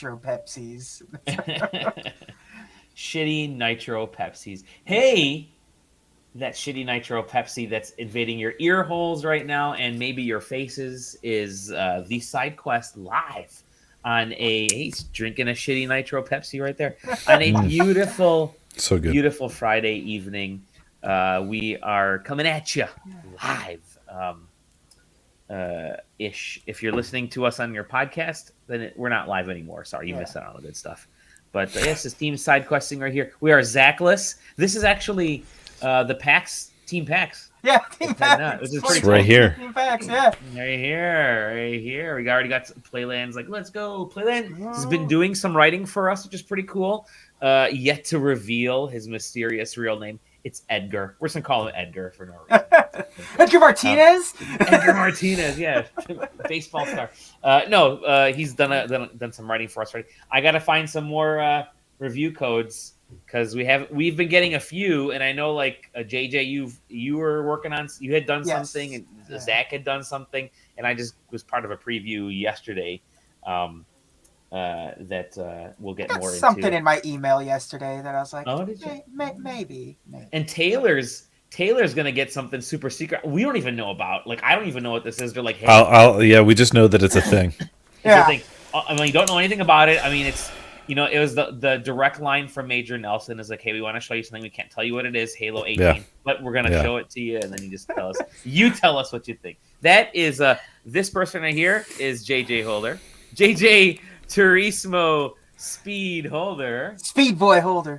Nitro Pepsis. Shitty Nitro Pepsis. Hey, that shitty Nitro Pepsi that's invading your ear holes right now and maybe your faces is the SideQuest live on a he's drinking a shitty Nitro Pepsi right there on a beautiful, So good. beautiful Friday evening. We are coming at you live. Ish. If you're listening to us on your podcast, then we're not live anymore. Sorry, you missed out on all the good stuff. But yes, this team side questing right here. We are Zachless. This is actually the PAX Team PAX. Yeah, Team PAX. This is pretty cool. Right here. Team PAX, yeah. Right here. We already got Playland's like, let's go. Playland has been doing some writing for us, which is pretty cool. Yet to reveal his mysterious real name. It's Edgar. We're just gonna call him Edgar for no reason. Edgar Martinez. Edgar Martinez, yeah, baseball star. He's done some writing for us already. I got to find some more review codes because we've been getting a few, and I know like JJ, you were working on, you had done something, and Zach had done something, and I just was part of a preview yesterday. That we'll get more into. Something in my email yesterday that I was like, oh, did you? Maybe. And Taylor's gonna get something super secret. We don't even know about. Like, I don't even know what this is. They're like, hey, we just know that it's a thing. I mean, you don't know anything about it. I mean, it's it was the direct line from Major Nelson is like, hey, we want to show you something. We can't tell you what it is, Halo 18, but we're gonna show it to you, and then you just tell us. You tell us what you think. That is this person right here is JJ Holder, JJ Turismo Speed Boy Holder,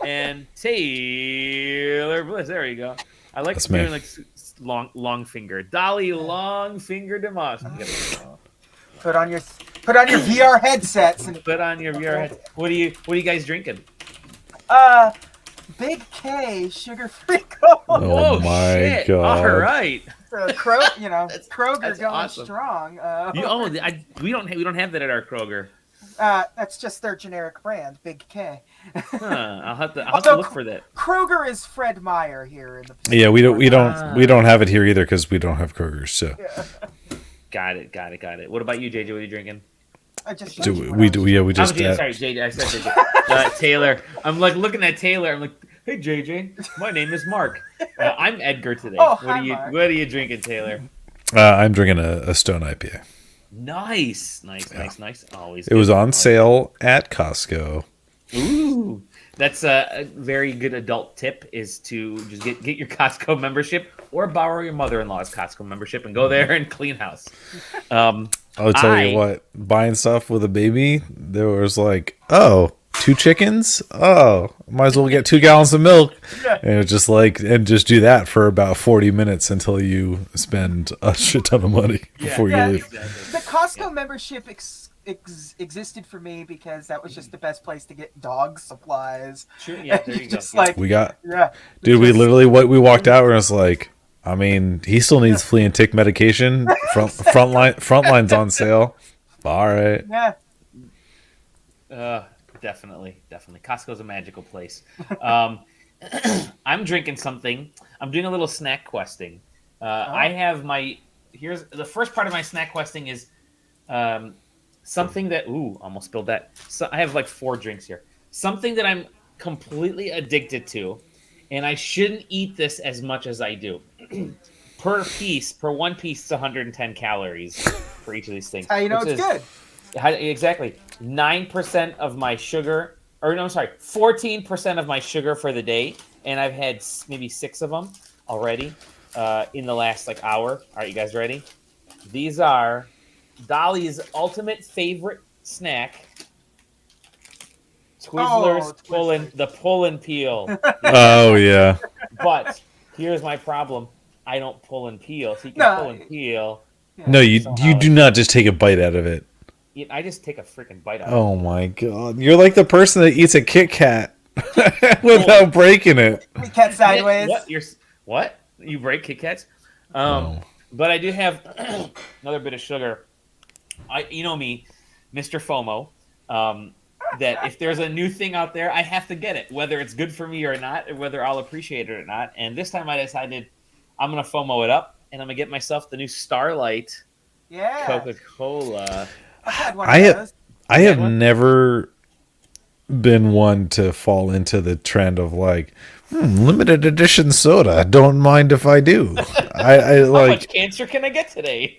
and Taylor Bliss. There you go. I like doing like long finger, Dolly long finger Demas. Put on your VR headsets and put on your VR headsets. What are you guys drinking? Big K sugar-free Cola. Oh my shit. God! All right. Kroger that's going awesome. strong. We don't have that at our Kroger. That's just their generic brand, Big K. I'll have to look for that. Kroger is Fred Meyer here in the Pacific. Yeah, we don't have it here either because we don't have Kroger. So got it. What about you, JJ? What are you drinking? We just. Sorry, JJ. I said JJ. Taylor. I'm like looking at Taylor. I'm like, hey, JJ. My name is Mark. I'm Edgar today. What are you drinking, Taylor? I'm drinking a Stone IPA. Nice. Always. It was on sale at Costco. Ooh, that's a very good adult tip: is to just get your Costco membership or borrow your mother-in-law's Costco membership and go there and clean house. I'll tell you what, buying stuff with a baby, there was like, 2 chickens? Might as well get 2 gallons of milk. And it's just just do that for about 40 minutes until you spend a shit ton of money before you leave. The Costco membership existed for me because that was just the best place to get dog supplies. Sure, yeah, there you go. We walked out and it's like, I mean, he still needs flea and tick medication. Frontline's on sale. All right. Yeah. Definitely. Costco's a magical place. I'm drinking something. I'm doing a little snack questing. I have here's the first part of my snack questing is something that almost spilled that. So I have like 4 drinks here. Something that I'm completely addicted to, and I shouldn't eat this as much as I do. Per one piece, it's 110 calories for each of these things. How you know it's good? Exactly. 9% of my sugar, 14% of my sugar for the day, and I've had maybe 6 of them already in the last hour. All right, you guys ready? These are Dolly's ultimate favorite snack. Twizzlers pull and peel. Oh yeah. But here's my problem. I don't pull and peel. So you can pull and peel. No, you do not just take a bite out of it. I just take a freaking bite out of it. Oh my God. You're like the person that eats a Kit Kat without breaking it. Kit Kat sideways. What? You break Kit Kats? But I do have another bit of sugar. You know me, Mr. FOMO. That if there's a new thing out there, I have to get it, whether it's good for me or not, or whether I'll appreciate it or not. And this time I decided I'm going to FOMO it up, and I'm going to get myself the new Starlight Coca-Cola. I've had one I of have those. I have never been one to fall into the trend of like limited edition soda. Don't mind if I do. I How much like cancer can I get today?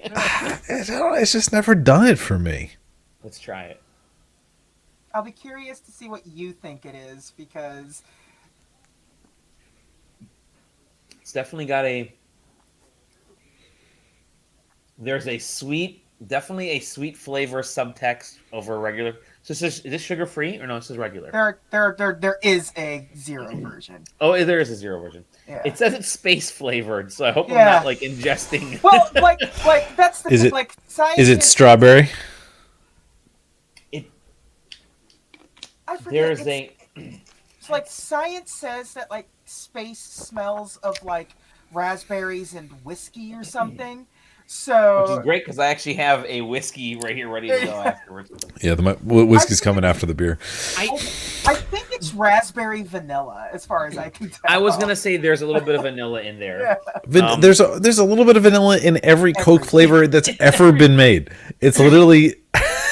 it's just never done it for me. Let's try it. I'll be curious to see what you think it is because It's definitely got a. There's a sweet, definitely a sweet flavor subtext over regular. So is this sugar free or no? This is regular. there is a zero version. Oh, there is a zero version. Yeah. It says it's space flavored, so I hope I'm Yeah. not like ingesting. Well, like that's the Is thing. it- Like Is scientists, it strawberry? I forget. There's It's like science says that like space smells of like raspberries and whiskey or something. So which is great because I actually have a whiskey right here ready to go afterwards. Yeah, the whiskey's coming after the beer. I think it's raspberry vanilla, as far as I can tell. I was gonna say there's a little bit of vanilla in there. Yeah. There's a little bit of vanilla in every Coke flavor that's ever been made. It's literally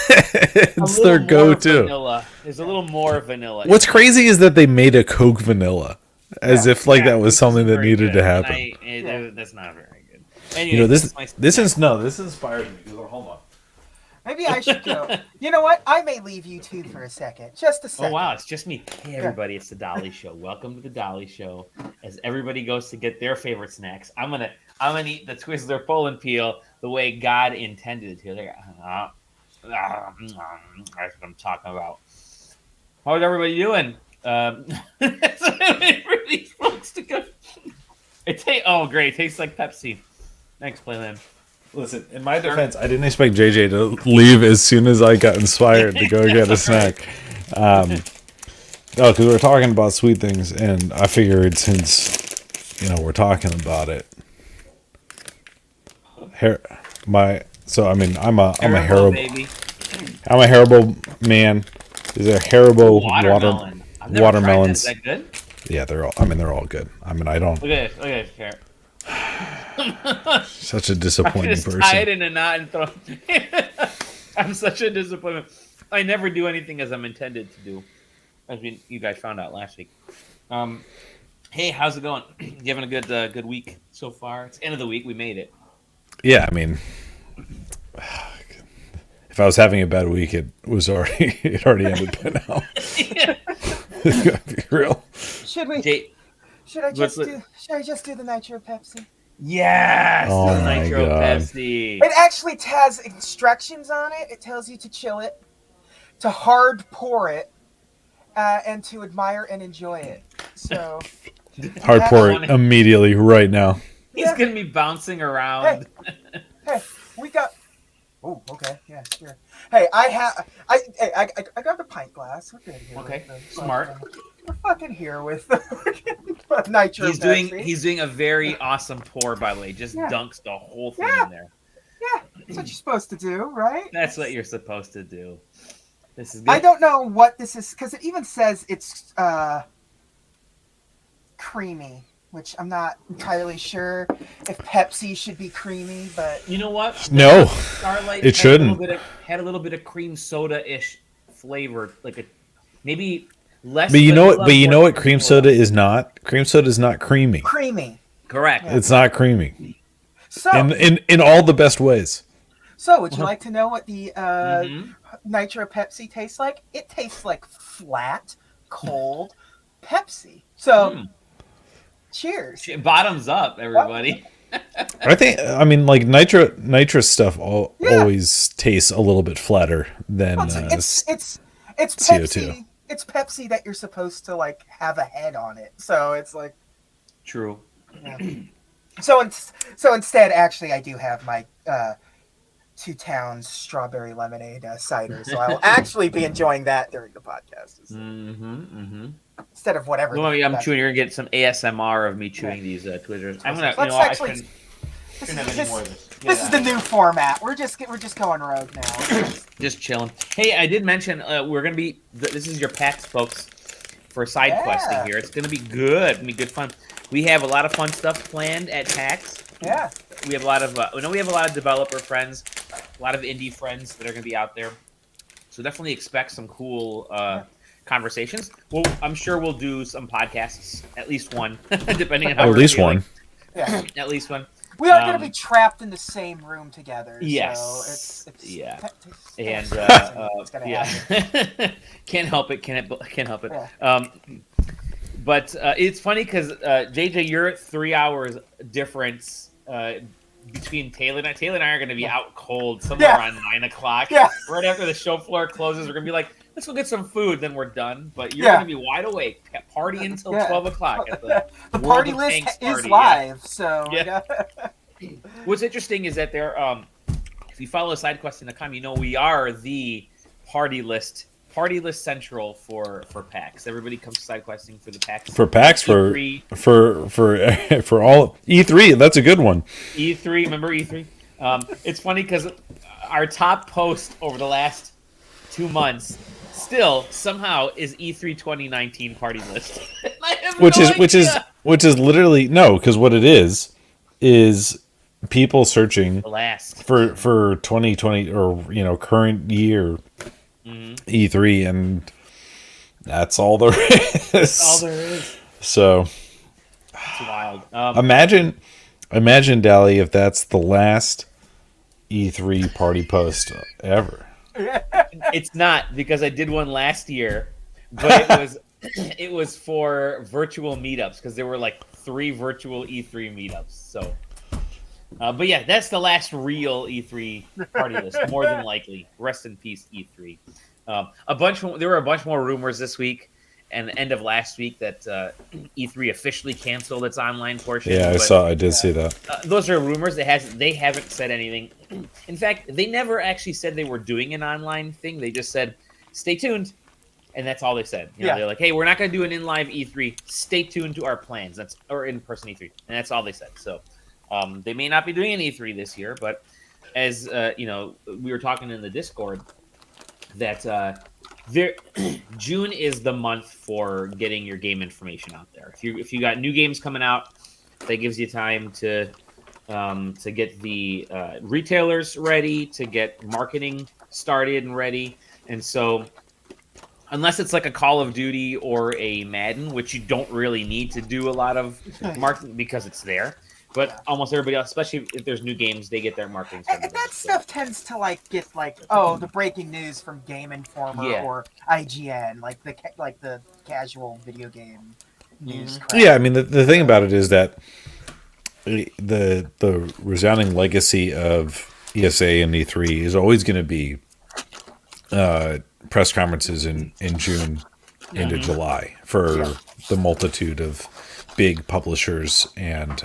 it's their go-to. Vanilla. There's a little more vanilla. What's crazy is that they made a Coke vanilla, as if like that was something that needed to happen. That's not very good. You know, this inspired me. Hold on. Maybe I should go. You know what? I may leave you two for a second. Just a Oh second. wow, it's just me. Hey everybody, it's the Dolly Show. Welcome to the Dolly Show. As everybody goes to get their favorite snacks, I'm gonna eat the Twizzler pull and peel the way God intended it to. That's what I'm talking about. How's everybody doing? For these folks to go. Oh great, it tastes like Pepsi. Thanks, Playland. Listen, in my defense, I didn't expect JJ to leave as soon as I got inspired to go get a snack. Because we're talking about sweet things, and I figured since we're talking about it, I'm a Haribo. Baby. I'm a Haribo man. Is there Haribo Watermelon. I've never watermelons? tried that. Is that good? Yeah, they're all good. I don't. Look at this. Carrot. Such a I disappointing just person. tie it in a knot and throw. I'm such a disappointment. I never do anything as I'm intended to do, as you guys found out last week. Hey, how's it going? You having a good week so far? It's the end of the week. We made it. Yeah, I mean, if I was having a bad week, it already ended by now. It's gonna be real. Should we? Jay, Should I just do the Nitro Pepsi? yes, Oh the my Nitro God. Pepsi. It actually has instructions on it. It tells you to chill it, to hard pour it, and to admire and enjoy it. So Hard pour it immediately right now. He's gonna be bouncing around. Hey, we got. Oh, okay, yeah, sure. Hey, I got the pint glass. We're good here. Okay, with the- smart. We're fucking here with the Nitro. He's doing a very awesome pour, by the way. Just dunks the whole thing in there. Yeah, that's what you're supposed to do, right? That's what you're supposed to do. This is good. I don't know what this is because it even says it's creamy, which I'm not entirely sure if Pepsi should be creamy, but You know what? No, Starlight it shouldn't. Had a little bit of cream soda-ish flavor, like a maybe less. But you know what? vanilla, But you know more what? Cream soda is not. Cream soda is not creamy. creamy. Correct. It's not creamy. So, In all the best ways. so would you like to know what the Nitro Pepsi tastes like? It tastes like flat, cold Pepsi. So, cheers. Bottoms up, everybody. I mean, like nitrous stuff always tastes a little bit flatter than It's CO2. Pepsi. It's Pepsi that you're supposed to like have a head on it. So it's like True. yeah. So instead, actually, I do have my Two Towns strawberry lemonade cider. So I will actually be enjoying that during the podcast instead of whatever. Well, I'm chewing. You're gonna get some ASMR of me chewing these Twizzlers. I'm gonna. Let's actually. This is the new format. We're just going rogue now. Just chilling. Hey, I did mention we're gonna be. This is your PAX, folks, for side questing here. It's gonna be good. It's gonna be good fun. We have a lot of fun stuff planned at PAX. Yeah. We have a lot of we have a lot of developer friends, a lot of indie friends that are going to be out there. So definitely expect some cool conversations. Well, I'm sure we'll do some podcasts, at least one, depending on how At we're least feeling. one. Yeah. At least one. We aren't going to be trapped in the same room together. Yes. So it's yeah. And And it's gonna yeah, happen. can't help it. Can't help it. Yeah. But it's funny because JJ, you're 3 hours difference between Taylor and I. Taylor and I are going to be out cold somewhere around 9 o'clock. Yeah. Right after the show floor closes, we're going to be like, let's go get some food. Then we're done. But you're going to be wide awake, party until 12 o'clock. At the party list is live. So what's interesting is that there, if you follow SideQuest.com, you know we are the party list central for PAX. Everybody comes SideQuesting for the PAX. For PAX, E3. for all E3. That's a good one. E3, remember E3? It's funny because our top post over the last 2 months still somehow is E3 2019 party list. Which is literally because what it is people searching for 2020 or current year E3, and that's all there is. That's all there is. So it's wild. Imagine, Dally, if that's the last E3 party post ever. It's not, because I did one last year, but it was for virtual meetups because there were like 3 virtual E3 meetups. So, but yeah, that's the last real E3 party list, more than likely. Rest in peace, E3. There were a bunch more rumors this week and the end of last week that E3 officially canceled its online portion. Yeah, I did see that. Those are rumors. They haven't said anything. In fact, they never actually said they were doing an online thing. They just said, "Stay tuned," and that's all they said. They're like, "Hey, we're not going to do an in-live E3. Stay tuned to our plans." Or in-person E3, and that's all they said. So they may not be doing an E3 this year, but as we were talking in the Discord that June is the month for getting your game information out there. If you got new games coming out, that gives you time to get the retailers ready, to get marketing started and ready. And so, unless it's like a Call of Duty or a Madden, which you don't really need to do a lot of marketing because it's there. But almost everybody else, especially if there's new games, they get their marketing. And that stuff tends to get the breaking news from Game Informer or IGN, like the casual video game news. Crap. Yeah, I mean the thing about it is that the resounding legacy of ESA and E3 is always going to be press conferences in June into July for the multitude of big publishers and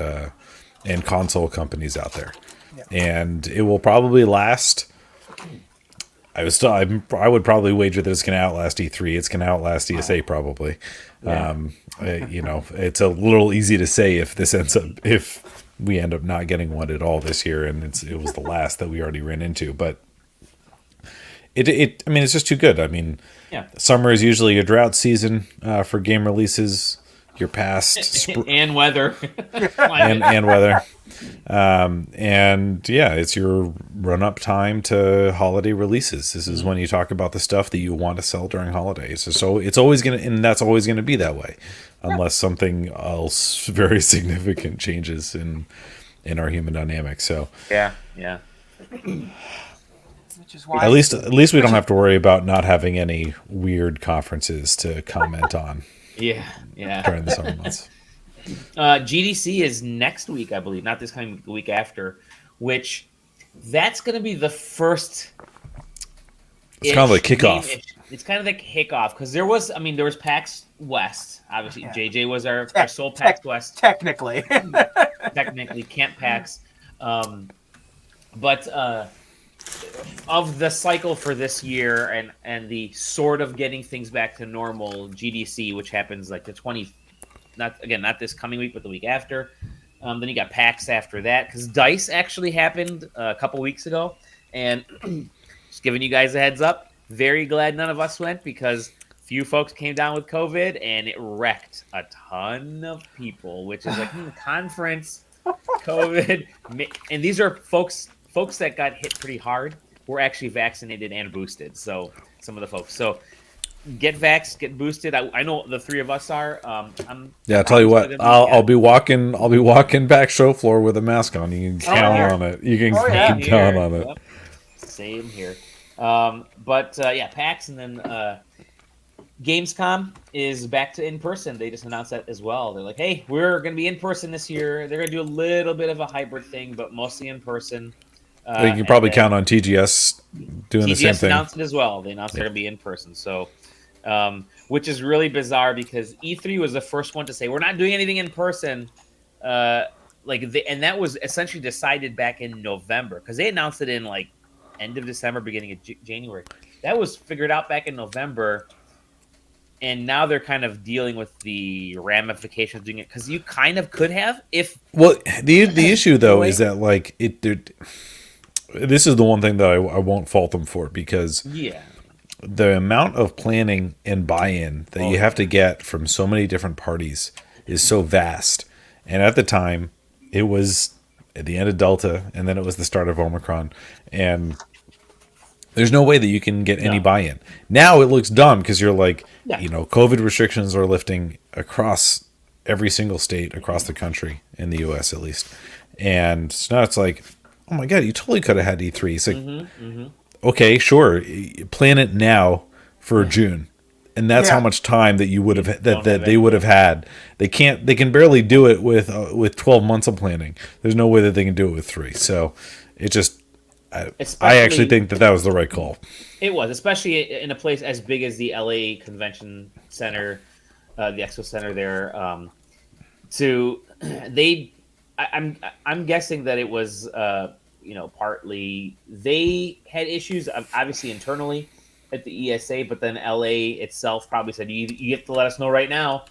console companies out there, and it will probably last. I would probably wager that it's going to outlast E3. It's going to outlast ESA probably. It's a little easy to say if we end up not getting one at all this year, and it was the last that we already ran into. But it's just too good. I mean, summer is usually a drought season for game releases. Your past and weather and weather, it's your run-up time to holiday releases. This is when you talk about the stuff that you want to sell during holidays. So it's always that's always gonna be that way, unless something else very significant changes in our human dynamics. So yeah. Which is why at least we don't have to worry about not having any weird conferences to comment on. Yeah. During the summer months. GDC is next week, I believe, not this coming week after, which that's going to be the first. It's kind of like kickoff. It's kind of like kickoff because there was PAX West. Obviously, JJ was our sole PAX West. Technically, can't PAX. But of the cycle for this year and the sort of getting things back to normal, GDC, which happens like the 20th, not this coming week, but the week after. Then you got PAX after that, because DICE actually happened a couple weeks ago. And just giving you guys a heads up, very glad none of us went, because few folks came down with COVID and it wrecked a ton of people, which is like conference. COVID, and these are folks that got hit pretty hard were actually vaccinated and boosted. So some of the folks. So get vaxxed, get boosted. I know the three of us are. I'll tell you what. I'll be walking back show floor with a mask on. You can count on it. You can count on it. Yep. Same here. PAX and then Gamescom is back to in person. They just announced that as well. They're like, hey, we're going to be in person this year. They're going to do a little bit of a hybrid thing, but mostly in person. You can probably count on TGS doing the same thing. TGS announced it as well. They announced they're going to be in person. So, which is really bizarre because E3 was the first one to say, we're not doing anything in person. And that was essentially decided back in November because they announced it in like end of December, beginning of January. That was figured out back in November. And now they're kind of dealing with the ramifications of doing it because you kind of could have if. Well, the issue though is that like this is the one thing that I won't fault them for because the amount of planning and buy-in that you have to get from so many different parties is so vast. And at the time, it was at the end of Delta, and then it was the start of Omicron, and there's no way that you can get any buy-in. Now it looks dumb because you're like, COVID restrictions are lifting across every single state across the country, in the U.S. at least. And so now it's like, oh my God, you totally could have had E3. It's like, okay, sure, plan it now for June. And that's how much time that you would have that they would have had. They can barely do it with 12 months of planning. There's no way that they can do it with 3. So it just I actually think that was the right call. It was, especially in a place as big as the LA Convention Center, the Expo Center there. I'm guessing that it was partly they had issues obviously internally at the ESA, but then LA itself probably said you have to let us know right now.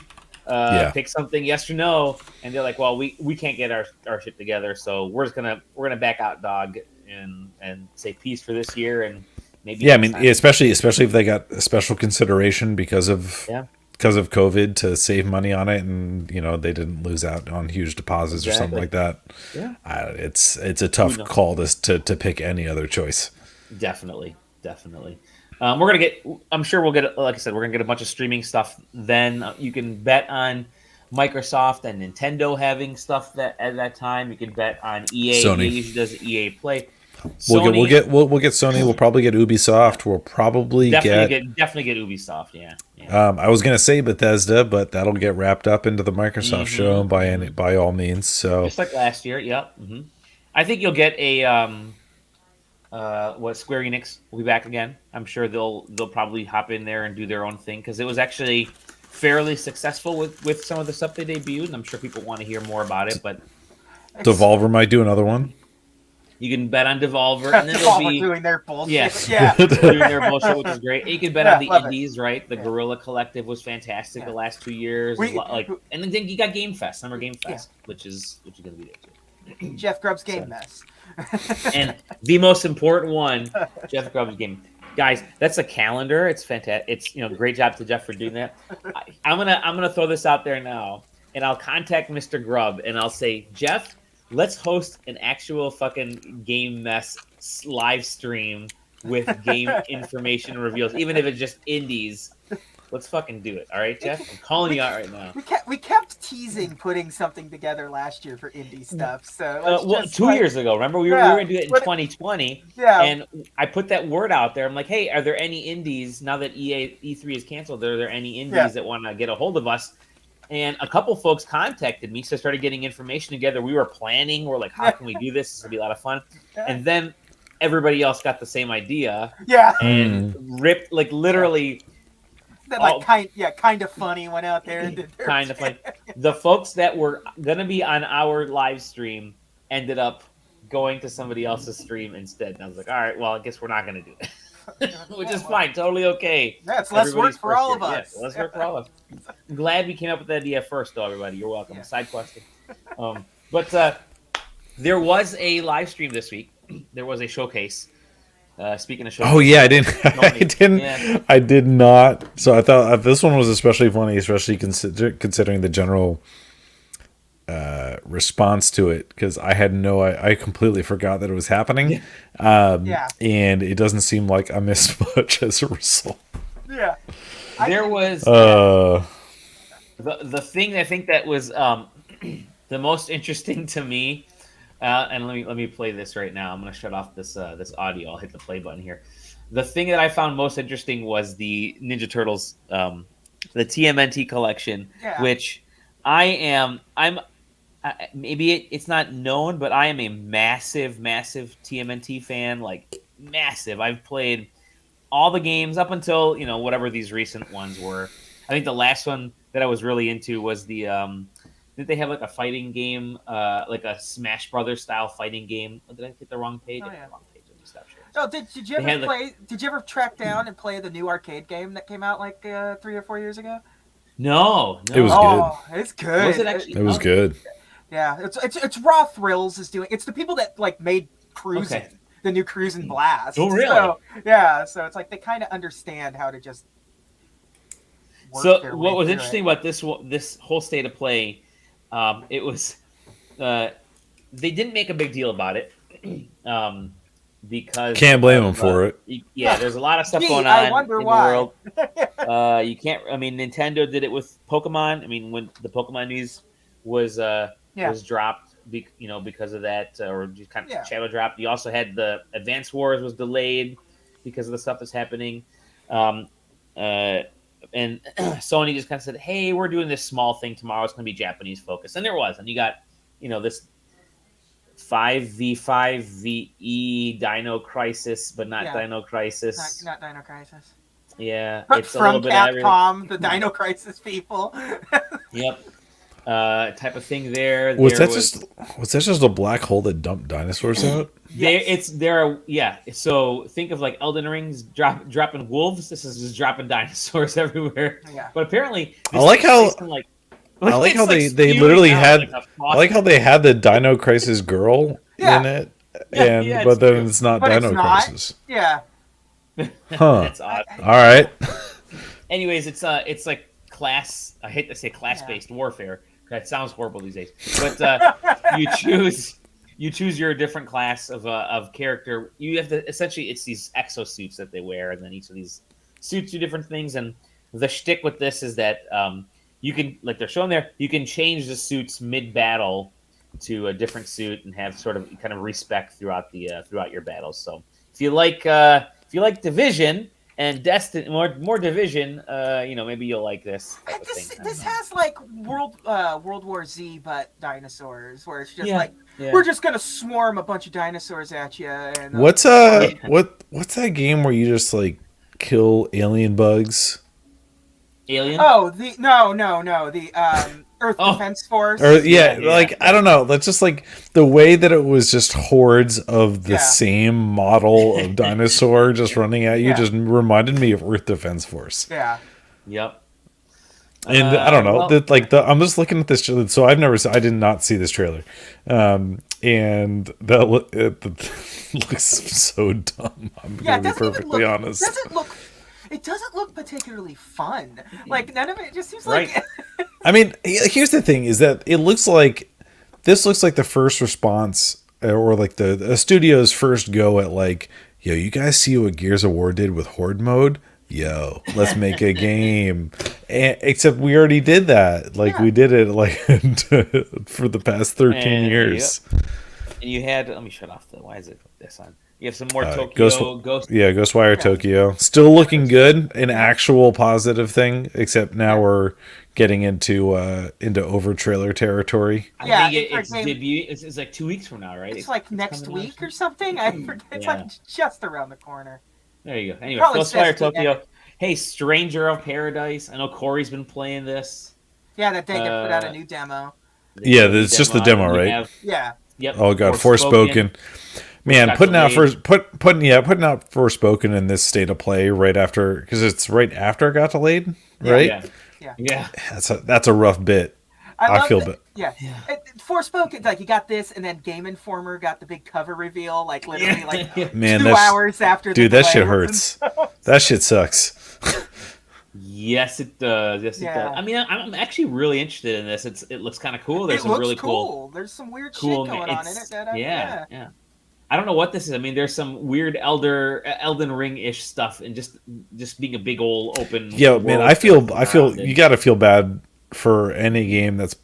Pick something, yes or no, and they're like, well, we can't get our shit together, so we're gonna back out, dog, and say peace for this year, and maybe especially if they got a special consideration because of COVID to save money on it, and they didn't lose out on huge deposits or something like that. It's a tough call to pick any other choice. Definitely. I'm sure we'll get, like I said, we're gonna get a bunch of streaming stuff. Then you can bet on Microsoft and Nintendo having stuff that at that time. You can bet on EA. Sony. EA usually does EA Play. We'll get Sony. We'll probably get Ubisoft. We'll probably definitely get Ubisoft. Yeah. I was gonna say Bethesda, but that'll get wrapped up into the Microsoft show by all means. So just like last year. Yep. Mm-hmm. I think you'll get a Square Enix will be back again. I'm sure they'll probably hop in there and do their own thing because it was actually fairly successful with some of the stuff they debuted, and I'm sure people want to hear more about it. But Devolver might do another one. You can bet on Devolver, and then it'll be doing their bullshit. Doing their bullshit, which is great. You can bet on the indies, right? The Guerrilla Collective was fantastic the last 2 years. And then you got Game Fest, Summer Game Fest, which is going to be there too. Jeff Grubb's Game Mess. And the most important one, Jeff Grubb's Game. Guys, that's a calendar. It's fantastic. It's great job to Jeff for doing that. I'm gonna throw this out there now, and I'll contact Mr. Grubb and I'll say, Jeff, let's host an actual fucking Game Mess live stream with game information reveals, even if it's just indies. Let's fucking do it, all right, Jeff? I'm calling you out right now. We kept teasing putting something together last year for indie stuff. So 2 years ago, remember we were going to do it in 2020. Yeah. And I put that word out there. I'm like, hey, are there any indies now that E3 is canceled? Are there any indies that want to get a hold of us? And a couple folks contacted me, so I started getting information together. We were planning. We're like, how can we do this? This will be a lot of fun. And then everybody else got the same idea. Yeah. And ripped literally. Kind of funny went out there and did their kind of funny. The folks that were gonna be on our live stream ended up going to somebody else's stream instead. And I was like, all right, well, I guess we're not gonna do it, which is fine, totally okay. Yeah, it's less work for all of us. Yeah, less work for all of us. I'm glad we came up with that idea first, though. Everybody, you're welcome. Side questing. But there was a live stream this week. There was a showcase. Speaking of shows, I did not. So I thought this one was especially funny, especially considering the general response to it because I had I completely forgot that it was happening. And it doesn't seem like I missed much as a result. Yeah. There was the thing I think that was the most interesting to me, and let me play this right now. I'm going to shut off this audio. I'll hit the play button here. The thing that I found most interesting was the Ninja Turtles, the TMNT collection, which I'm maybe it's not known, but I am a massive TMNT fan, like massive. I've played all the games up until whatever these recent ones were. I think the last one that I was really into was the did they have like a fighting game, like a Smash Brothers style fighting game? Oh, did I hit the wrong page? Oh, yeah. Wrong page. Let me stop sharing. Oh, did you ever play? Did you ever track down and play the new arcade game that came out like 3 or 4 years ago? No. It was good. It's good. Was it actually? It was good. Yeah, it's Raw Thrills is doing. It's the people that like made Cruisin', the new Cruisin' Blast. Oh, really? So it's like they kind of understand how to just. So what was interesting about this whole state of play, it was they didn't make a big deal about it because can't blame them for it. Yeah, there's a lot of stuff going on in the world. You can't. I mean, Nintendo did it with Pokemon. I mean, when the Pokemon news was dropped, because of that, or just kind of shadow dropped. You also had the Advance Wars was delayed because of the stuff that's happening. And Sony just kind of said, "Hey, we're doing this small thing tomorrow. It's going to be Japanese focused," and there was, and you got, this 5v5ve Dino Crisis, but not Dino Crisis. Not Dino Crisis. Yeah, it's from Capcom, the Dino Crisis people. Yep. Type of thing there. Was that just a black hole that dumped dinosaurs out? So think of like Elden Ring's dropping wolves. This is just dropping dinosaurs everywhere. Yeah. But apparently, I like how they literally had. I like how they had the Dino Crisis girl in it, but then it's not Dino Crisis. Yeah. Huh. That's odd. All right. Anyways, it's like class. I hate to say class-based warfare. That sounds horrible these days. But you choose your different class of character. You have to essentially, it's these exosuits that they wear, and then each of these suits do different things. And the shtick with this is that you can, like they're showing there, you can change the suits mid-battle to a different suit and have sort of kind of respec throughout your battles. So if you like Division and Destiny, more Division, maybe you'll like this. This has like World War Z, but dinosaurs, where it's just we're just gonna swarm a bunch of dinosaurs at you. And what's that game where you just like kill alien bugs? Alien? Oh, the Earth Defense Force. I don't know. That's just like the way that it was just hordes of the same model of dinosaur just running at you just reminded me of Earth Defense Force. Yeah. Yep. And I don't know. I'm just looking at this trailer. So I did not see this trailer. And that it looks so dumb. I'm going to be perfectly honest. It doesn't look particularly fun. Like, none of it just seems like... I mean, here's the thing, is that this looks like the first response, or like the studio's first go at like, yo, you guys see what Gears of War did with Horde mode? Yo, let's make a game. Except we already did that. Like, we did it like for the past 13 years. Yep. And you had... Let me shut off why is it this on? You have some more Tokyo Ghostwire Tokyo. Still looking good, an actual positive thing, except now we're getting into over trailer territory. I think it's debut. It's like 2 weeks from now, right? It's like next week or something. I forget. It's like just around the corner. There you go. Anyway, Ghostwire Tokyo. Hey, Stranger of Paradise. I know Corey's been playing this. Yeah, that they put out a new demo. It's just the demo, right? Yep. Oh god, Forspoken. Man, putting out Forspoken in this state of play right after, because it's right after it got delayed, right? Yeah. That's a rough bit. I feel bad. Yeah. Forspoken, like you got this, and then Game Informer got the big cover reveal, like literally 2 hours after. Dude, that shit hurts. That shit sucks. Yes, it does. Yes, it Yeah. does. I mean, I'm actually really interested in this. It looks kind of cool. There's It some looks really cool. There's some weird shit going on in it. Yeah. I don't know what this is. I mean, there's some weird Elden Ring ish stuff, and just being a big old open. Yeah, man. I feel you it. got to feel bad for any game that's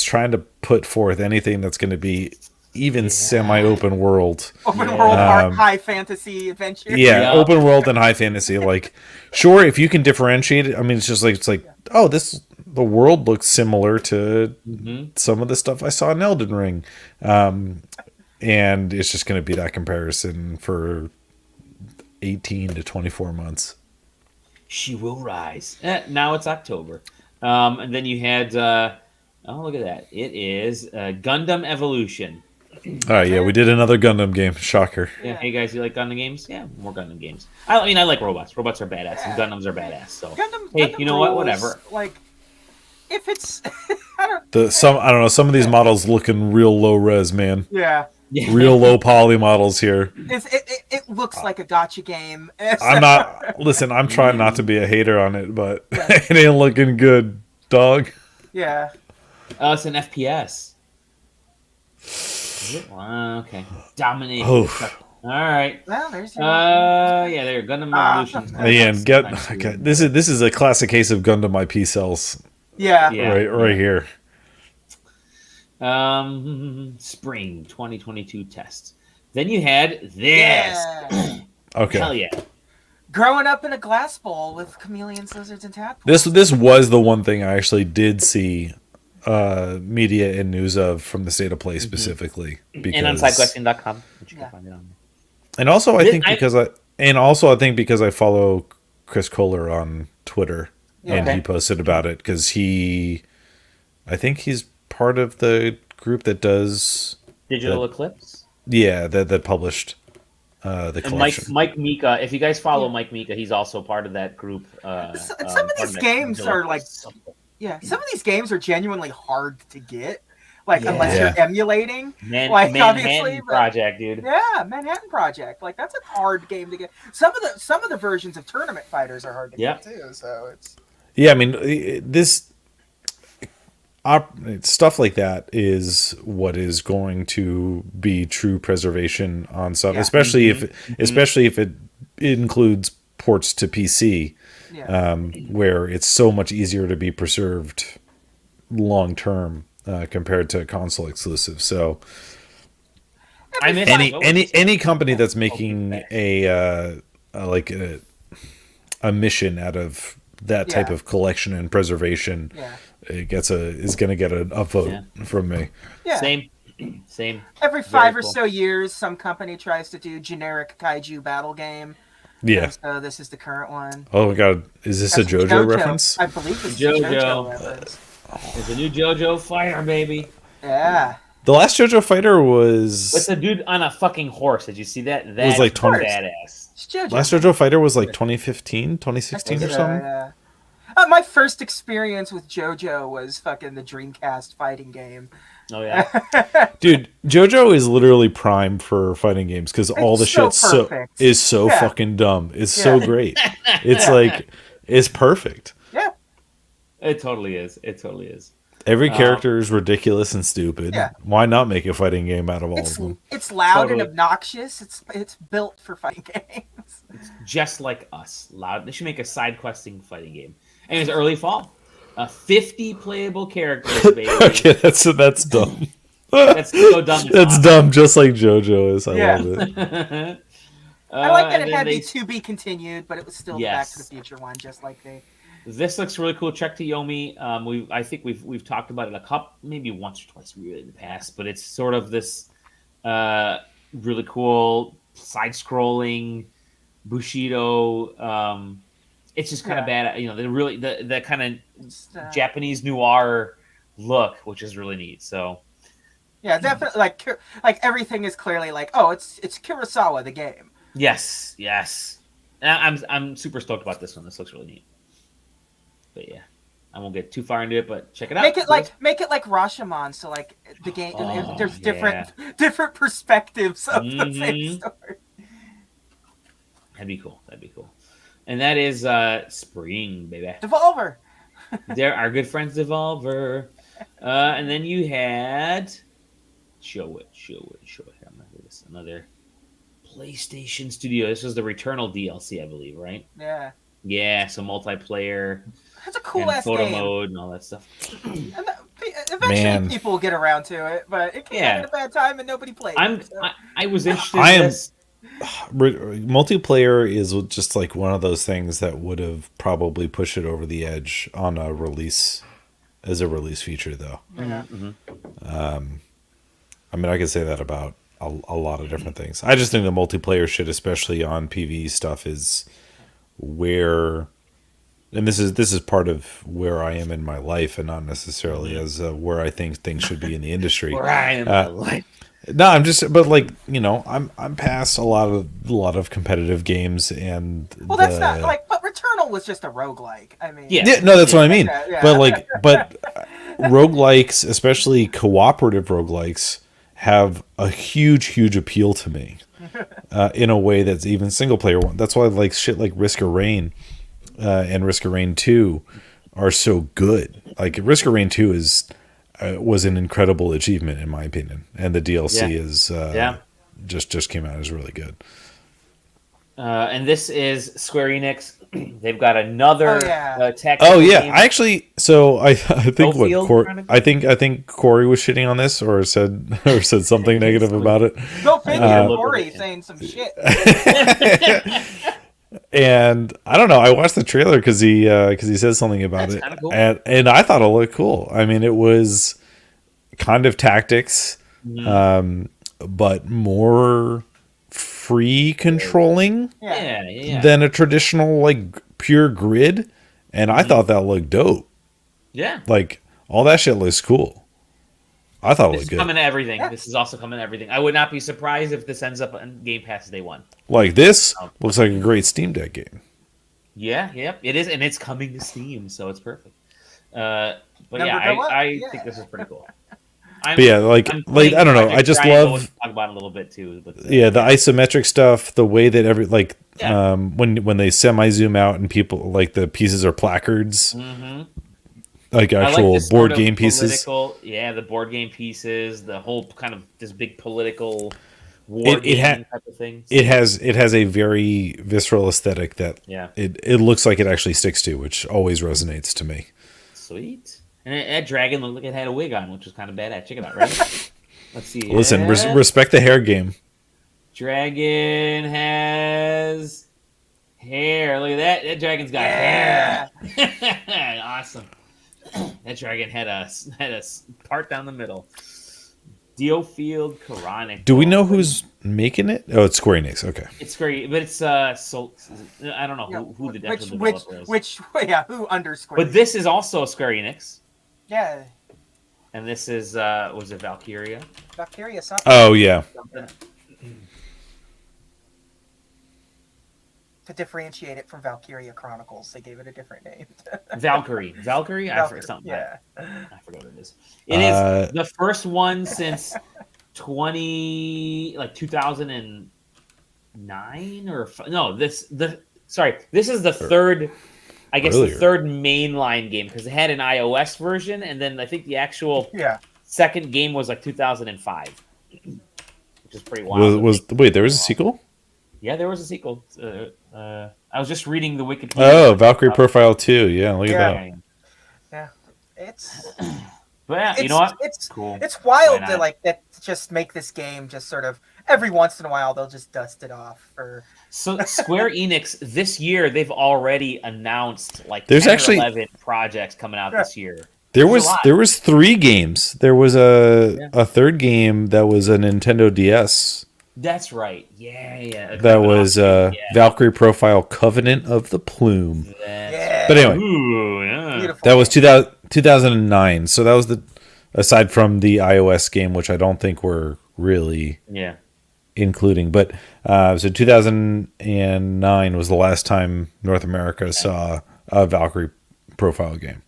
trying to put forth anything that's going to be even semi-open world. Open world high fantasy adventure. Yeah, open world and high fantasy. Like, sure, if you can differentiate it. I mean, it's like oh, the world looks similar to some of the stuff I saw in Elden Ring, and it's just going to be that comparison for 18 to 24 months. She will rise. Now it's October, and then you had. Oh, look at that! It is Gundam Evolution. All right, yeah, we did another Gundam game. Shocker. Yeah. Hey guys, you like Gundam games? Yeah, more Gundam games. I mean, I like robots. Robots are badass, and Gundams are badass. So Gundam you know what? Whatever. Like, if it's, I don't know. Some of these models looking real low res, man. Yeah. Real low poly models here. It looks like a gotcha game. I'm not. Listen, I'm trying not to be a hater on it, but it ain't looking good, dog. Yeah. Oh, it's an FPS. Okay. Dominating. Oh. All right. Well, there's your yeah, there. Gundam Evolution. Again, this is a classic case of Gundam IP cells. Yeah. Right here. Spring 2022 test. Then you had this. Yeah. Okay. Hell yeah. Growing up in a glass bowl with chameleons, lizards, and tadpoles. This was the one thing I actually did see media and news of from the State of Play specifically. Because, and on SideQuesting.com, which you can find it on there. And also I think because I follow Chris Kohler on Twitter and he posted about it because I think he's part of the group that does Digital Eclipse. Yeah, that published the collection. And Mike Mika, if you guys follow Mike Mika, he's also part of that group. Some of these games are like, some of these games are genuinely hard to get, like unless you're emulating. Manhattan Project, dude. Yeah, Manhattan Project. Like that's a hard game to get. Some of the versions of Tournament Fighters are hard to get too. So it's. Yeah, I mean this. Stuff like that is what is going to be true preservation on stuff, especially if it includes ports to PC, where it's so much easier to be preserved long term compared to console exclusive. So, any company that's making a mission out of that type of collection and preservation. Is going to get a vote from me. Yeah. Same. Every 5 or so years, some company tries to do generic kaiju battle game. Yeah. So this is the current one. Oh my god, is this a JoJo reference? I believe it's JoJo reference. It's a new JoJo fighter, baby. Yeah. The last JoJo fighter was. With the dude on a fucking horse. Did you see that? That was like 20 badass. Last JoJo fighter was like 2015, 2016 or something. Yeah. My first experience with JoJo was fucking the Dreamcast fighting game. Oh yeah, dude, JoJo is literally prime for fighting games because all the shit is so fucking dumb. It's so great. It's like it's perfect. Yeah, it totally is. It totally is. Every character is ridiculous and stupid. Yeah. Why not make a fighting game out of all of them? It's loud and obnoxious. It's built for fighting games. It's just like us. Loud. They should make a side questing fighting game. And it's early fall. 50 playable characters, baby. Okay, that's dumb. That's so dumb. That's dumb, just like JoJo is. I love it. I like that it had the to be continued, but it was still the Back to the Future one, just like they. This looks really cool. Trek to Yomi. I think we've talked about it maybe once or twice really in the past, but it's sort of this really cool side-scrolling Bushido. It's just kind of bad, the kind of Japanese noir look, which is really neat. So, yeah, definitely like everything is clearly like, oh, it's Kurosawa the game. Yes. And I'm super stoked about this one. This looks really neat. But yeah, I won't get too far into it, but check it out. Make it like Rashomon, so like the game, there's different perspectives of the same story. That'd be cool. and that is Spring, baby. Devolver. There, our good friends Devolver. And then you had show it. I'm not doing this. Another PlayStation Studio. This was the Returnal DLC, I believe, right? Yeah. Yeah, so multiplayer. That's a cool and ass photo game. mode and all that stuff. Eventually, people will get around to it, but it came out at a bad time and nobody played. I was interested in this. Multiplayer is just like one of those things that would have probably pushed it over the edge on a release as a release feature, though. Mm-hmm. I mean, I could say that about a lot of different things. I just think the multiplayer shit, especially on PvE stuff, is where, and this is part of where I am in my life, and not necessarily as where I think things should be in the industry. Where I am in my life. No, I'm just, but like, you know, I'm past a lot of competitive games, and that's not like, but Returnal was just a roguelike. I mean, yeah, no, that's what I mean. Yeah. But roguelikes, especially cooperative roguelikes, have a huge appeal to me in a way that's even single player one. That's why like shit like Risk of Rain and Risk of Rain 2 are so good. Like Risk of Rain 2 was an incredible achievement in my opinion, and the DLC is just came out as really good. And this is Square Enix. They've got another tech. Oh yeah, I think I think Corey was shitting on this or said something negative about it. Go figure, Corey saying some shit. And I don't know. I watched the trailer because he says something about it, cool. and I thought it looked cool. I mean, it was kind of tactics, but more free controlling than a traditional like pure grid. And I thought that looked dope. Yeah, like all that shit looks cool. I thought it looked good. Coming to everything. Yeah. This is also coming to everything. I would not be surprised if this ends up on Game Pass day one. Like this looks like a great Steam Deck game. Yeah, it is, and it's coming to Steam, so it's perfect. But I think this is pretty cool. I don't know. I just love talk about it a little bit too. But, the isometric stuff, the way that when they semi zoom out and people like the pieces are placards. Mm-hmm. Like actual board game pieces. Yeah, the board game pieces, the whole kind of this big political war game type of thing. It has a very visceral aesthetic that it looks like it actually sticks to, which always resonates to me. Sweet. And that dragon looked like it had a wig on, which was kind of badass. Check it out, right? Let's see. Listen, respect the hair game. Dragon has hair. Look at that. That dragon's got hair. Awesome. That dragon had a part down the middle. Diofield Chronicle. Do we know who's making it? Oh, it's Square Enix. Okay. It's Square, but it's I don't know who the actual developer is. Who under Square? But this is also Square Enix. Yeah. And this is was it Valkyria? Valkyria something. Oh yeah. Something. To differentiate it from Valkyria Chronicles, they gave it a different name. Valkyrie. I forgot something. Yeah, I forgot what it is. It is the first one since 2009 or no. This is the third. I guess earlier. The third mainline game because it had an iOS version, and then I think the actual second game was like 2005, which is pretty wild. Wait, there was a sequel? Yeah, there was a sequel. I was just reading the Wikipedia. Oh, Valkyrie Profile 2. Yeah, look at that. Yeah, it's. But yeah, you know what? It's cool. It's wild to just make this game just sort of every once in a while they'll just dust it off. So Square Enix this year they've already announced there's 10 or 11 projects coming out this year. There was 3 games. There was a third game that was a Nintendo DS. That's right. Yeah. That was Valkyrie Profile Covenant of the Plume. But anyway, that was 2009. So that was aside from the iOS game, which I don't think we're really including. But so 2009 was the last time North America saw a Valkyrie Profile game.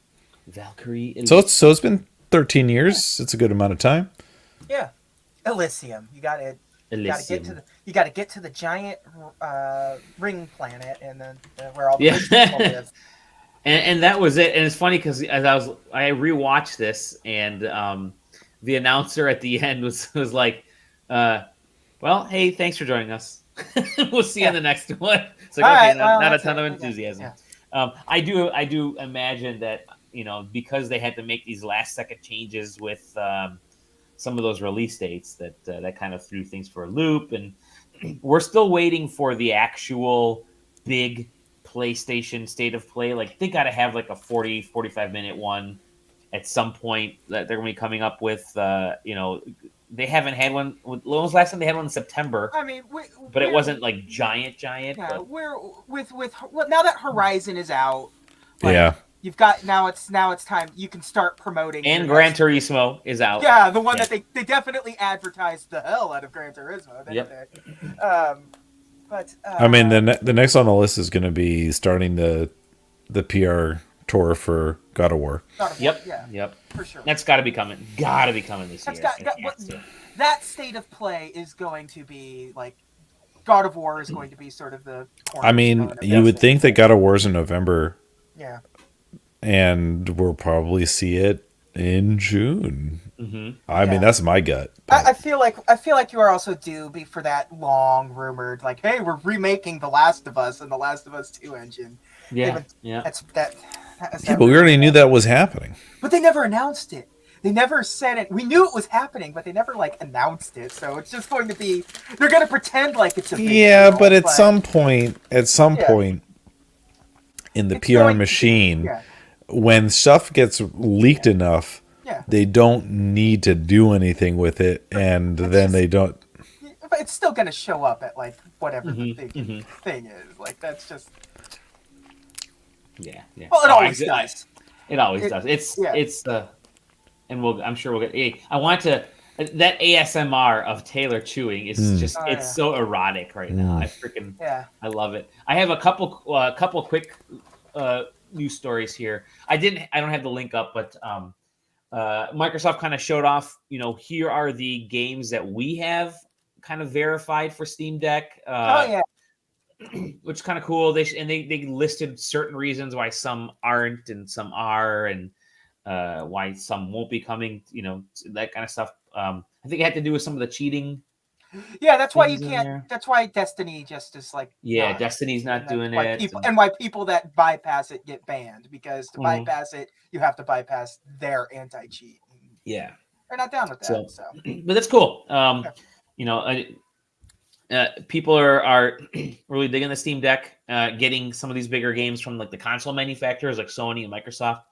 So it's been 13 years. It's a good amount of time. Yeah. Elysium. You got it. Elysium. You got to get to the giant ring planet, and then where all the people live. And that was it. And it's funny because as I rewatched this, and the announcer at the end was like, "Well, hey, thanks for joining us. We'll see you in the next one." It's like, okay, not a ton of enthusiasm. Yeah. I do imagine that, because they had to make these last second changes with some of those release dates, that kind of threw things for a loop, and we're still waiting for the actual big PlayStation State of Play. Like, they got to have like a 45 minute one at some point that they're going to be coming up with. They haven't had one. When was the last time they had one? In September. I mean, but it wasn't like giant. Yeah, but... we're with now that Horizon is out. Yeah. You've got now it's time you can start promoting. And Gran Turismo is out. Yeah, the one that they definitely advertised the hell out of Gran Turismo. Yep. But I mean, the next on the list is going to be starting the PR tour for God of War. Yep. For sure. That's got to be coming. Got to be coming this year. That State of Play is going to be like God of War is going to be sort of the. I mean, you would think that God of War is in November. Yeah. And we'll probably see it in June. Mm-hmm. I mean, that's my gut. I feel like you are also due for that long rumored, like, hey, we're remaking The Last of Us and The Last of Us 2 engine. Yeah. But we already knew that was happening. But they never announced it. They never said it. We knew it was happening, but they never announced it. So it's just going to be. They're going to pretend like it's a big deal, but at some point in the PR machine. When stuff gets leaked enough, they don't need to do anything with it, and then they don't. But it's still going to show up at whatever the big thing is. That's just. Yeah. Well, it always does. It always does. It's and I'm sure we'll get. I want to. That ASMR of Taylor chewing is just it's so erotic right now. I love it. I have a couple quick news stories here. I don't have the link up, but Microsoft kind of showed off, here are the games that we have kind of verified for Steam Deck. Which is kind of cool. They listed certain reasons why some aren't and some are, and why some won't be coming, that kind of stuff. I think it had to do with some of the cheating. Yeah, that's why you can't. That's why Destiny just is Destiny's not doing it. And why people that bypass it get banned, because to bypass it, you have to bypass their anti-cheat. Yeah. They're not down with that. So. But that's cool. People are really digging the Steam Deck, getting some of these bigger games from the console manufacturers like Sony and Microsoft.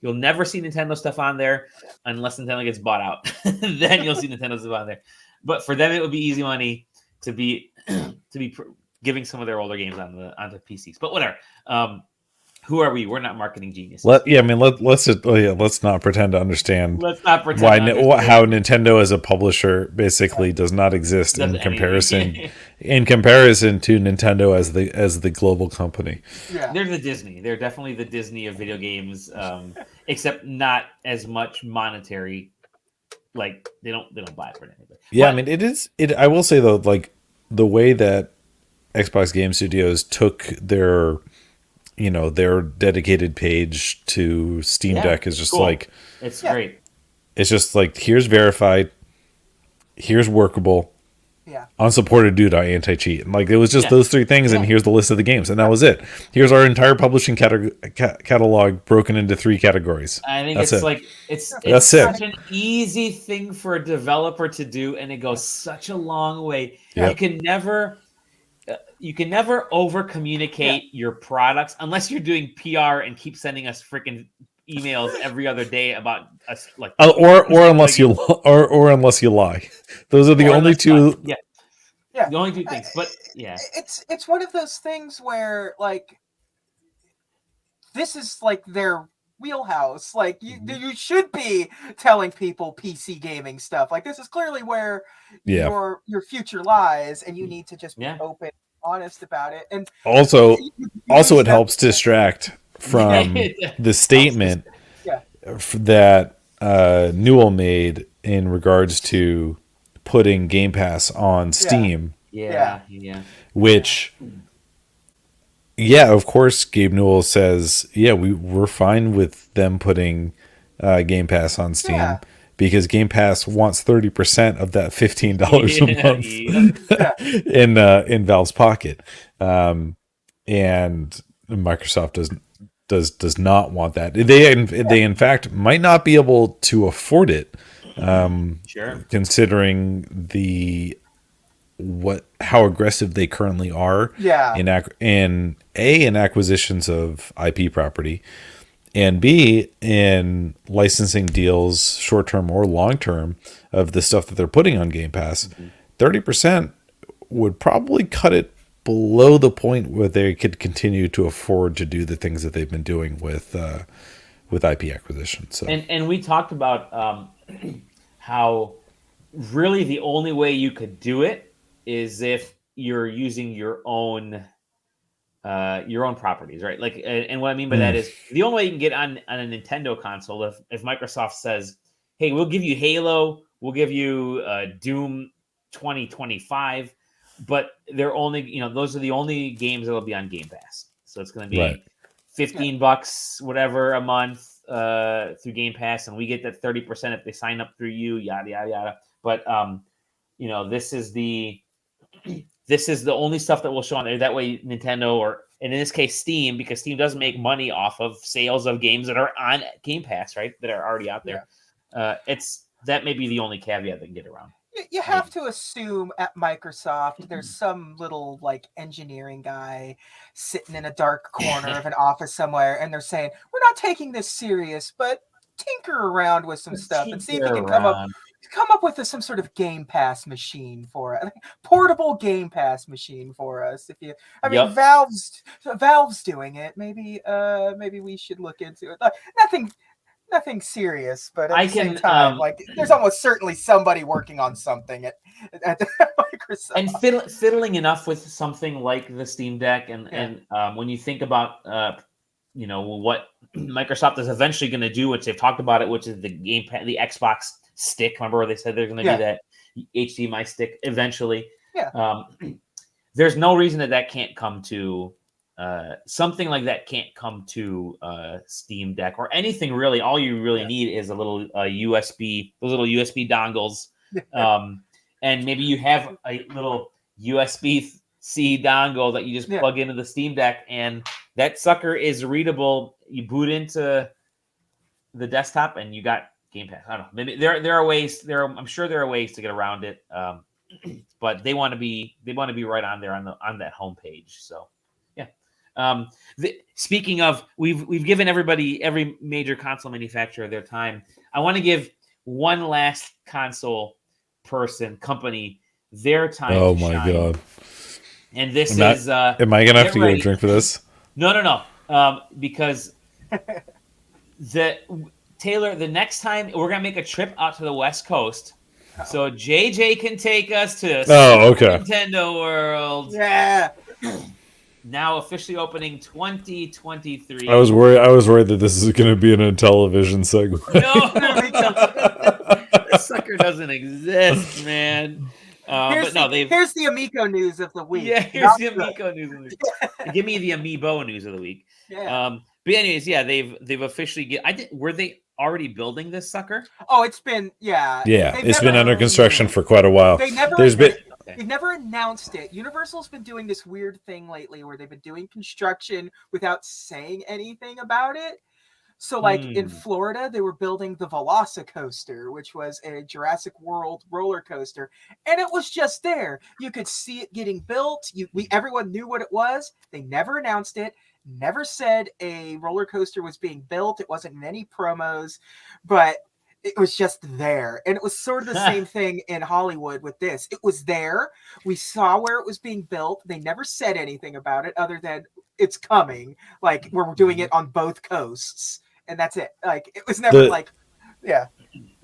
You'll never see Nintendo stuff on there unless Nintendo gets bought out. Then you'll see Nintendo stuff on there. But for them, it would be easy money to be giving some of their older games onto PCs. But whatever. Who are we? We're not marketing geniuses. Let's not pretend to understand. Let's not pretend how Nintendo as a publisher basically does not exist in comparison to Nintendo as the global company. Yeah. They're the Disney. They're definitely the Disney of video games, except not as much monetary. They don't buy it for anything. Yeah, but, I mean, it is. I will say though, the way that Xbox Game Studios took their dedicated page to Steam Deck is just cool. It's great. It's just here's verified, here's workable, unsupported due to anti-cheat. And it was just those three things, and here's the list of the games, and that was it. Here's our entire publishing catalog broken into 3 categories. I think it's such an easy thing for a developer to do, and it goes such a long way. Yep. You can never over communicate your products unless you're doing PR and keep sending us freaking emails every other day about us, or unless you lie. Those are the only two. The only 2 things. But it's one of those things where this is their wheelhouse. You should be telling people PC gaming stuff. This is clearly where your future lies, and you need to just be open, honest about it. And also it helps distract from the statement that Newell made in regards to putting Game Pass on Steam. Yeah. Which, yeah, of course, Gabe Newell says, yeah, we're fine with them putting Game Pass on Steam because Game Pass wants 30% of that $15 a month in Valve's pocket, and Microsoft does not want that. They in fact might not be able to afford it, considering how aggressive they currently are in acquisitions of IP property, and B, in licensing deals, short term or long term, of the stuff that they're putting on Game Pass. 30% would probably cut it below the point where they could continue to afford to do the things that they've been doing with IP acquisition. So and we talked about how really the only way you could do it is if you're using your own properties, right? Like, and what I mean by that is the only way you can get on a Nintendo console if Microsoft says, "Hey, we'll give you Halo, we'll give you Doom 2025," but they're only, those are the only games that'll be on Game Pass. So it's going to be $15 whatever a month through Game Pass, and we get that 30% if they sign up through you, yada yada yada. But this is the only stuff that will show on there. That way, Nintendo, or in this case, Steam, because Steam doesn't make money off of sales of games that are on Game Pass, right? That are already out there. That may be the only caveat they can get around. You have to assume at Microsoft there's some little engineering guy sitting in a dark corner of an office somewhere, and they're saying, "We're not taking this serious, but tinker around with some stuff and see if you can come up with some sort of Game Pass machine for it, portable Game Pass machine for us." Valve's doing it. Maybe we should look into it. Nothing serious, but at the same time, there's almost certainly somebody working on something at Microsoft. And fiddling enough with something like the Steam Deck, and when you think about what Microsoft is eventually going to do, which they've talked about it, which is the Xbox stick. Remember where they said they're going to do that HDMI stick eventually? Yeah. There's no reason that can't come to something like that can't come to Steam Deck or anything really. All you really need is a little USB, those little USB dongles, and maybe you have a little USB-C dongle that you just plug into the Steam Deck, and that sucker is readable. You boot into the desktop, and you got Game Pass. I don't know. Maybe there are ways. I'm sure there are ways to get around it, but they want to be right on there on that homepage. So. Speaking of, we've given every major console manufacturer their time. I want to give one last console company their time. Oh my god! And this is. Am I gonna have to get a drink for this? No. Because Taylor, the next time we're gonna make a trip out to the West Coast, so JJ can take us to Nintendo World. Yeah. Now officially opening 2023. I was worried that this is going to be in a television segment. No, this sucker doesn't exist, man. Here's the Amico news of the week. Yeah, here's the Amico news of the week. Give me the Amiibo news of the week. Yeah. But anyways, they've officially were they already building this sucker? Oh, it's been it's been under construction for quite a while. They've never announced it. Universal's been doing this weird thing lately where they've been doing construction without saying anything about it. So, in Florida, they were building the Velocicoaster, which was a Jurassic World roller coaster, and it was just there. You could see it getting built. Everyone knew what it was. They never announced it. Never said a roller coaster was being built. It wasn't in any promos, but it was just there. And it was sort of the same thing in Hollywood with this. It was there. We saw where it was being built. They never said anything about it other than it's coming. We're doing it on both coasts. And that's it. It was never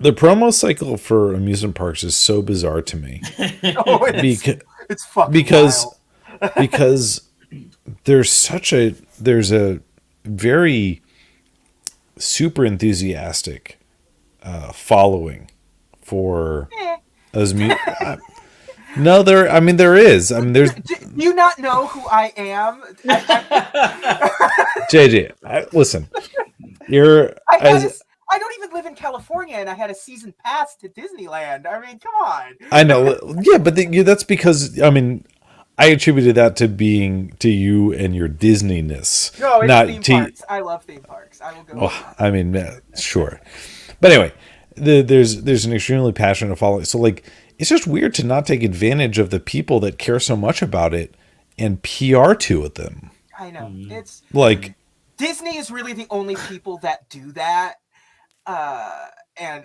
The promo cycle for amusement parks is so bizarre to me. It's fucking because there's a very super enthusiastic following for Those no, there. I mean, there is. I mean, there's. Do you not know who I am? JJ, listen. I don't even live in California, and I had a season pass to Disneyland. I mean, come on. I know. Yeah, but that's because I mean, I attributed that to being to you and your Disneyness. No, it's not theme parks. I love theme parks. I will go. Oh, I mean, sure. But anyway, there's an extremely passionate following. So like, it's just weird to not take advantage of the people that care so much about it and PR to it them. I know. It's like Disney is really the only people that do that. And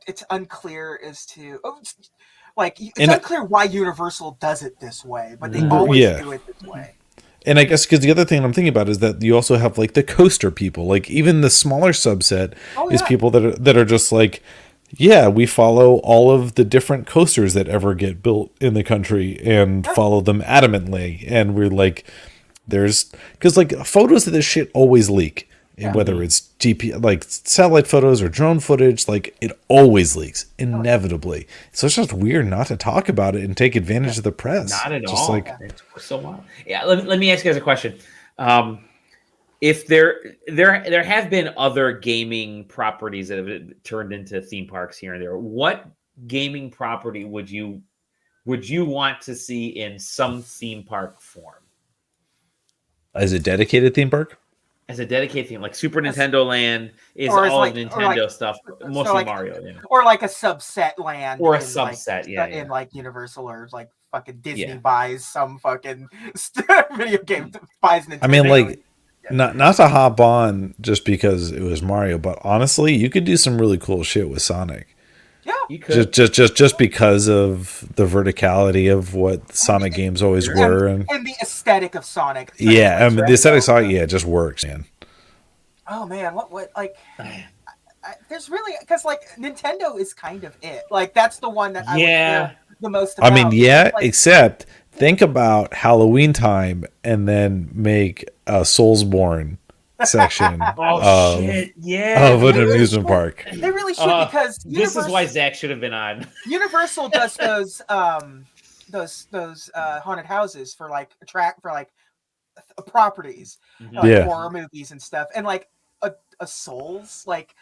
it's unclear as to it's unclear why Universal does it this way, but they always do it this way. And I guess because the other thing I'm thinking about is that you also have like the coaster people, like even the smaller subset is people that are just like, yeah, we follow all of the different coasters that ever get built in the country and follow them adamantly. And we're like, because like photos of this shit always leak. And whether it's like satellite photos or drone footage, like it always leaks inevitably. So it's just weird not to talk about it and take advantage of the press. Not at just all. Like, it's so wild. Yeah. Let me ask you guys a question. If there have been other gaming properties that have turned into theme parks here and there, what gaming property would you want to see in some theme park form? As a dedicated theme park? As a dedicated theme, like Super Nintendo Land is all Nintendo stuff, mostly Mario, or like a subset land, or a subset, in like Universal, or like fucking Disney buys some fucking video game, buys Nintendo. I mean, like, not to hop on just because it was Mario, but honestly, you could do some really cool shit with Sonic. Yeah, you could. Just because of the verticality of what Sonic games always were, and the aesthetic of Sonic. Yeah, I mean the aesthetic of Sonic, it just works, man. Oh man, what like? There's really, because like Nintendo is kind of it. Like that's the one that I would hear the most about. I mean, except think about Halloween time and then make a Soulsborne section of an amusement park. They really should, because this is why Zach should have been on. Universal does those haunted houses for like properties, horror movies and stuff, and like a Souls like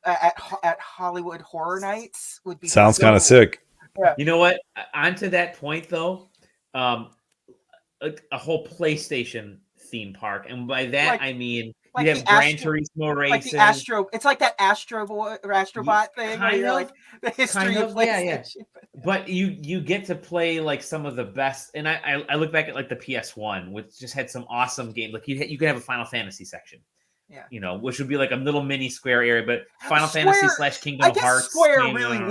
at Hollywood Horror Nights would be sounds kind of sick. Yeah. You know what? Onto that point though, a whole PlayStation theme park, and by that I mean. Like you have Gran Turismo races. Like it's like that Astrobot thing. Where you're like the history of PlayStation. Yeah. But you get to play like some of the best. And I look back at like the PS1, which just had some awesome games. Like you could have a Final Fantasy section. Yeah. You know, which would be like a little mini Square area, but Final Fantasy / Kingdom Hearts. Square really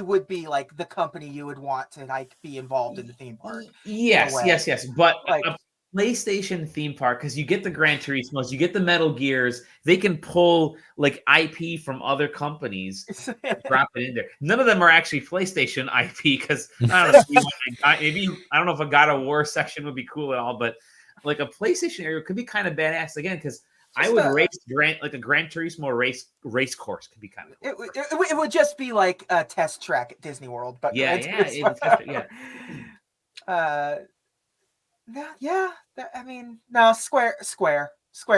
would be like the company you would want to like be involved in the theme park. Yes. But like, PlayStation theme park, because you get the Gran Turismos, you get the Metal Gears, they can pull like IP from other companies, drop it in there. None of them are actually PlayStation IP, because I don't know, maybe I don't know if a God of War section would be cool at all, but like a PlayStation area could be kind of badass again, because I would race like a Gran Turismo race course could be kind of cool. It would just be like a test track at Disney World, but I mean, no, Square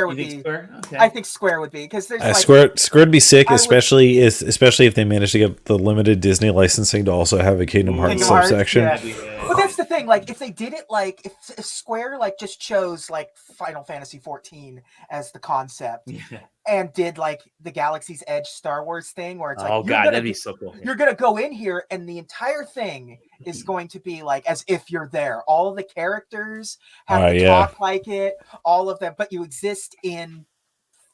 would be. Square? Okay. I think Square would be, because there's Square would be sick, especially if they manage to get the limited Disney licensing to also have a Kingdom Hearts subsection. But that's the thing, like if they did it, like if Square like just chose like Final Fantasy 14 as the concept and did like the Galaxy's Edge Star Wars thing, where it's like, that'd be so cool. You're gonna go in here and the entire thing is going to be like as if you're there. All of the characters have to talk like it, all of them, but you exist in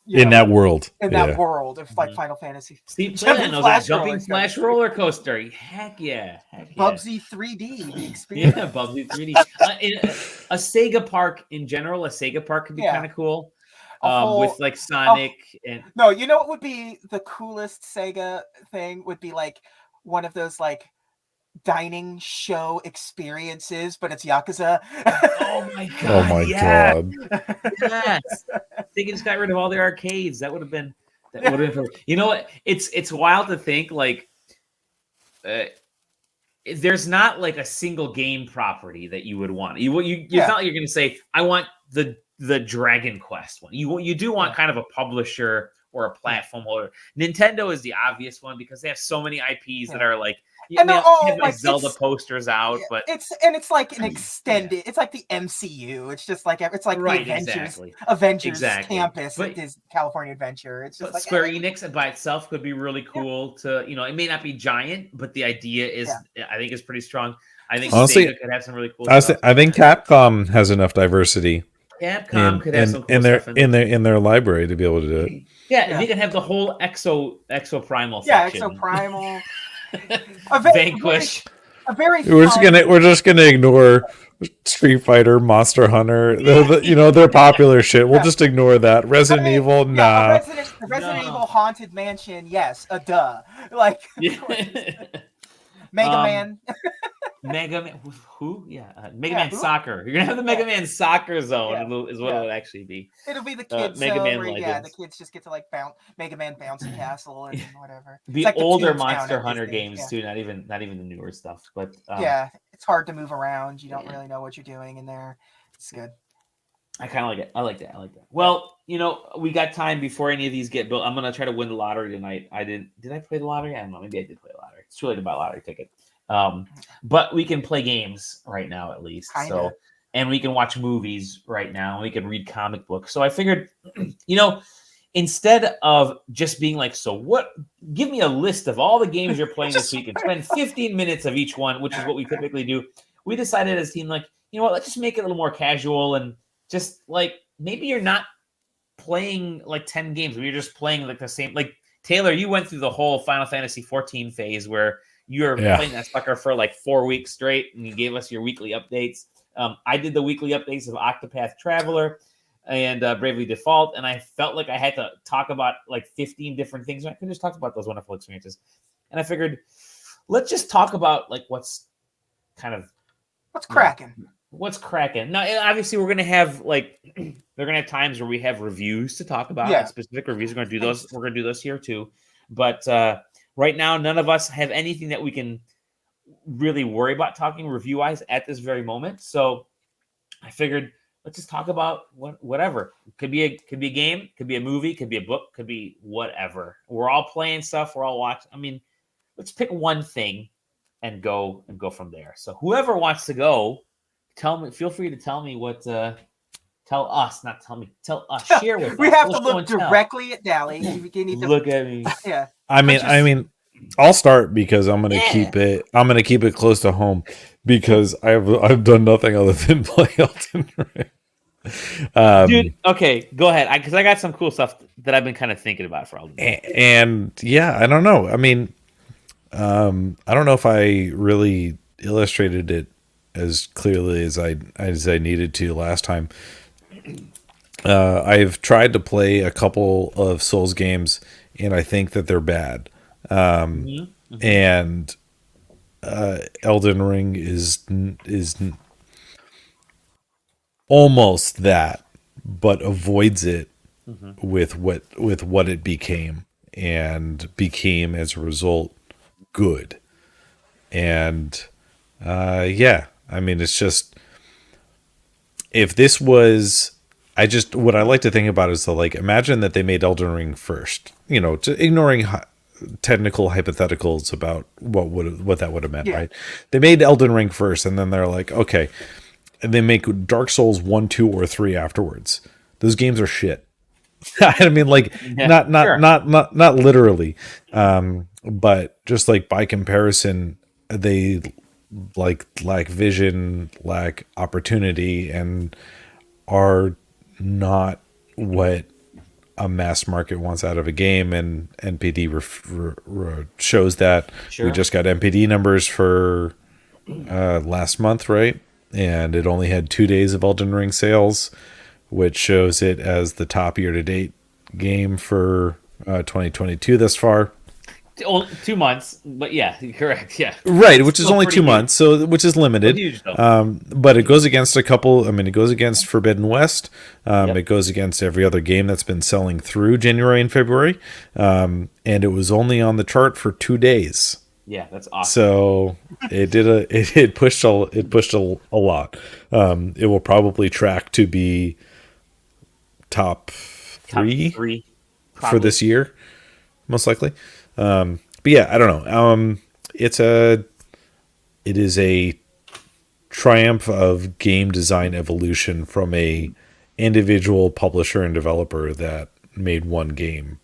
that world. That world of like Final Fantasy. Steve Flynn knows that jumping flash roller coaster. Heck yeah. Bubsy 3D experience. Yeah, Bubsy 3D. A Sega park in general, a Sega park could be kind of cool. With like Sonic and no, you know what would be the coolest Sega thing would be like one of those like dining show experiences, but it's Yakuza. Oh my god! God! Yes, they just got rid of all their arcades. That would have been. You know what? It's wild to think like there's not like a single game property that you would want. It's not like you're going to say, I want the Dragon Quest one. You do want kind of a publisher or a platform holder. Nintendo is the obvious one because they have so many IPs that are like, and they're all have like Zelda posters out, but it's like an extended. It's like the MCU. It's just like the Avengers campus. But, it is California Adventure. It's just like Square Enix by itself could be really cool to it may not be giant, but the idea is I think is pretty strong. I think honestly, Sega could have some really cool stuff. I think Capcom has enough diversity. Capcom could have some cool stuff in their library to be able to do it. Yeah, if you can have the whole Exoprimal section. Exoprimal. Vanquish. We're just gonna ignore Street Fighter, Monster Hunter, they're popular shit. We'll just ignore that. Resident Evil, nah. Resident Evil Haunted Mansion, yes, duh. Like Mega Man. Mega Man, who? Yeah, Mega Man Soccer. You're gonna have the Mega Man Soccer zone. Is what it would actually be. It'll be the kids Mega zone Man where, Legends. the kids just get to like bounce Mega Man Bouncy Castle and whatever. The like older Monster Hunter games too, not even the newer stuff. But it's hard to move around. You don't really know what you're doing in there. It's good. I kind of like it. I like that. Well, we got time before any of these get built. I'm gonna try to win the lottery tonight. Did I play the lottery? I don't know. Maybe I did play the lottery. It's too late to buy a lottery ticket. But we can play games right now at least. Kinda. So, and we can watch movies right now. And we can read comic books. So I figured, instead of just being like, give me a list of all the games you're playing this week and spend 15 minutes of each one, which is what we typically do. We decided as a team, like, let's just make it a little more casual and just like, maybe you're not playing like 10 games. You're just playing like the same, like Taylor, you went through the whole Final Fantasy 14 phase where you were playing that sucker for like 4 weeks straight, and you gave us your weekly updates. I did the weekly updates of Octopath Traveler and Bravely Default, and I felt like I had to talk about like 15 different things. I could just talk about those wonderful experiences. And I figured, let's just talk about like what's cracking. What's cracking? Now, obviously, we're going to have like they're going to have times where we have reviews to talk about. Yeah. Specific reviews. We're going to do those. We're going to do those here too. But right now, none of us have anything that we can really worry about talking review-wise at this very moment. So I figured let's just talk about whatever. Could be a game, could be a movie, could be a book, could be whatever. We're all playing stuff. We're all watching. I mean, let's pick one thing and go from there. So whoever wants to go, feel free to tell me what. Tell us. Share with us. We have to look directly at Dally. Look at me. Yeah. I mean, I'll start because I'm gonna keep it close to home because I've done nothing other than play Elden Ring. Dude, okay, go ahead. Because I got some cool stuff that I've been kind of thinking about for Elden Ring. And I don't know. I mean, I don't know if I really illustrated it as clearly as I needed to last time. I've tried to play a couple of Souls games, and I think that they're bad. And Elden Ring is almost that, but avoids it with what it became, and became as a result good. And I mean, it's just, if this was, what I like to think about is imagine that they made Elden Ring first, ignoring technical hypotheticals about what that would have meant, right? They made Elden Ring first, and then they're like, okay, and they make Dark Souls 1, 2, or 3 afterwards. Those games are shit. I mean, not literally, but just like by comparison, they lack vision, lack opportunity, and are not what a mass market wants out of a game. And NPD shows that. We just got NPD numbers for last month, right? And it only had 2 days of Elden Ring sales, which shows it as the top year-to-date game for 2022 thus far. 2 months, but yeah, correct, yeah. Right, which is only 2 months, so which is limited. Huge, but it goes against a couple. I mean, it goes against Forbidden West. It goes against every other game that's been selling through January and February. And it was only on the chart for 2 days. Yeah, that's awesome. So it pushed a lot. It will probably track to be top Top three three, for probably. this year, most likely. But yeah, I don't know. It is a triumph of game design evolution from a individual publisher and developer that made one game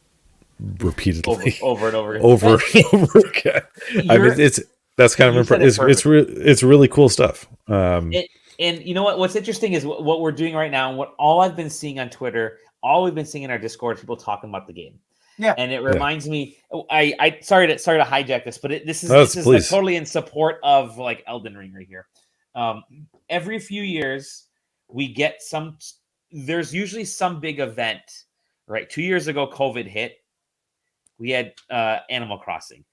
repeatedly over and over again. over and over again. I mean, it's that's kind of said it it's really cool stuff. And you know what? What's interesting is what we're doing right now, and what all I've been seeing on Twitter, all we've been seeing in our Discord, people talking about the game. Yeah, and it reminds me. I sorry to hijack this, but this is like totally in support of like Elden Ring right here. Every few years, we get some. There's usually some big event, right? 2 years ago, COVID hit. We had Animal Crossing.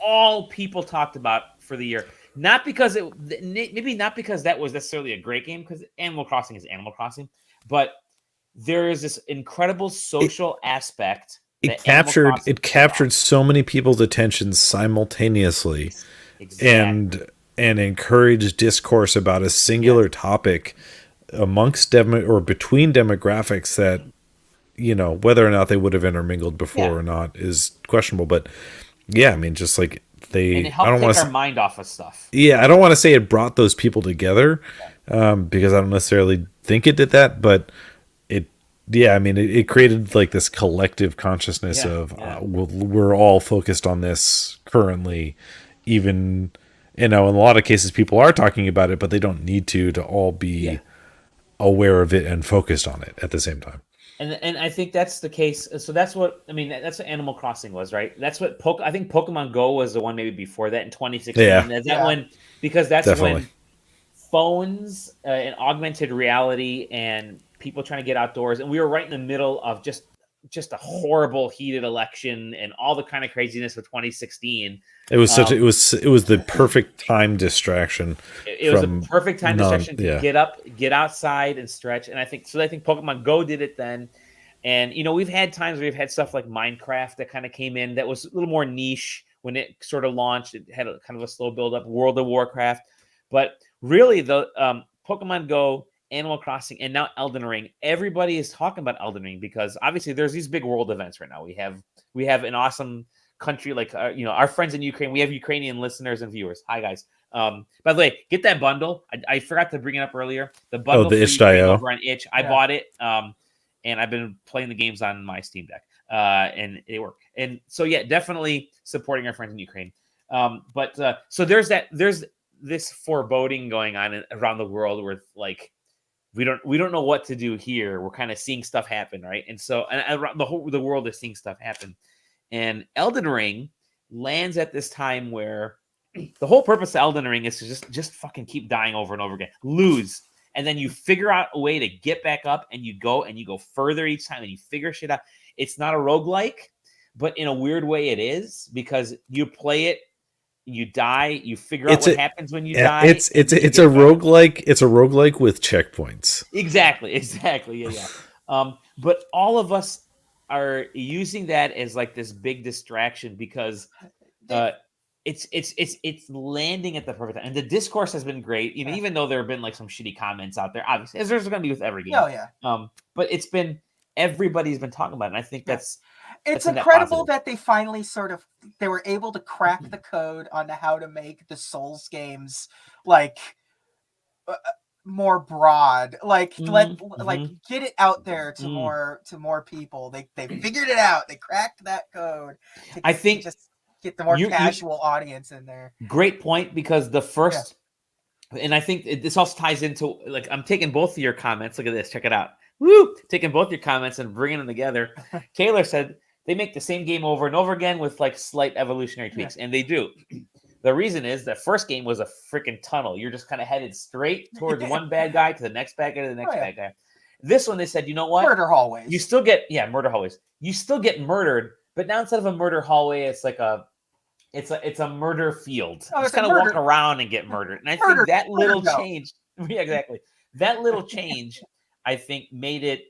All people talked about for the year. Not because maybe not because that was necessarily a great game, because Animal Crossing is Animal Crossing, but there is this incredible social aspect. It captured so many people's attention simultaneously, exactly. and encouraged discourse about a singular topic amongst or between demographics that, you know, whether or not they would have intermingled before or not is questionable. But yeah, I mean, just like and it helped take our mind off of stuff. Yeah, I don't want to say it brought those people together, because I don't necessarily think it did that, but I mean, it created like this collective consciousness of we're all focused on this currently, even, you know, in a lot of cases people are talking about it, but they don't need to all be aware of it and focused on it at the same time. And I think that's the case. So that's what I mean. That's what Animal Crossing was, right? That's what I think Pokemon Go was the one maybe before that in 2016. Yeah. When because that's when phones and augmented reality and people trying to get outdoors, and we were right in the middle of just a horrible heated election and all the kind of craziness of 2016. It was it was the perfect time distraction. It was a perfect time distraction to get outside and stretch. And I think Pokemon Go did it then. And you know, we've had times where we've had stuff like Minecraft that kind of came in that was a little more niche when it sort of launched. It had a kind of a slow build up. World of Warcraft, but really the Pokemon Go, Animal Crossing, and now Elden Ring. Everybody is talking about Elden Ring because obviously there's these big world events right now. We have an awesome country like you know, our friends in Ukraine. We have Ukrainian listeners and viewers. Hi guys. By the way, get that bundle. I forgot to bring it up earlier. The bundle the itch.io over on Itch. I bought it, and I've been playing the games on my Steam Deck, and it worked. And so yeah, definitely supporting our friends in Ukraine. So there's this foreboding going on around the world where like we don't know what to do here. We're kind of seeing stuff happen, right? And so and the world is seeing stuff happen. And Elden Ring lands at this time where the whole purpose of Elden Ring is to just fucking keep dying over and over again, lose, and then you figure out a way to get back up, and you go further each time, and you figure shit out. It's not a roguelike, but in a weird way it is, because you play it, you die, you figure out what happens when you die. It's a roguelike. It's a roguelike with checkpoints. Exactly. Yeah. But all of us are using that as like this big distraction because it's landing at the perfect time. And the discourse has been great, you know, even though there have been like some shitty comments out there, obviously, as there's going to be with every game. Oh yeah. But everybody's been talking about it, and I think it's incredible that they finally they were able to crack the code on how to make the Souls games like more broad, like get it out there to more people. They figured it out. They cracked that code. I think just get the more casual audience in there. Great point, because the first, and I think this also ties into, like, I'm taking both of your comments. Look at this. Check it out. Woo! Taking both your comments and bringing them together. Taylor said they make the same game over and over again with like slight evolutionary tweaks, and they do. The reason is the first game was a freaking tunnel. You're just kind of headed straight towards one bad guy to the next bad guy to the next bad guy. This one, they said, you know what? Murder hallways. You still get murder hallways. You still get murdered, but now instead of a murder hallway, it's like it's a murder field. You just kind of walk around and get murdered. And I think that little change, exactly. That little change, I think, made it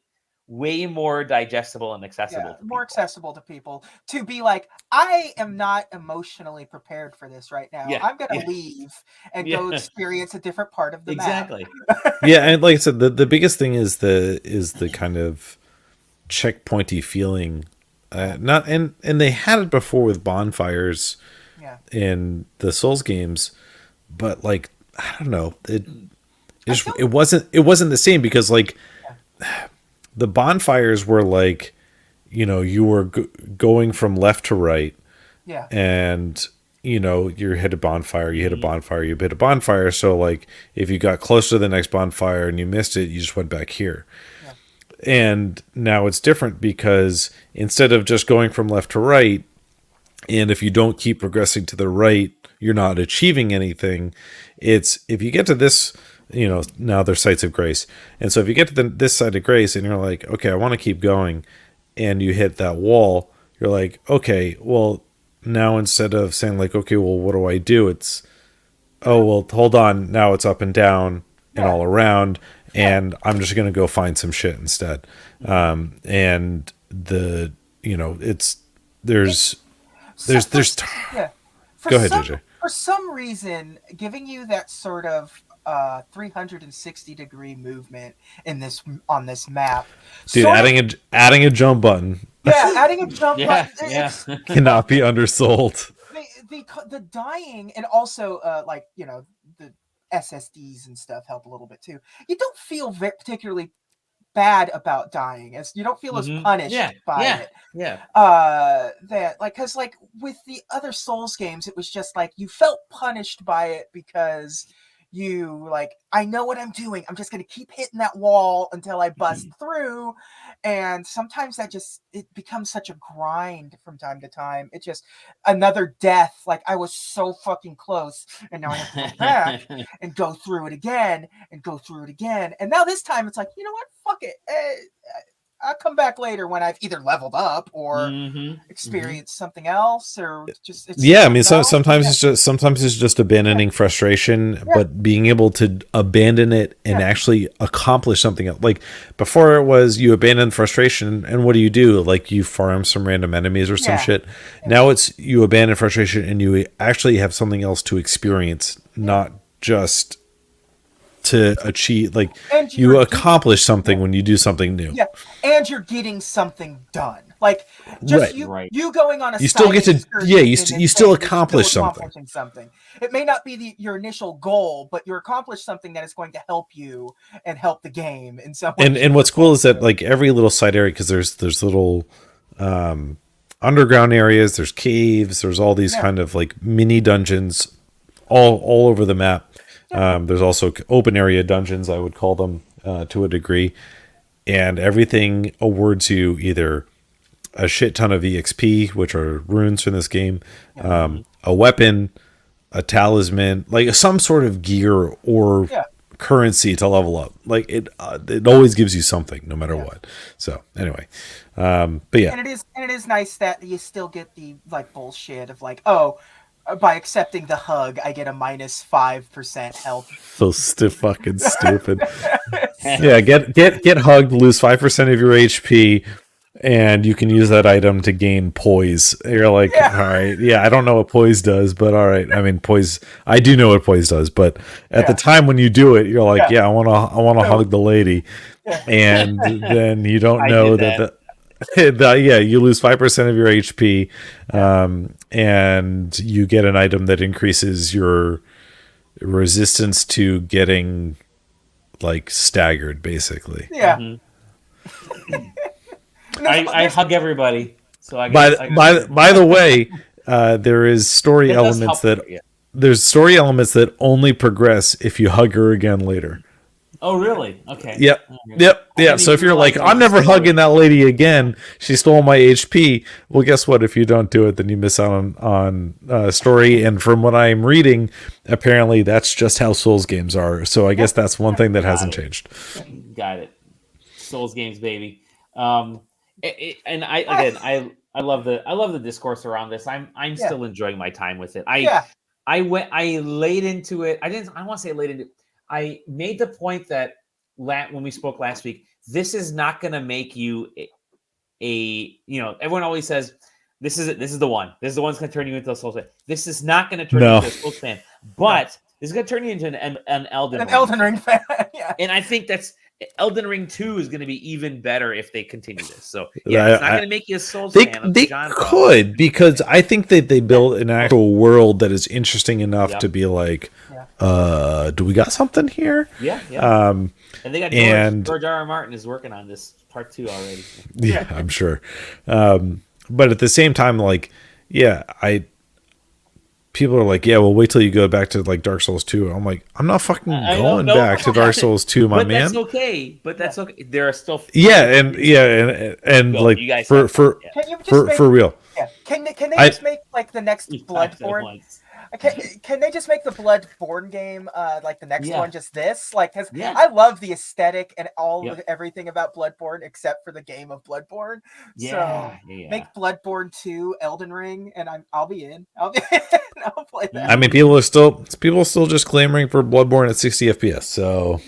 way more digestible and accessible. To more people. accessible to people, to be like, I am not emotionally prepared for this right now. I'm gonna leave and go experience a different part of the map. Yeah, and like I said, the biggest thing is the kind of checkpointy feeling. Not and they had it before with bonfires in the Souls games, but like I don't know, it wasn't the same, because like the bonfires were like, you know, you were going from left to right, and you know, you hit a bonfire, you hit a bonfire, you hit a bonfire. So like if you got close to the next bonfire and you missed it, you just went back here. And now it's different, because instead of just going from left to right, and if you don't keep progressing to the right, you're not achieving anything. It's if you get to this, you know, now there's sites of grace. And so if you get to this side of grace and you're like, okay, I want to keep going, and you hit that wall, you're like, okay, well, now instead of saying like, okay, well, what do I do? It's, oh, well, hold on. Now it's up and down and all around. And I'm just going to go find some shit instead. And the, you know, there's go ahead, JJ. For some reason, giving you that sort of 360-degree movement on this map, dude, adding a jump button. Adding a jump button. Cannot be undersold. The dying, and also like, you know, the SSDs and stuff help a little bit too. You don't feel particularly bad about dying, as you don't feel as punished by it. That like, because like with the other Souls games, it was just like you felt punished by it because you like, I know what I'm doing. I'm just going to keep hitting that wall until I bust through. And sometimes it becomes such a grind from time to time. It's just another death. Like, I was so fucking close, and now I have to go back and go through it again and go through it again. And now this time it's like, you know what? Fuck it. I'll come back later when I've either leveled up or experienced something else, or just I mean, sometimes it's just abandoning frustration, but being able to abandon it and actually accomplish something else. Like before, it was you abandon frustration, and what do? Like you farm some random enemies or some shit. Now it's you abandon frustration and you actually have something else to experience, not just to achieve, like you accomplish something when you do something new. And you're getting something done. Like just you going on a you still get to you still accomplish something. It may not be your initial goal, but you accomplish something that is going to help you and help the game in some way. And what's cool is that like every little side area, because there's little underground areas, there's caves, there's all these kind of like mini dungeons all over the map. There's also open area dungeons, I would call them, to a degree, and everything awards you either a shit ton of EXP, which are runes from this game, a weapon, a talisman, like some sort of gear or currency to level up. Like it always gives you something, no matter what. So anyway, but yeah, and it is nice that you still get the like bullshit of like, oh, by accepting the hug, I get a -5% health. So fucking stupid. Get hugged, lose 5% of your HP, and you can use that item to gain poise. You're like, all right, I don't know what poise does, but all right. I mean, poise. I do know what poise does, but at the time when you do it, you're like, I want to hug the lady, and then you don't know that. You lose 5% of your HP, and you get an item that increases your resistance to getting like staggered, basically. I hug everybody. So I by the way, there is story elements there's story elements that only progress if you hug her again later. Oh, really? Okay. Yep. So if you're like, I'm never hugging that lady again, she stole my HP. Well, guess what? If you don't do it, then you miss out on story. And from what I'm reading, apparently that's just how Souls games are. So I guess that's one thing that hasn't changed. Got it. Souls games, baby. And I love the discourse around this. I'm still enjoying my time with it. I laid into it. I want to say laid into it. I made the point that when we spoke last week this is not going to make you everyone always says this is the one. This is the one that's going to turn you into a Souls fan. This is not going to turn you into a Souls fan, but this is going to turn you into an Elden Ring fan. Yeah. And I think that's Elden Ring 2 is going to be even better if they continue this. So it's not going to make you a Souls fan. They could, because I think that they built an actual world that is interesting enough to be like, do we got something here? Yeah. And they got George R. R. Martin is working on this part 2 already. Yeah, I'm sure. But at the same time, like, people are like, well, wait till you go back to like Dark Souls 2. I'm like, I'm not fucking going back to Dark Souls 2, my man. That's okay. But that's okay. There are still and like for real. Yeah. Can they just make like the next Bloodborne? Can they just make the Bloodborne game like the next one just this? Like, cause I love the aesthetic and everything about Bloodborne except for the game of Bloodborne. Make Bloodborne 2 Elden Ring, and I'll be in. I'll play that. I mean, people are still just clamoring for Bloodborne at 60 FPS. So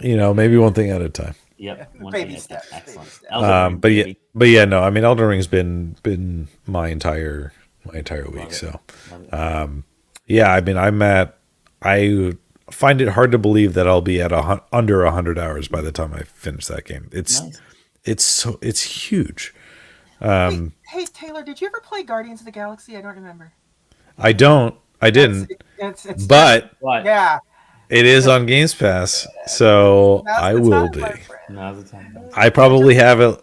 maybe one thing at a time. Yep. Baby steps. Excellent. But no. I mean, Elden Ring's been my entire week. So. I mean, I find it hard to believe that I'll be at under 100 hours by the time I finish that game. It's huge. Hey Taylor, did you ever play Guardians of the Galaxy? I don't remember. I didn't. But it is on Games Pass, so I will be. Now's the time. I probably have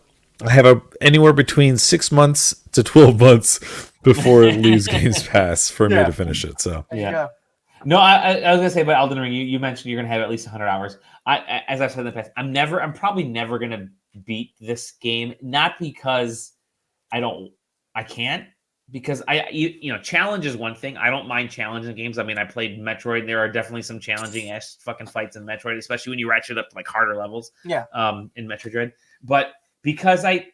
anywhere between 6 months to 12 months before it leaves Games Pass for me to finish it. So no, I was gonna say about Elden Ring. You mentioned you're gonna have at least 100 hours. As I've said in the past, I'm probably never gonna beat this game. Not because I can't. Because challenge is one thing. I don't mind challenging games. I mean, I played Metroid. There are definitely some challenging ass fucking fights in Metroid, especially when you ratchet up to like harder levels. Yeah. In Metroid Dread, but because I'm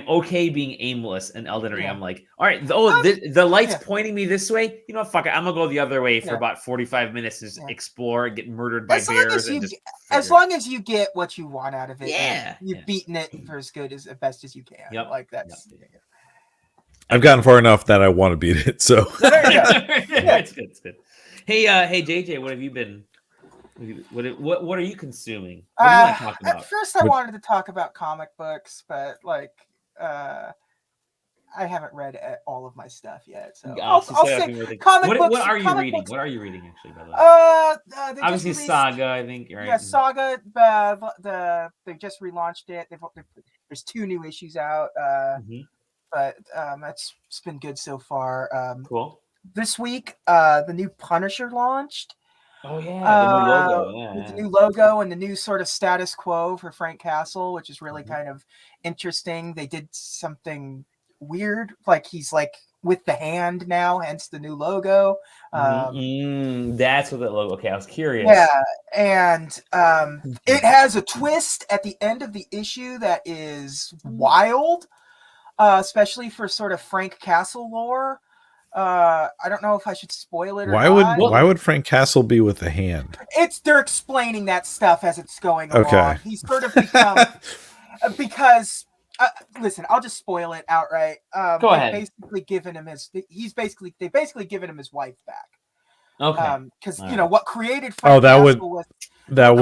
okay being aimless in Elden Ring. I'm like, all right, the light's pointing me this way. You know, fuck it. I'm gonna go the other way for about 45 minutes to just explore, get murdered by bears. As long as you get what you want out of it, you've beaten it for as best as you can. Yep. Like that's. I've gotten far enough that I want to beat it. So it's good. It's good. Hey, JJ, what have you been? What are you consuming? What do you want to talk about? At first, I wanted to talk about comic books, but I haven't read all of my stuff yet. So I'll say comic books. What are you reading? What are you reading actually? By the way, obviously Saga. I think right. Yeah, Saga. They just relaunched it. There's 2 new issues out. But it's been good so far. Cool. This week, the new Punisher launched. Oh yeah, the new logo. With the new logo and the new sort of status quo for Frank Castle, which is really kind of interesting. They did something weird, like he's like with the hand now, hence the new logo. That's what that logo. Okay, I was curious. Yeah, and it has a twist at the end of the issue that is wild, especially for sort of Frank Castle lore. I don't know if I should spoil it or not. Why would Frank Castle be with the hand? They're explaining that stuff as it's going along. Okay. He's sort of become because listen, I'll just spoil it outright. Go ahead. They've basically given him his wife back. Okay. Because what created Frank Castle that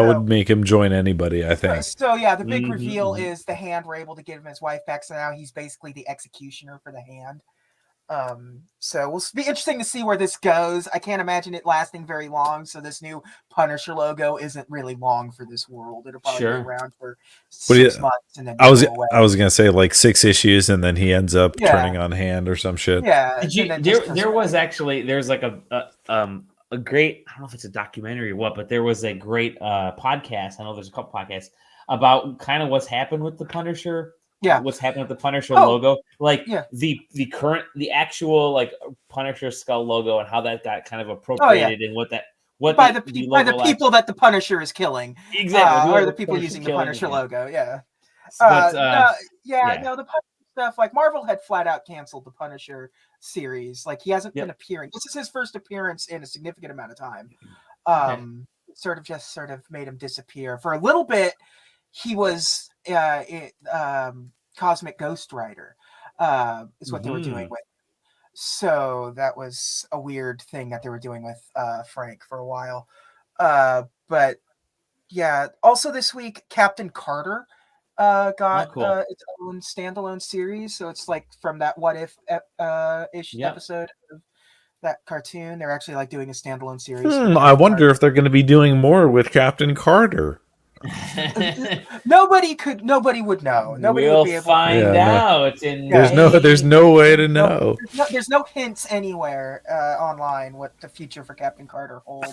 would make him join anybody, I think. So the big reveal is the hand were able to give him his wife back, so now he's basically the executioner for the hand. So we'll be interesting to see where this goes. I can't imagine it lasting very long, so this new Punisher logo isn't really long for this world. It'll probably be around for 6 months and then I was gonna say like 6 issues and then he ends up turning on hand or some shit. Yeah. There's like a great, I don't know if it's a documentary or what, but there was a great podcast. I know there's a couple podcasts about kind of what's happened with the Punisher. Yeah. What's happened with the Punisher logo. Like the actual like Punisher skull logo and how that got kind of appropriated and by the people that the Punisher is killing. Exactly. Or the people using the Punisher logo. Yeah. The Punisher stuff, like Marvel had flat out canceled the Punisher series. Like he hasn't been appearing. This is his first appearance in a significant amount of time. sort of made him disappear for a little bit. He was Cosmic Ghost Rider, is what they were doing with. So that was a weird thing that they were doing with Frank for a while. But yeah, also this week, Captain Carter got its own standalone series. So it's like from that What If ish episode of that cartoon. They're actually like doing a standalone series. I wonder if they're going to be doing more with Captain Carter. Nobody would know. Nobody would be able to find out. There's no way to know. There's no hints anywhere online what the future for Captain Carter holds.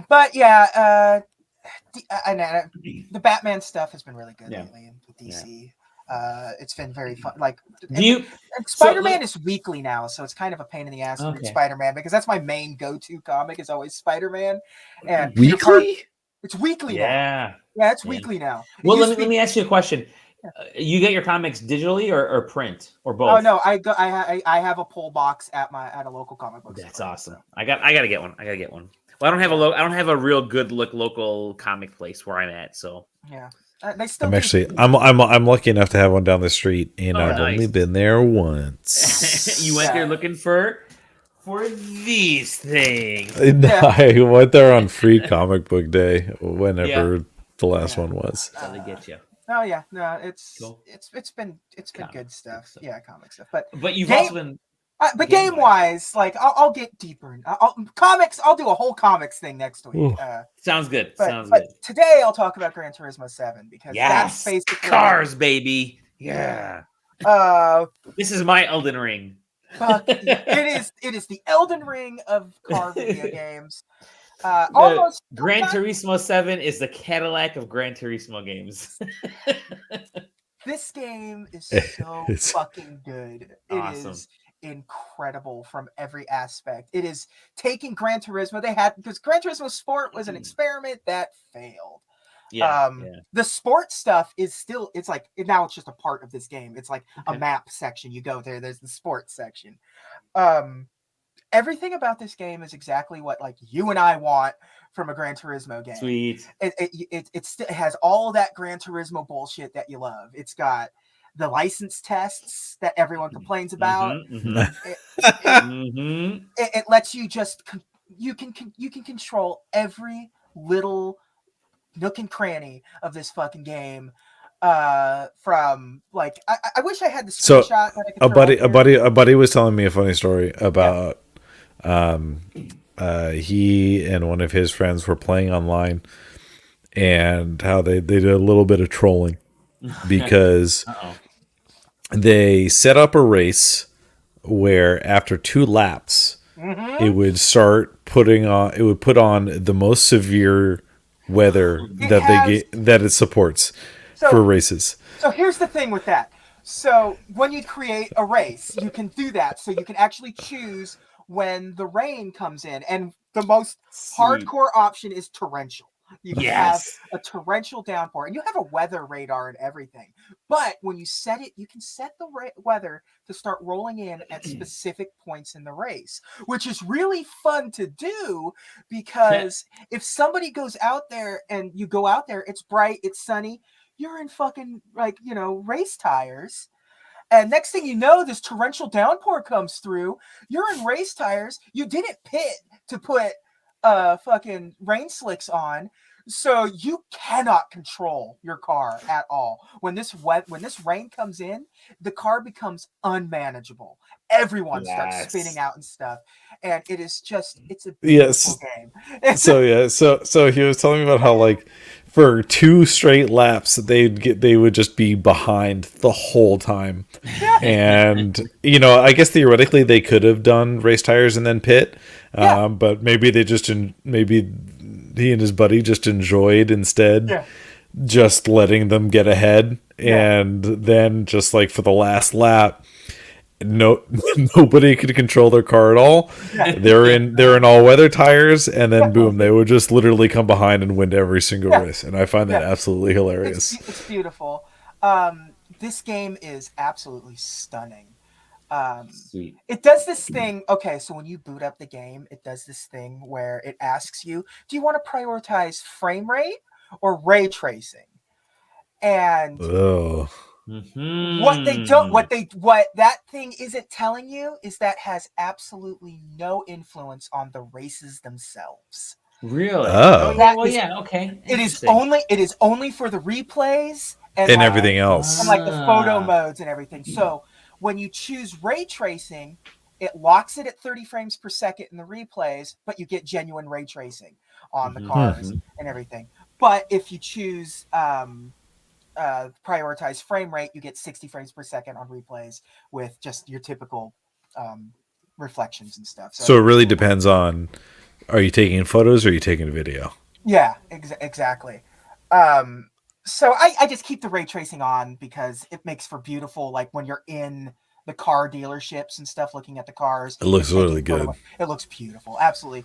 But yeah, the Batman stuff has been really good lately in DC. It's been very fun. Like, Spider-Man is weekly now, so it's kind of a pain in the ass to read Spider-Man because that's my main go-to comic is always Spider-Man. And weekly? It's weekly now. Yeah, it's weekly now. Well, let me ask you a question. You get your comics digitally or print or both? Oh no, I have a pull box at a local comic book store. That's awesome. So. I gotta get one. Well, I don't have a real good local comic place where I'm at, so yeah. I'm lucky enough to have one down the street, and I've only been there once. You went there looking for these things. I went there on free comic book day, whenever the last one was. How they get you? Oh yeah, no, it's been good stuff. Yeah, comic stuff. But you've also been. But game wise, like I'll get deeper in comics. I'll do a whole comics thing next week. Sounds good. But today I'll talk about Gran Turismo 7 because that's basically cars, baby. Yeah. This is my Elden Ring. It is the Elden Ring of car video games. Gran Turismo 7 is the Cadillac of Gran Turismo games. This game is so fucking good. It is incredible from every aspect. It is taking Gran Turismo because Gran Turismo Sport was an experiment that failed. The sports stuff is still, it's like now it's just a part of this game. It's like a map section. You go there's the sports section. Everything about this game is exactly what like you and I want from a Gran Turismo game. Sweet. It has all that Gran Turismo bullshit that you love. It's got the license tests that everyone complains about. It lets you you can control every little nook and cranny of this fucking game. From like I wish I had the screenshot. A buddy was telling me a funny story about he and one of his friends were playing online and how they did a little bit of trolling because they set up a race where after 2 laps it would put on the most severe weather that it supports for races. So here's the thing with that. So when you create a race, you can do that. So you can actually choose when the rain comes in, and the most hardcore option is torrential. You can have a torrential downpour, and you have a weather radar and everything. But when you set it, you can set the weather to start rolling in at specific points in the race, which is really fun to do because if somebody goes out there and you go out there, it's bright, it's sunny, you're in fucking race tires. And next thing you know, this torrential downpour comes through. You're in race tires. You didn't pit to put fucking rain slicks on, so you cannot control your car at all. When this rain comes in, the car becomes unmanageable. Everyone starts spinning out and stuff, and it's a beautiful game. So he was telling me about how like for 2 straight laps they would just be behind the whole time. And I guess theoretically they could have done race tires and then pit, but maybe maybe he and his buddy just enjoyed instead just letting them get ahead, and then just like for the last lap nobody could control their car at all. They're in all weather tires, and then boom, they would just literally come behind and win every single race. And I find that absolutely hilarious. It's beautiful. This game is absolutely stunning. Sweet. It does this thing. Okay, so when you boot up the game, it does this thing where it asks you, do you want to prioritize frame rate or ray tracing? And Oh. what they don't, Mm-hmm. what that thing isn't telling you is that has absolutely no influence on the races themselves. Really? Oh Oh. yeah. That Well, is, yeah. Okay. it is Interesting. only, it is only for the replays and And like everything else. the photo Ah. modes and everything. So when you choose ray tracing, it locks it at 30 frames per second in the replays, but you get genuine ray tracing on the Hmm. cars and everything. But if you choose prioritize frame rate, you get 60 frames per second on replays with just your typical um, reflections and stuff. So So it really depends on, are you taking photos or are you taking video? yeah, exactly. Um, so I just keep the ray tracing on because it makes for beautiful, like when you're in the car dealerships and stuff, looking at the cars It and looks really taking good. it looks beautiful, absolutely.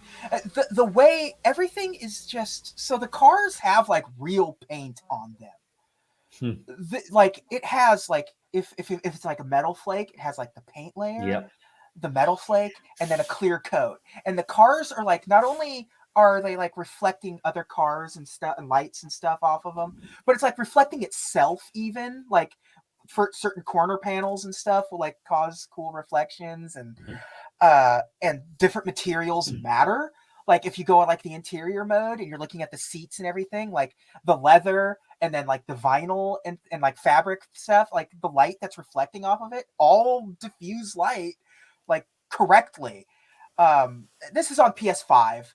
The way everything is just so the cars have like real paint on them. Hmm. Like it has like if it's like a metal flake, it has like the paint layer, Yep. the metal flake, and then a clear coat. And the cars are like not only are they like reflecting other cars and stuff and lights and stuff off of them, but it's like reflecting itself even like for certain corner panels and stuff will like cause cool reflections and different materials matter. Like if you go on like the interior mode and you're looking at the seats and everything, like the leather and then like the vinyl and like fabric stuff, like the light that's reflecting off of it, all diffuse light like correctly. This is on PS5,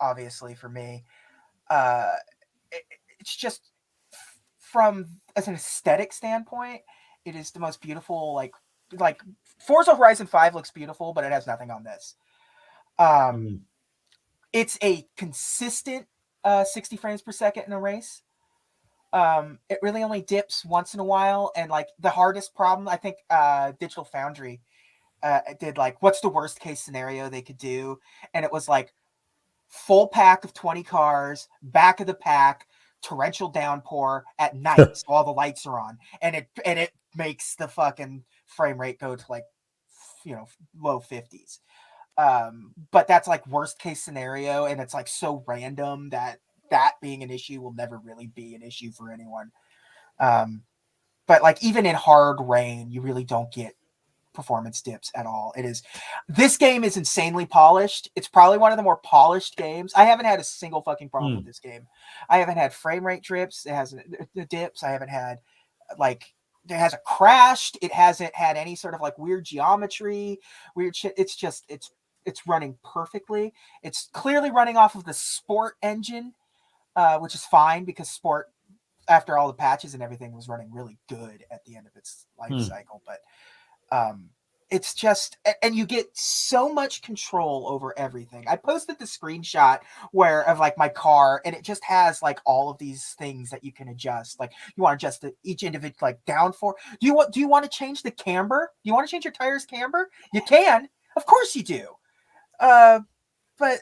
obviously for me. Uh, it's just from as an aesthetic standpoint, it is the most beautiful. Like Forza Horizon 5 looks beautiful, but it has nothing on this. Um, Mm. it's a consistent 60 frames per second in a race. It really only dips once in a while, and like the hardest problem, I think, Digital Foundry did like what's the worst case scenario they could do, and it was like full pack of 20 cars, back of the pack, torrential downpour at night, so all the lights are on, and it makes the fucking frame rate go to like low 50s. But that's like worst case scenario, and it's like so random that being an issue will never really be an issue for anyone. But like even in hard rain, you really don't get performance dips at all. This game is insanely polished. It's probably one of the more polished games. I haven't had a single fucking problem with this game. I haven't had frame rate drips. It hasn't the dips. I haven't had like it hasn't crashed. It hasn't had any sort of like weird geometry, weird shit. It's running perfectly. It's clearly running off of the Sport engine, which is fine because Sport, after all the patches and everything, was running really good at the end of its life cycle. But it's just, and you get so much control over everything. I posted the screenshot where of like my car, and it just has like all of these things that you can adjust. Like you want to adjust each individual like downforce. Do you want to change the camber? Do you want to change your tires camber? You can, of course you do. But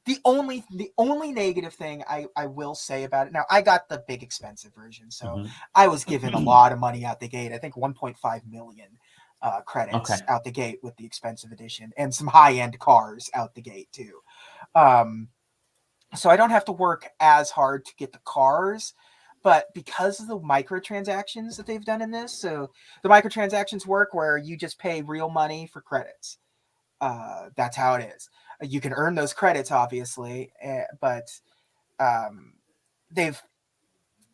the only negative thing I will say about it, now I got the big expensive version, so I was given a lot of money out the gate. I think 1.5 million credits Okay. out the gate with the expensive edition, and some high end cars out the gate too. So I don't have to work as hard to get the cars, but because of the microtransactions that they've done in this, so the microtransactions work where you just pay real money for credits. That's how it is. You can earn those credits, obviously, but they've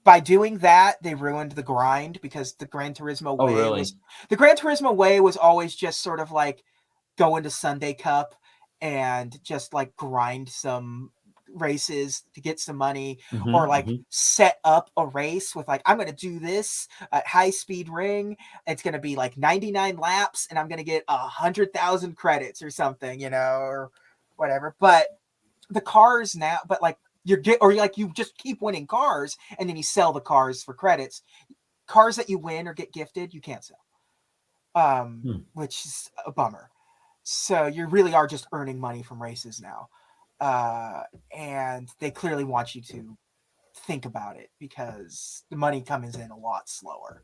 by doing that they ruined the grind because Oh, really? the Gran Turismo way was always just sort of like go into Sunday Cup and just like grind some races to get some money or like set up a race with like I'm going to do this at high speed ring. It's going to be like 99 laps and I'm going to get 100,000 credits or something, or whatever. But the cars now, but like you just keep winning cars and then you sell the cars for credits. Cars that you win or get gifted, you can't sell. Which is a bummer. So you really are just earning money from races now. And they clearly want you to think about it because the money comes in a lot slower.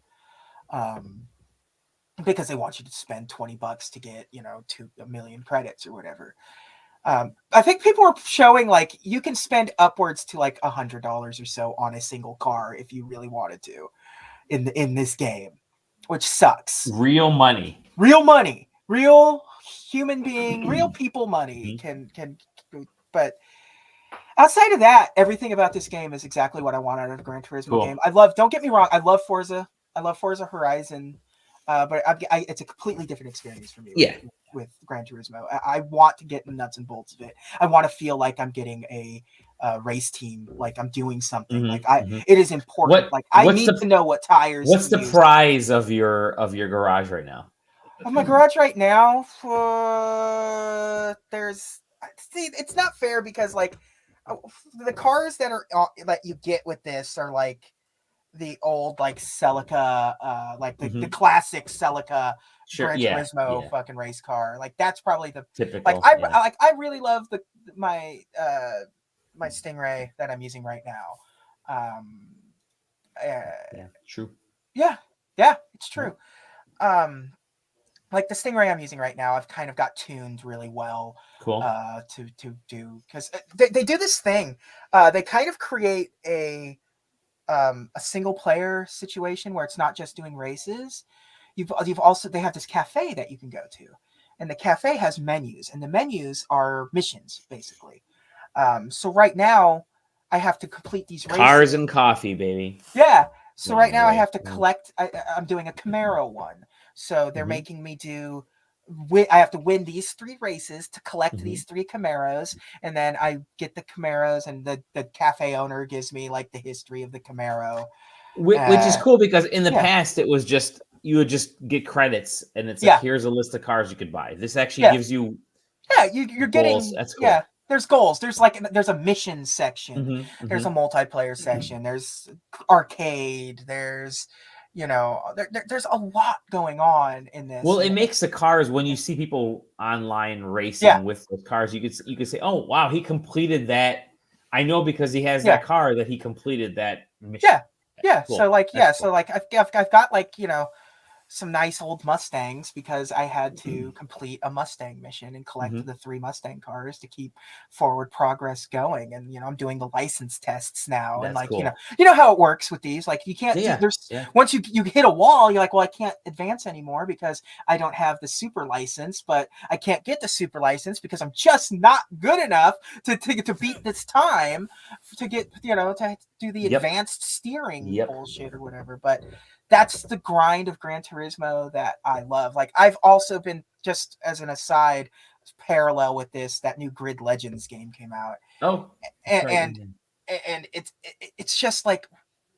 because they want you to spend $20 to get, you know, 2 million credits or whatever. I think people are showing like you can spend upwards to like $100 or so on a single car if you really wanted to in this game, which sucks. Real money, real human being, real people money can. But outside of that, everything about this game is exactly what I want out of a Gran Turismo game. Don't get me wrong, I love Forza. I love Forza Horizon. But it's a completely different experience for me with Gran Turismo. I want to get the nuts and bolts of it. I want to feel like I'm getting a race team, like I'm doing something. It is important. I need to know what tires. What's the prize of your garage right now? Of my garage right now, it's not fair because like the cars that you get with this are like the old like Celica, like the classic Celica Gran Turismo fucking race car. Like that's probably the typical. I really love my Stingray that I'm using right now. True. Yeah, it's true. Like the Stingray I'm using right now, I've kind of got tuned really well. Cool. To do because they do this thing. They kind of create a single player situation where it's not just doing races. You've also, they have this cafe that you can go to, and the cafe has menus, and the menus are missions basically. So right now I have to complete these cars races. And coffee, baby. Yeah. So right now I have to collect. I'm doing a Camaro one, so they're making me do. I have to win these 3 races to collect these 3 Camaros, and then I get the Camaros, and the cafe owner gives me like the history of the Camaro, which is cool because in the past it was just you would just get credits, and it's like here's a list of cars you could buy. This actually gives you you're getting that's cool. There's goals. There's a mission section. There's a multiplayer section. There's arcade. There's there's a lot going on in this. Well, it makes the cars, when you see people online racing with those cars, you could say, "Oh, wow, he completed that." I know because he has that car that he completed that mission. Yeah. Cool. So like, cool. So like I've got like, some nice old Mustangs because I had to complete a Mustang mission and collect the 3 Mustang cars to keep forward progress going. And, I'm doing the license tests now. That's and like, cool. You know how it works with these, like you can't, once you hit a wall, you're like, well, I can't advance anymore because I don't have the super license, but I can't get the super license because I'm just not good enough to beat this time to get, to do the advanced steering bullshit or whatever. But that's the grind of Gran Turismo that I love. Like I've also been, just as an aside, parallel with this, that new Grid Legends game came out. Oh, and it's just like,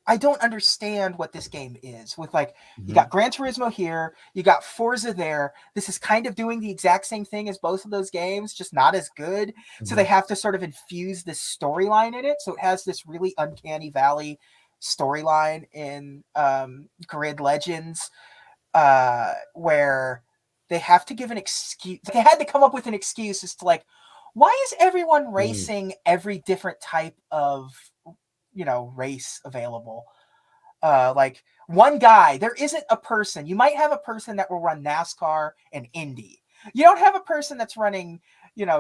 I don't understand what this game is. With like, you got Gran Turismo here, you got Forza there. This is kind of doing the exact same thing as both of those games, just not as good. So they have to sort of infuse this storyline in it. So it has this really uncanny valley storyline in Grid Legends, where they have to give an excuse. They had to come up with an excuse as to like, why is everyone racing every different type of race available? Like one guy, there isn't a person. You might have a person that will run NASCAR and Indy. You don't have a person that's running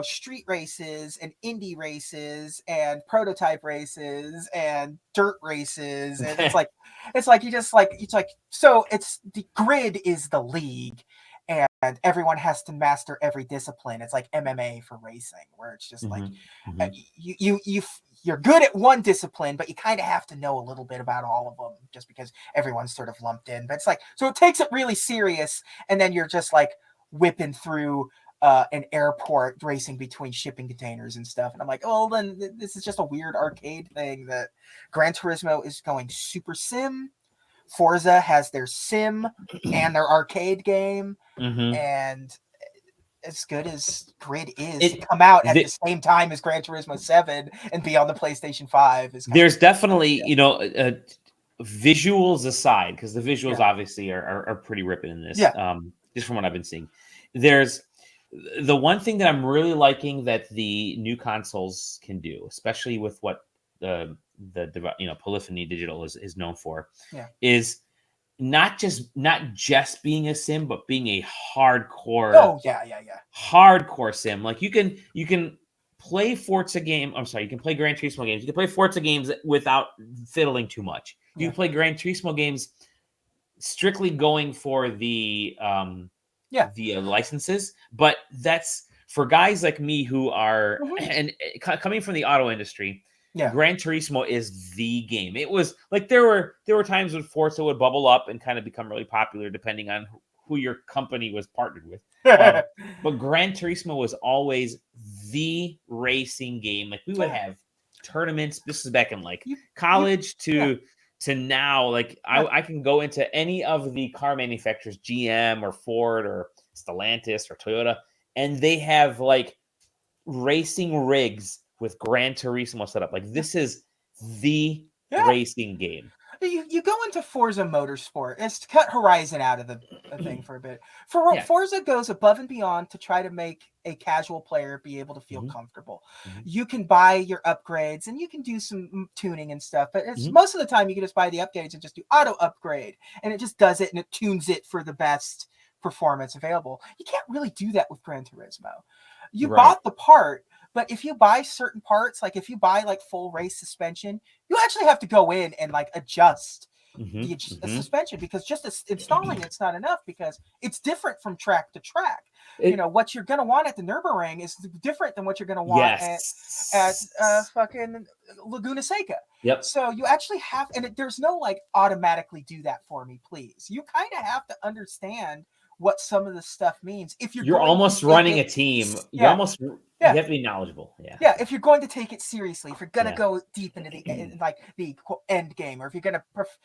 street races and indie races and prototype races and dirt races. And it's like so it's the grid is the league, and everyone has to master every discipline. It's like MMA for racing, where it's just like you're good at one discipline, but you kind of have to know a little bit about all of them just because everyone's sort of lumped in. But it's like, so it takes it really serious. And then you're just like whipping through an airport racing between shipping containers and stuff. And I'm like, oh, then this is just a weird arcade thing. That Gran Turismo is going super sim. Forza has their sim and their arcade game. And as good as Grid is, to come out at the same time as Gran Turismo 7 and be on the PlayStation 5 is there's definitely visuals aside, because the visuals obviously are pretty ripping in this. Just from what I've been seeing, there's the one thing that I'm really liking that the new consoles can do, especially with what the Polyphony Digital is known for, is not just being a sim, but being a hardcore. Oh yeah. Hardcore sim. Like you can play Forza game. I'm sorry, you can play Gran Turismo games. You can play Forza games without fiddling too much. You can play Gran Turismo games strictly going for the licenses, but that's for guys like me who are and coming from the auto industry. Gran Turismo is the game. It was like there were times when Forza would bubble up and kind of become really popular depending on who your company was partnered with. But Gran Turismo was always the racing game. Like we would have tournaments. This is back in like college to now. Like I can go into any of the car manufacturers, GM or Ford or Stellantis or Toyota, and they have like racing rigs with Gran Turismo set up. Like this is the racing game. You go into Forza Motorsport. It's to cut Horizon out of the thing for a bit. Forza goes above and beyond to try to make a casual player be able to feel comfortable. You can buy your upgrades and you can do some tuning and stuff, but it's most of the time you can just buy the upgrades and just do auto upgrade, and it just does it and it tunes it for the best performance available. You can't really do that with Gran Turismo. You bought the part, but if you buy certain parts, like if you buy like full race suspension, you actually have to go in and like adjust the suspension, because just installing it's not enough, because it's different from track to track. What you're gonna want at the Nürburgring is different than what you're gonna want at fucking Laguna Seca. So you actually have, and there's no like automatically do that for me, please. You kind of have to understand what some of the stuff means. If you're almost running a team, you have to be knowledgeable. If you're going to take it seriously, if you're going to go deep into the end game, or if you're going to,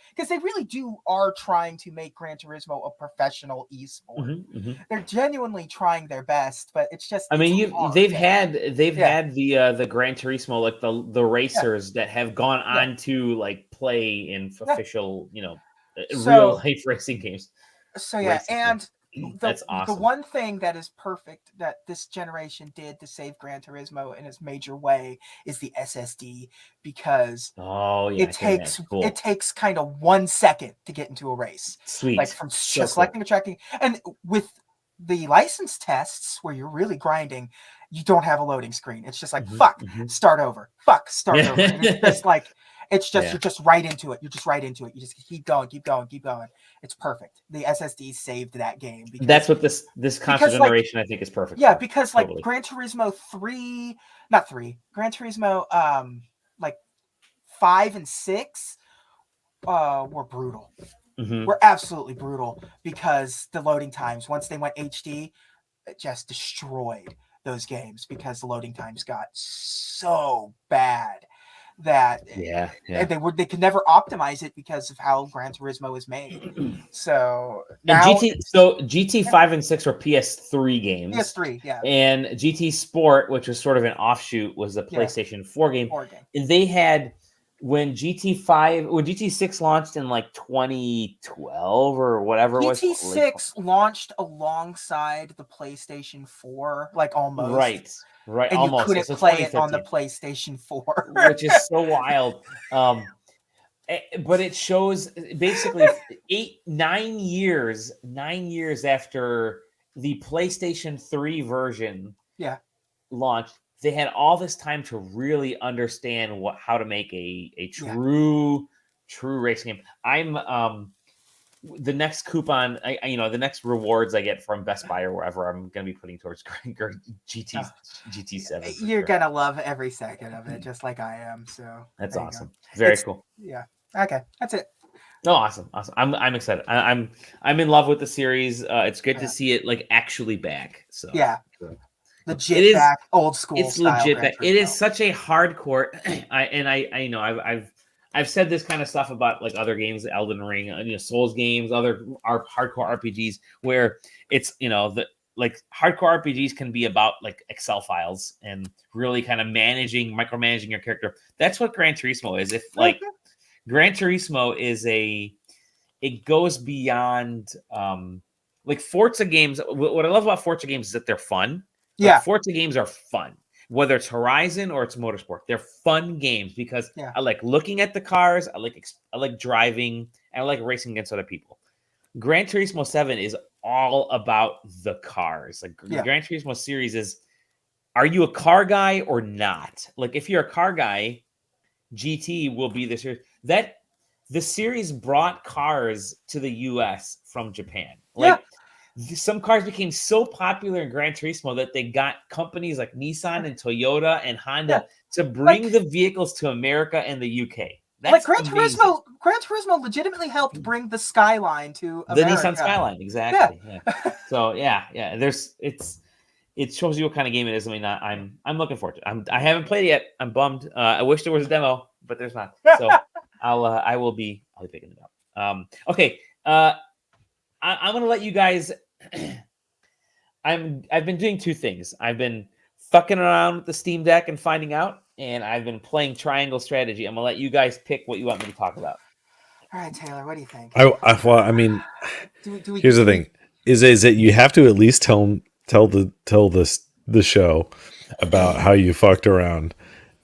because they really are trying to make Gran Turismo a professional esport. They're genuinely trying their best, but it's just. I mean, they've had the Gran Turismo, like the racers that have gone on to like play in official, real life racing games. So and that's awesome. The one thing that is perfect that this generation did to save Gran Turismo in its major way is the SSD, because it takes kind of 1 second to get into a race. Sweet. Like from selecting a tracking, and with the license tests where you're really grinding, you don't have a loading screen. It's just like start over. Start over. And it's just like you're just right into it. You just keep going. It's perfect. The SSD saved that game. That's what this console generation, I think, is perfect. Yeah, because like Gran Turismo 3, Gran Turismo like 5 and 6 were brutal. Were absolutely brutal, because the loading times, once they went HD, it just destroyed those games, because the loading times got so bad that they could never optimize it because of how Gran Turismo is made. So now GT 5 and 6 were PS3 games. PS3, and GT Sport, which was sort of an offshoot, was a PlayStation 4 game. And they had, when GT 6 launched in like 2012 or whatever it was. GT 6 launched alongside the PlayStation 4, like almost. Right, and almost. You couldn't play it on the PlayStation 4, which is so wild. But it shows basically 9 years after the PlayStation 3 version launched, they had all this time to really understand how to make a true racing game. I'm the next coupon, the next rewards I get from Best Buy or wherever, I'm going to be putting towards GT7. You're going to love every second of it, just like I am. So that's awesome. Very cool. Yeah. Okay. That's it. Oh, awesome. I'm excited. I'm in love with the series. It's good to see it like actually back. So legit back, old school. It's legit back. It is such a hardcore. I've said this kind of stuff about like other games, Elden Ring, Souls games, other hardcore RPGs, where it's hardcore RPGs can be about like Excel files and really kind of micromanaging your character. That's what Gran Turismo is. If like Gran Turismo is it goes beyond like Forza games. What I love about Forza games is that they're fun. Like, Forza games are fun. Whether it's Horizon or it's Motorsport, they're fun games because I like looking at the cars. I like driving, and I like racing against other people. Gran Turismo 7 is all about the cars. Like Yeah. Gran Turismo series is, are you a car guy or not? Like if you're a car guy, GT will be the series. That the series brought cars to the US from Japan. Like some cars became so popular in Gran Turismo that they got companies like Nissan and Toyota and Honda to bring the vehicles to America and the UK. That's Gran amazing. Turismo legitimately helped bring the Skyline to The America. Nissan Skyline, exactly. Yeah. So yeah. It shows you what kind of game it is. I mean, I'm looking forward to it. I haven't played it yet. I'm bummed. I wish there was a demo, but there's not. So I'll be picking it up. Okay. I'm gonna let you guys. I've been doing two things. I've been fucking around with the Steam Deck and finding out, and I've been playing Triangle Strategy. I'm gonna let you guys pick what you want me to talk about. All right, Taylor, what do you think? I mean, here's the thing: is that you have to at least tell the show about how you fucked around.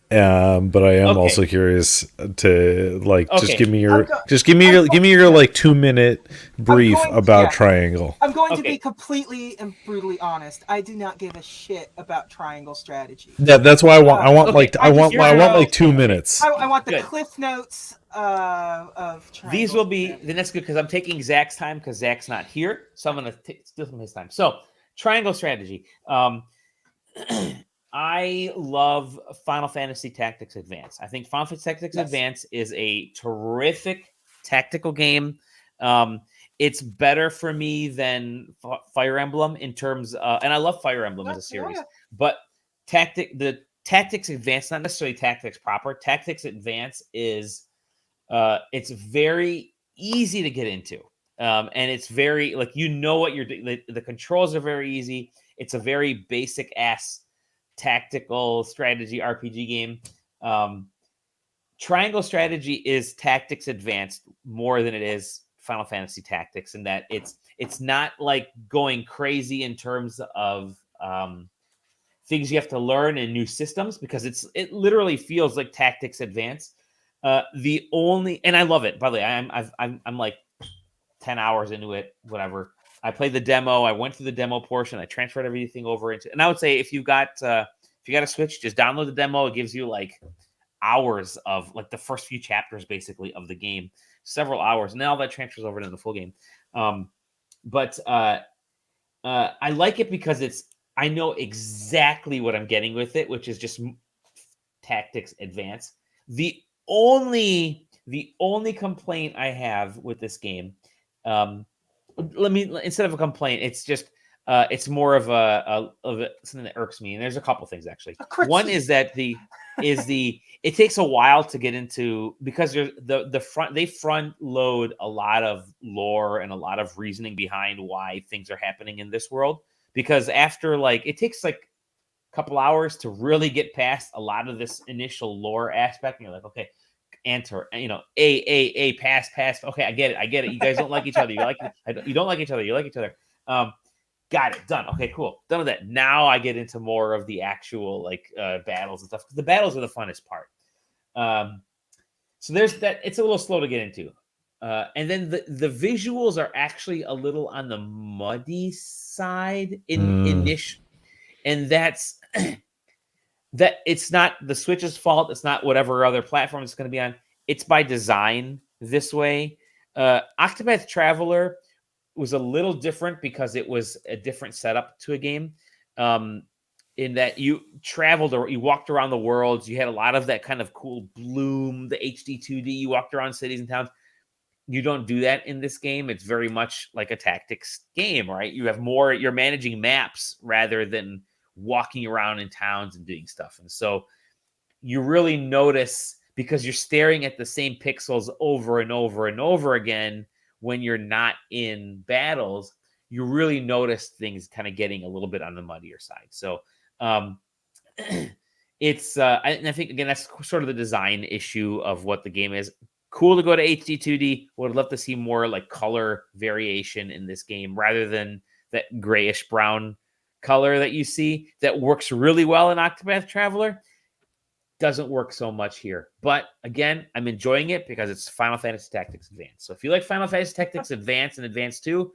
But I am also curious to just give me your like 2-minute brief about Triangle. I'm going to be completely and brutally honest. I do not give a shit about Triangle Strategy. Yeah, that's why I want like 2 minutes. I want the cliff notes of Triangle. These will be the next good because I'm taking Zach's time because Zach's not here, so I'm going to steal some of his time. So Triangle Strategy. I love Final Fantasy Tactics Advance. I think Final Fantasy Tactics Advance is a terrific tactical game. It's better for me than Fire Emblem in terms and I love Fire Emblem as a series, but the Tactics Advance, not necessarily Tactics proper. Tactics Advance is it's very easy to get into. And it's very what you're doing. The controls are very easy. It's a very basic ass tactical strategy RPG game. Triangle Strategy is Tactics Advanced more than it is Final Fantasy Tactics, in that it's not like going crazy in terms of things you have to learn and new systems, because it literally feels like Tactics Advanced. And I love it. By the way, I'm like 10 hours into it, whatever. I played the demo. I went through the demo portion. I transferred everything over into. And I would say if you got a Switch, just download the demo. It gives you like hours of like the first few chapters, basically, of the game, several hours, and then all that transfers over to the full game. But I like it because I know exactly what I'm getting with it, which is just Tactics Advance. The only complaint I have with this game. Instead of a complaint, it's just it's more of something that irks me, and there's a couple things actually. One is that it takes a while to get into, because they front load a lot of lore and a lot of reasoning behind why things are happening in this world, because after it takes like a couple hours to really get past a lot of this initial lore aspect, and you're like, okay, enter, pass. Okay, I get it. You guys don't like each other. You don't like each other. You like each other. Got it. Done. Okay, cool. Done with that. Now I get into more of the actual battles and stuff, because the battles are the funnest part. So there's that. It's a little slow to get into. And then the visuals are actually a little on the muddy side initial, and that's that it's not the Switch's fault. It's not whatever other platform it's going to be on. It's by design this way. Octopath Traveler was a little different because it was a different setup to a game. In that you traveled or you walked around the worlds. You had a lot of that kind of cool bloom, the HD 2D. You walked around cities and towns. You don't do that in this game. It's very much like a tactics game, right? You have more, you're managing maps rather than walking around in towns and doing stuff. And so you really notice, because you're staring at the same pixels over and over and over again when you're not in battles, you really notice things kind of getting a little bit on the muddier side. So it's and I think, again, that's sort of the design issue of what the game is. Cool to go to HD 2D. Would love to see more like color variation in this game rather than that grayish brown color that you see that works really well in Octopath Traveler. doesn't work so much here. But again, I'm enjoying it because it's Final Fantasy Tactics Advance. So if you like Final Fantasy Tactics Advance and Advance 2,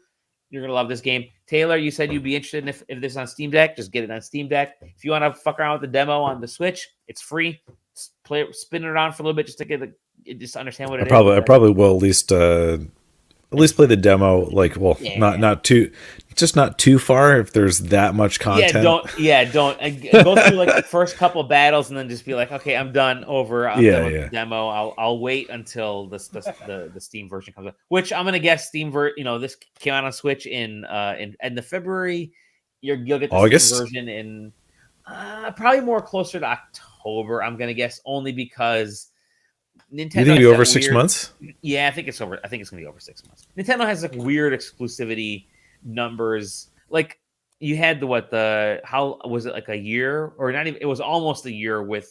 you're going to love this game. Taylor, you said you'd be interested in if this is on Steam Deck. Just get it on Steam Deck. If you want to fuck around with the demo on the Switch, it's free. Spin it around for a little bit just to just understand what it is. I probably will at least play the demo. Like, well, not too far if there's that much content. Don't go through like the first couple battles and then just be like, okay, I'm done. The demo. I'll wait until the Steam version comes out. Which I'm gonna guess this came out on Switch in the February. You'll get the August Steam version in probably more closer to October. I'm gonna guess only because Nintendo. You think it'll be over 6 months? Yeah, I think it's over. I think it's gonna be over 6 months. Nintendo has like weird exclusivity numbers. Like you had how was it, like a year or not even? It was almost a year with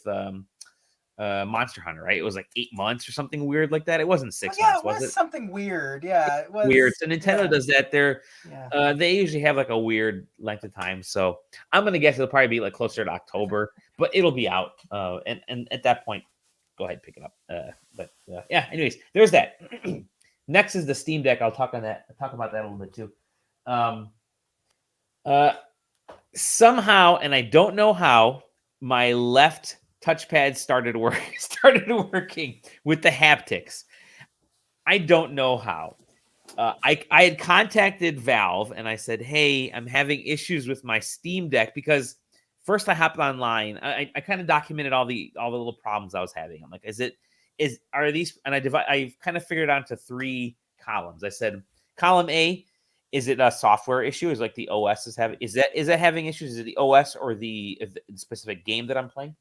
Monster Hunter, right? It was like 8 months or something weird like that. It wasn't 6 months, was it? Something weird. Yeah, it was weird. So Nintendo does that. They usually have like a weird length of time. So I'm gonna guess it'll probably be like closer to October, but it'll be out. And at that point, go ahead and pick it up. Anyways, there's that. Next is the Steam Deck. I'll talk about that a little bit too. Somehow, and I don't know how, my left touchpad started working with the haptics. I don't know how. I had contacted Valve and I said, hey, I'm having issues with my Steam Deck because first I hopped online. I kind of documented all the little problems I was having. I'm like, are these? And I kind of figured it out into 3 columns. I said, column A, is it a software issue? Is like the OS is having? Is that having issues? Is it the OS or the specific game that I'm playing?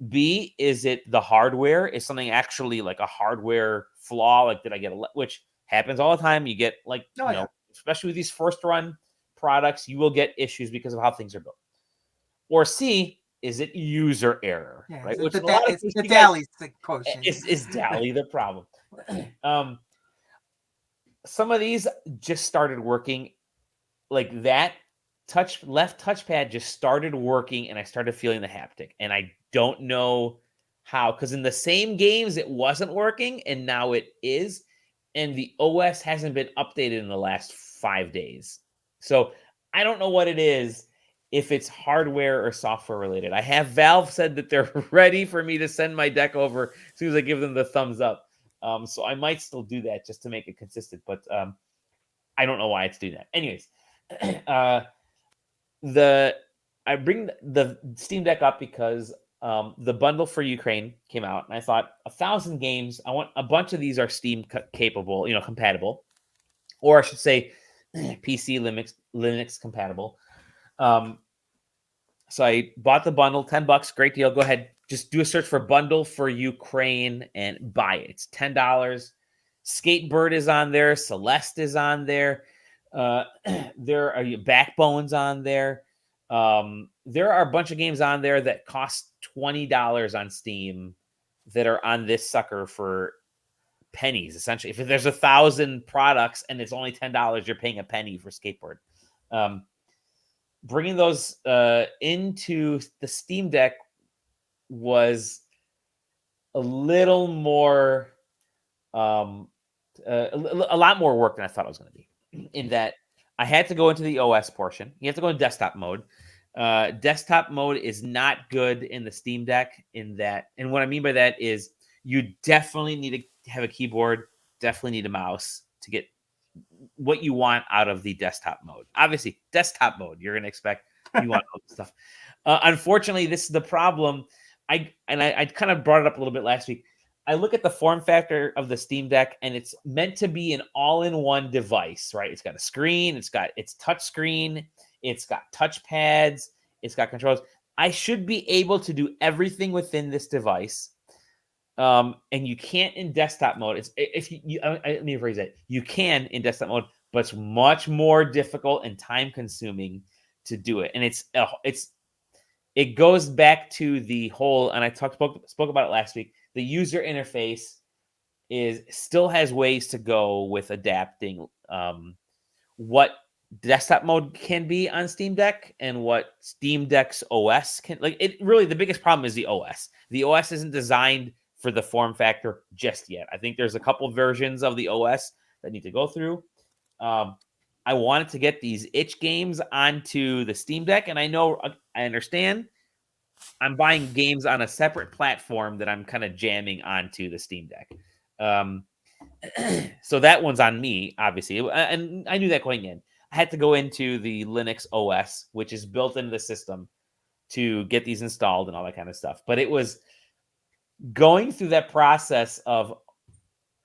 B, is it the hardware? Is something actually like a hardware flaw? Like, did I get which happens all the time? You get like, especially with these first run products, you will get issues because of how things are built. Or C, is it user error? Right? Which the Dally quotient. Is Dally the problem? Some of these just started working like that. Left touchpad just started working, and I started feeling the haptic, and I don't know how, because in the same games it wasn't working, and now it is, and the OS hasn't been updated in the last 5 days. So I don't know what it is, if it's hardware or software related. I have Valve said that they're ready for me to send my deck over as soon as I give them the thumbs up. So I might still do that just to make it consistent, but I don't know why it's doing that. Anyways, I bring the Steam Deck up because the bundle for Ukraine came out, and I thought 1,000 games. I want a bunch of these are Steam capable, compatible, or I should say PC Linux compatible. So I bought the bundle, $10, great deal. Go ahead, just do a search for bundle for Ukraine and buy it. It's $10. Skatebird is on there. Celeste is on there. There are Backbones on there. There are a bunch of games on there that cost $20 on Steam that are on this sucker for pennies, essentially. If there's 1,000 products and it's only $10, you're paying a penny for Skateboard. Bringing those into the Steam Deck was a little more, a lot more work than I thought it was going to be. In that I had to go into the OS portion. You have to go in desktop mode. Desktop mode is not good in the Steam Deck in that. And what I mean by that is you definitely need to have a keyboard, definitely need a mouse to get what you want out of the desktop mode. Obviously, desktop mode, you're going to expect you want all this stuff. Unfortunately, this is the problem. I kind of brought it up a little bit last week. I look at the form factor of the Steam Deck, and it's meant to be an all-in-one device, right? It's got a screen, it's touch screen, it's got touch pads, it's got controls. I should be able to do everything within this device. And you can't in desktop mode. Let me rephrase that. You can in desktop mode, but it's much more difficult and time consuming to do it. And it goes back to the whole, and I spoke about it last week. The user interface still has ways to go with adapting what desktop mode can be on Steam Deck and what Steam Deck's OS can like. It really, the biggest problem is the OS. The OS isn't designed for the form factor just yet. I think there's a couple versions of the OS that need to go through. I wanted to get these itch games onto the Steam Deck, and I understand I'm buying games on a separate platform that I'm kind of jamming onto the Steam Deck. So that one's on me, obviously, and I knew that going in. I had to go into the Linux OS, which is built into the system, to get these installed and all that kind of stuff. But it was going through that process of,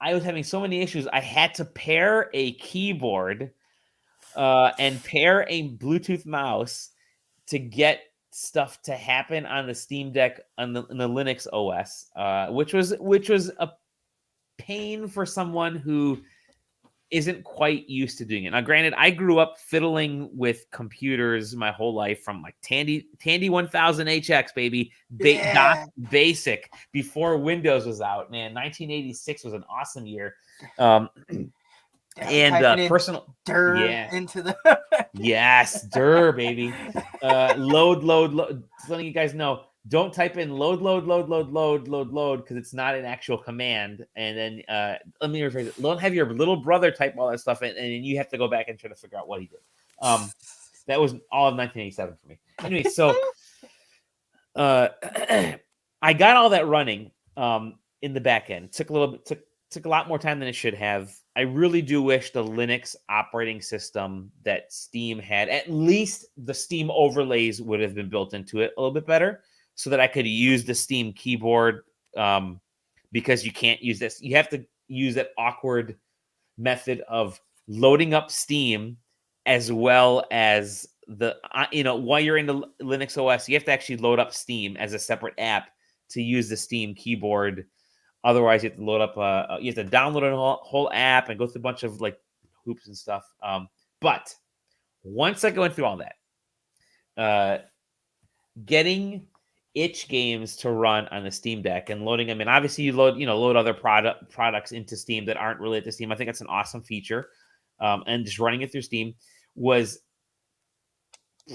I was having so many issues. I had to pair a keyboard and pair a Bluetooth mouse to get stuff to happen on the Steam Deck in the Linux OS, which was a pain for someone who isn't quite used to doing it. Now, granted, I grew up fiddling with computers my whole life, from like Tandy 1000 HX, baby, DOS basic, before Windows was out. Man, 1986 was an awesome year. And personal into the yes, baby. Load. Just letting you guys know, don't type in load because it's not an actual command. And then let me rephrase it. Don't have your little brother type all that stuff, and then you have to go back and try to figure out what he did. That was all of 1987 for me. Anyway, so I got all that running in the back end. Took a lot more time than it should have. I really do wish the Linux operating system that Steam had, at least the Steam overlays would have been built into it a little bit better, so that I could use the Steam keyboard, because you can't use this. You have to use that awkward method of loading up Steam as well as while you're in the Linux OS, you have to actually load up Steam as a separate app to use the Steam keyboard. Otherwise, you have to load up. You have to download a whole app and go through a bunch of like hoops and stuff. But once I went through all that, getting itch games to run on the Steam Deck and loading them in. Obviously, you load other products into Steam that aren't related to Steam. I think that's an awesome feature. And just running it through Steam was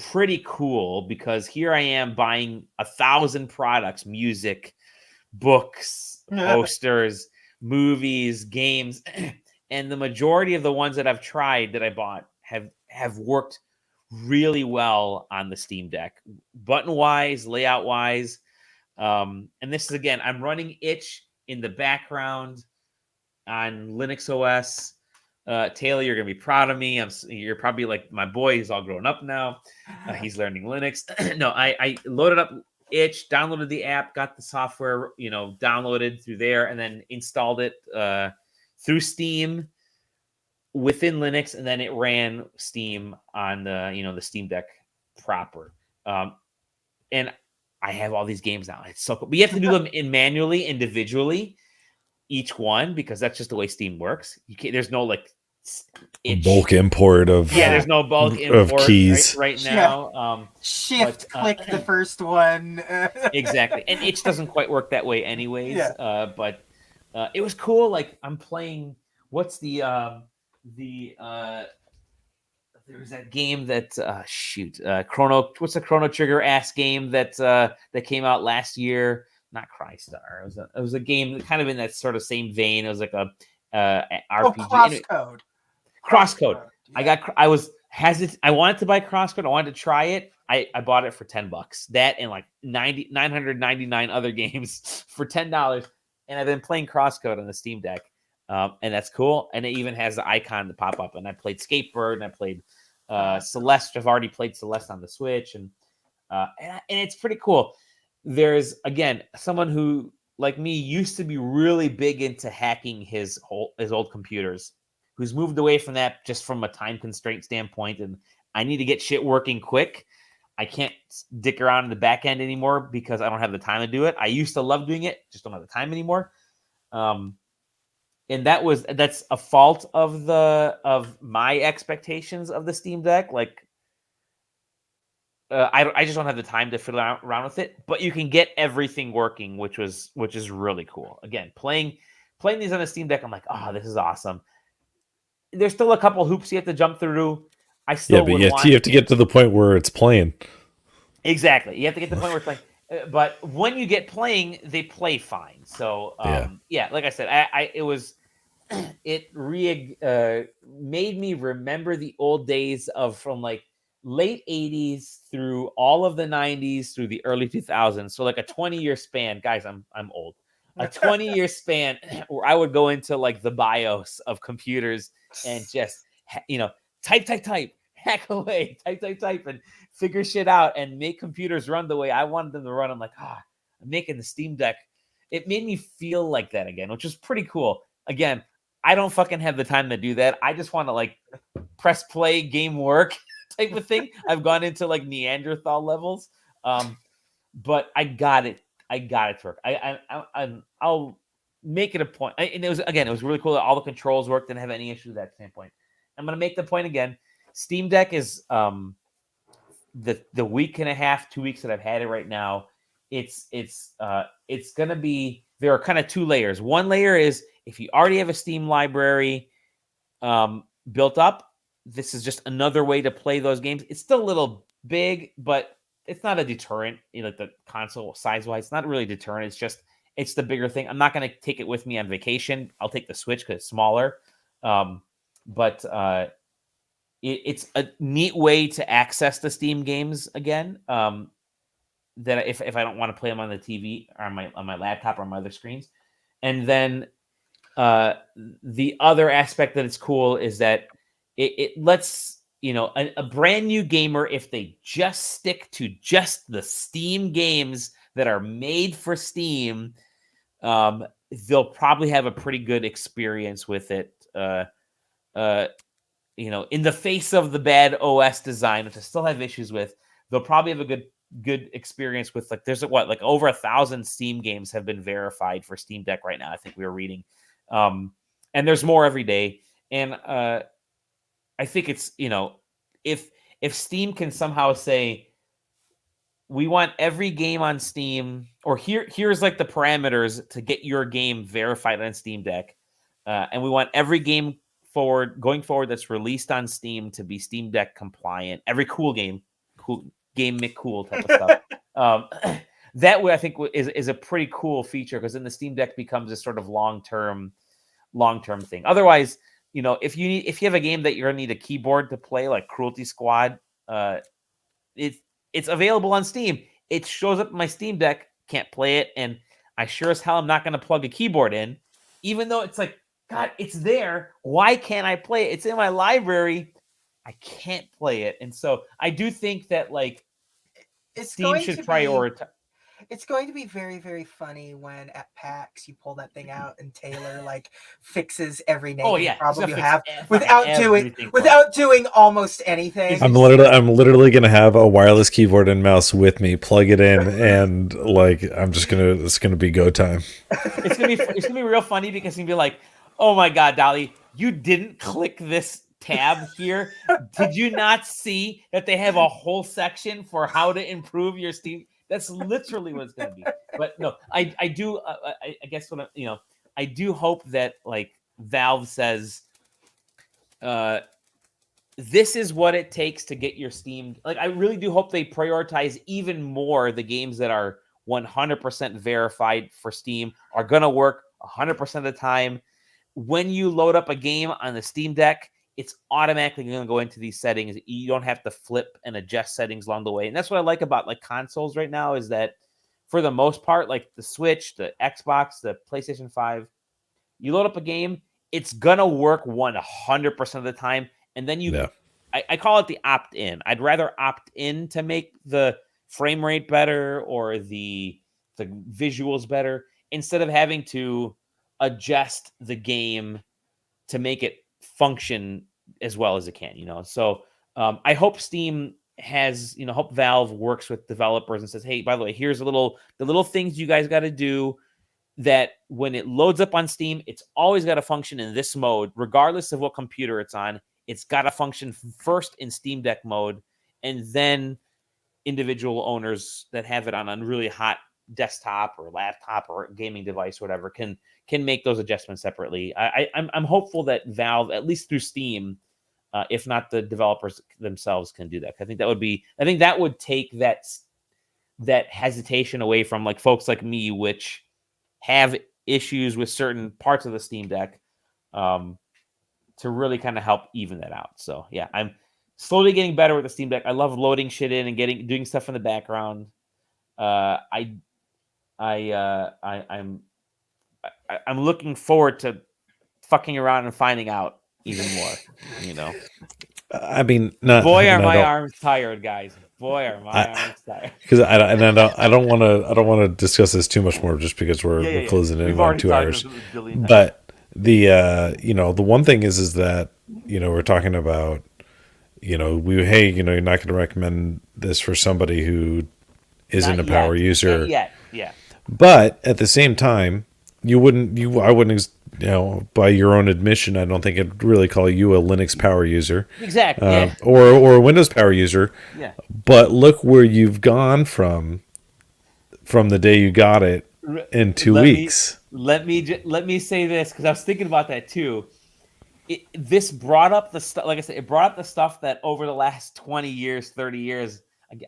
pretty cool, because here I am buying 1,000 products, music, books, posters, movies, games, and the majority of the ones that I've tried that I bought have worked really well on the Steam Deck, button wise, layout wise. And this is, again, I'm running itch in the background on Linux OS. Taylor, you're gonna be proud of me. You're probably like, my boy is all grown up now. He's learning Linux. No, I loaded up itch, downloaded the app, got the software, downloaded through there, and then installed it through Steam within Linux, and then it ran Steam on the Steam Deck proper. And I have all these games now. It's so cool. But you have to do them manually, individually, each one, because that's just the way Steam works. There's no like bulk import of there's no bulk import of keys right now. Click the first one. Exactly, and itch doesn't quite work that way, anyways. But it was cool. Like, I'm playing. What's the there was that game that Chrono. What's the Chrono Trigger ass game that came out last year? Not Crystar. It was a game kind of in that sort of same vein. It was like a RPG. Crosscode. Yeah. I was hesitant. I wanted to buy Crosscode. I wanted to try it. I bought it for $10. That and like 999 other games for $10. And I've been playing Crosscode on the Steam Deck. And that's cool. And it even has the icon to pop up. And I played Skatebird, and I played Celeste. I've already played Celeste on the Switch, and it's pretty cool. There's, again, someone who, like me, used to be really big into hacking his old computers, who's moved away from that just from a time constraint standpoint. And I need to get shit working quick. I can't dick around in the back end anymore because I don't have the time to do it. I used to love doing it, just don't have the time anymore. And that's a fault of my expectations of the Steam Deck. Like, I just don't have the time to fiddle around with it. But you can get everything working, which is really cool. Again, playing these on the Steam Deck, I'm like, oh, this is awesome. There's still a couple hoops you have to jump through. I still but would you want. have to get to the point where it's playing. Exactly. You have to get to the point where it's like, but when you get playing, they play fine. So, yeah, like I said, it was, made me remember the old days of from like late 80s through all of the 90s through the early 2000s. So like a 20-year span, guys, I'm old. A 20-year span where I would go into like the BIOS of computers and just, type, hack away, type, and figure shit out and make computers run the way I wanted them to run. I'm like, I'm making the Steam Deck. It made me feel like that again, which was pretty cool. Again, I don't fucking have the time to do that. I just want to like press play, game work type of thing. I've gone into like Neanderthal levels, but I got it. I got it to work. I'll make it a point. And it was really cool that all the controls worked. Didn't have any issues at that standpoint. I'm gonna make the point again. Steam Deck is the week and a half, 2 weeks that I've had it right now. It's gonna be, there are kind of two layers. One layer is if you already have a Steam library built up, this is just another way to play those games. It's still a little big, but it's not a deterrent. Like the console size wise, it's not really a deterrent. It's the bigger thing. I'm not going to take it with me on vacation. I'll take the Switch because it's smaller. But it's a neat way to access the Steam games again. That if I don't want to play them on the TV or on my laptop or on my other screens. And then the other aspect that it's cool is that it lets a brand new gamer, if they just stick to just the Steam games that are made for Steam, they'll probably have a pretty good experience with it. In the face of the bad OS design, which I still have issues with, they'll probably have a good experience with, like, there's like over 1,000 Steam games have been verified for Steam Deck right now. I think we were reading, and there's more every day. And I think it's, if Steam can somehow say, we want every game on Steam, or here's like the parameters to get your game verified on Steam Deck, and we want every game going forward that's released on Steam to be Steam Deck compliant. Every cool game McCool type of stuff. That way, I think is a pretty cool feature, because then the Steam Deck becomes a sort of long-term thing. Otherwise, if you have a game that you're gonna need a keyboard to play, like Cruelty Squad, it's available on Steam. It shows up in my Steam Deck. Can't play it, and I sure as hell am not gonna plug a keyboard in, even though it's like, God, it's there. Why can't I play it? It's in my library. I can't play it, and so I do think that like Steam should prioritize. It's going to be very, very funny when at PAX you pull that thing out and Taylor like fixes every negative problem you have without doing almost anything. I'm literally gonna have a wireless keyboard and mouse with me, plug it in, and like it's gonna be go time. It's gonna be real funny, because you'll be like, oh my God, Dolly, you didn't click this tab here. Did you not see that they have a whole section for how to improve your Steam? That's literally what it's going to be. But no, I do. I guess I do hope that like Valve says, this is what it takes to get your Steam. Like, I really do hope they prioritize even more the games that are 100% verified for Steam, are going to work 100% of the time. When you load up a game on the Steam Deck, it's automatically going to go into these settings. You don't have to flip and adjust settings along the way. And that's what I like about like consoles right now, is that for the most part, like the Switch, the Xbox, the PlayStation 5, you load up a game, it's going to work 100% of the time. And then I call it the opt-in. I'd rather opt in to make the frame rate better or the visuals better, instead of having to adjust the game to make it function as well as it can, So I hope Steam has, hope Valve works with developers and says, hey, by the way, here's the little things you guys got to do, that when it loads up on Steam, it's always got to function in this mode, regardless of what computer it's on. It's got to function first in Steam Deck mode, and then individual owners that have it on a really hot desktop or laptop or gaming device, whatever, can make those adjustments separately. I'm hopeful that Valve, at least through Steam, if not the developers themselves can do that. I think that would take that hesitation away from like folks like me, which have issues with certain parts of the Steam Deck, to really kind of help even that out. So yeah, I'm slowly getting better with the Steam Deck. I love loading shit in and doing stuff in the background. I'm looking forward to fucking around and finding out even more. I mean, boy, are my arms tired, guys. Boy, are my arms tired. Because I don't want to discuss this too much more, just because we're closing in on 2 hours. But the the one thing is that we're talking about you're not going to recommend this for somebody who isn't a power user. Not yet. Yeah. But at the same time, I wouldn't, by your own admission, I don't think I'd really call you a Linux power user. Exactly. Or a Windows power user. Yeah. But look where you've gone from the day you got it in 2 weeks. Let me say this, because I was thinking about that too. This brought up the stuff, like I said, it brought up the stuff that over the last 20 years, 30 years,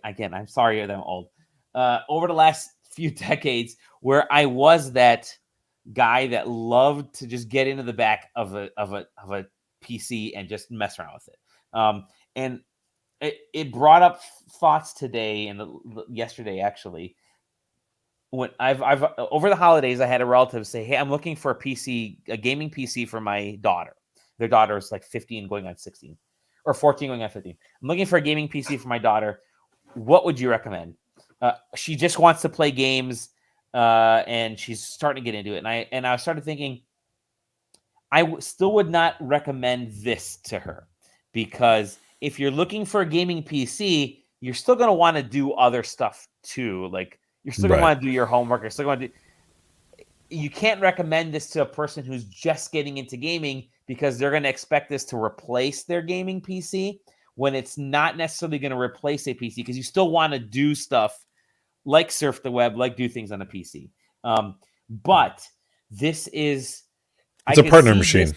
again, I'm sorry that I'm old, over the last few decades, where I was that guy that loved to just get into the back of a PC and just mess around with it. And it brought up thoughts today and yesterday, actually. When I've over the holidays, I had a relative say, "Hey, I'm looking for a gaming PC for my daughter. Their daughter is like 15 going on 16, or 14 going on 15. I'm looking for a gaming PC for my daughter. What would you recommend?" She just wants to play games, and she's starting to get into it. And I started thinking, I still would not recommend this to her, because if you're looking for a gaming PC, you're still going to want to do other stuff too. Like, you're still going to want to do your homework. You're still going to you can't recommend this to a person who's just getting into gaming, because they're going to expect this to replace their gaming PC, when it's not necessarily going to replace a PC, because you still want to do stuff like surf the web, like do things on a PC. But this is... It's a partner machine.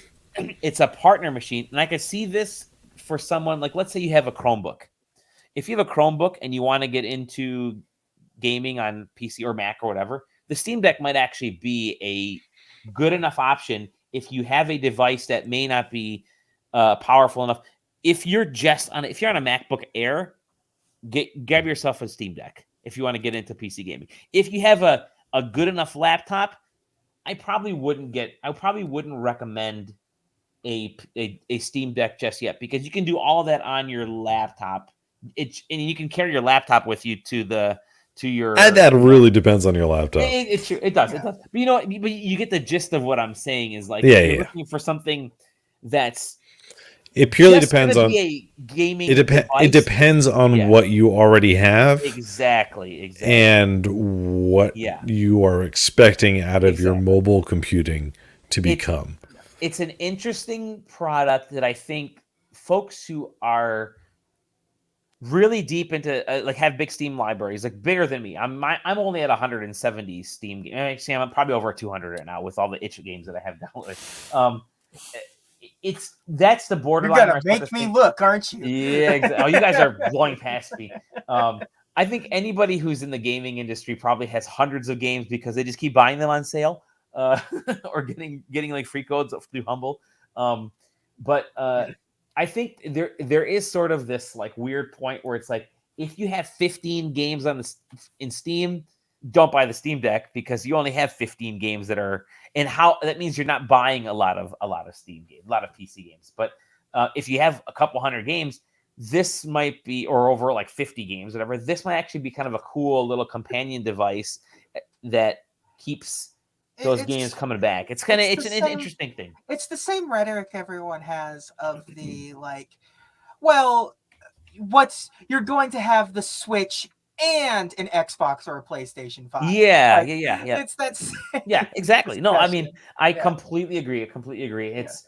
It's a partner machine. And I could see this for someone, like, let's say you have a Chromebook. If you have a Chromebook and you want to get into gaming on PC or Mac or whatever, the Steam Deck might actually be a good enough option if you have a device that may not be powerful enough. If you're on a MacBook Air, grab yourself a Steam Deck if you want to get into PC gaming. If you have a good enough laptop, I probably wouldn't recommend a Steam Deck just yet, because you can do all of that on your laptop. And you can carry your laptop with you to your. And that really depends on your laptop. It's true. It does. Yeah. It does. But but you get the gist of what I'm saying is, like, you're looking for something that's. It purely depends on a gaming. It depends on what you already have. Exactly. And what you are expecting out of your mobile computing to become. It's an interesting product that I think folks who are really deep into like have big Steam libraries, like bigger than me. I'm only at 170 Steam games. Actually, I'm probably over 200 right now with all the itch games that I have downloaded. That's the borderline. You're gonna make me look, aren't you? Yeah, exactly. Oh, you guys are blowing past me. I think anybody who's in the gaming industry probably has hundreds of games because they just keep buying them on sale, or getting like free codes through Humble. But I think there is sort of this like weird point where it's like, if you have 15 games in Steam, don't buy the Steam Deck, because you only have 15 games that are. And how that means you're not buying a lot of Steam games, a lot of PC games. But if you have a couple hundred games, this might be, or over like 50 games, whatever, this might actually be kind of a cool little companion device that keeps those games coming back. It's an interesting thing. It's the same rhetoric everyone has of the like, well, you're going to have the Switch and an Xbox or a PlayStation 5. Yeah. It's that same yeah, exactly. No, I mean, I Yeah. completely agree. It's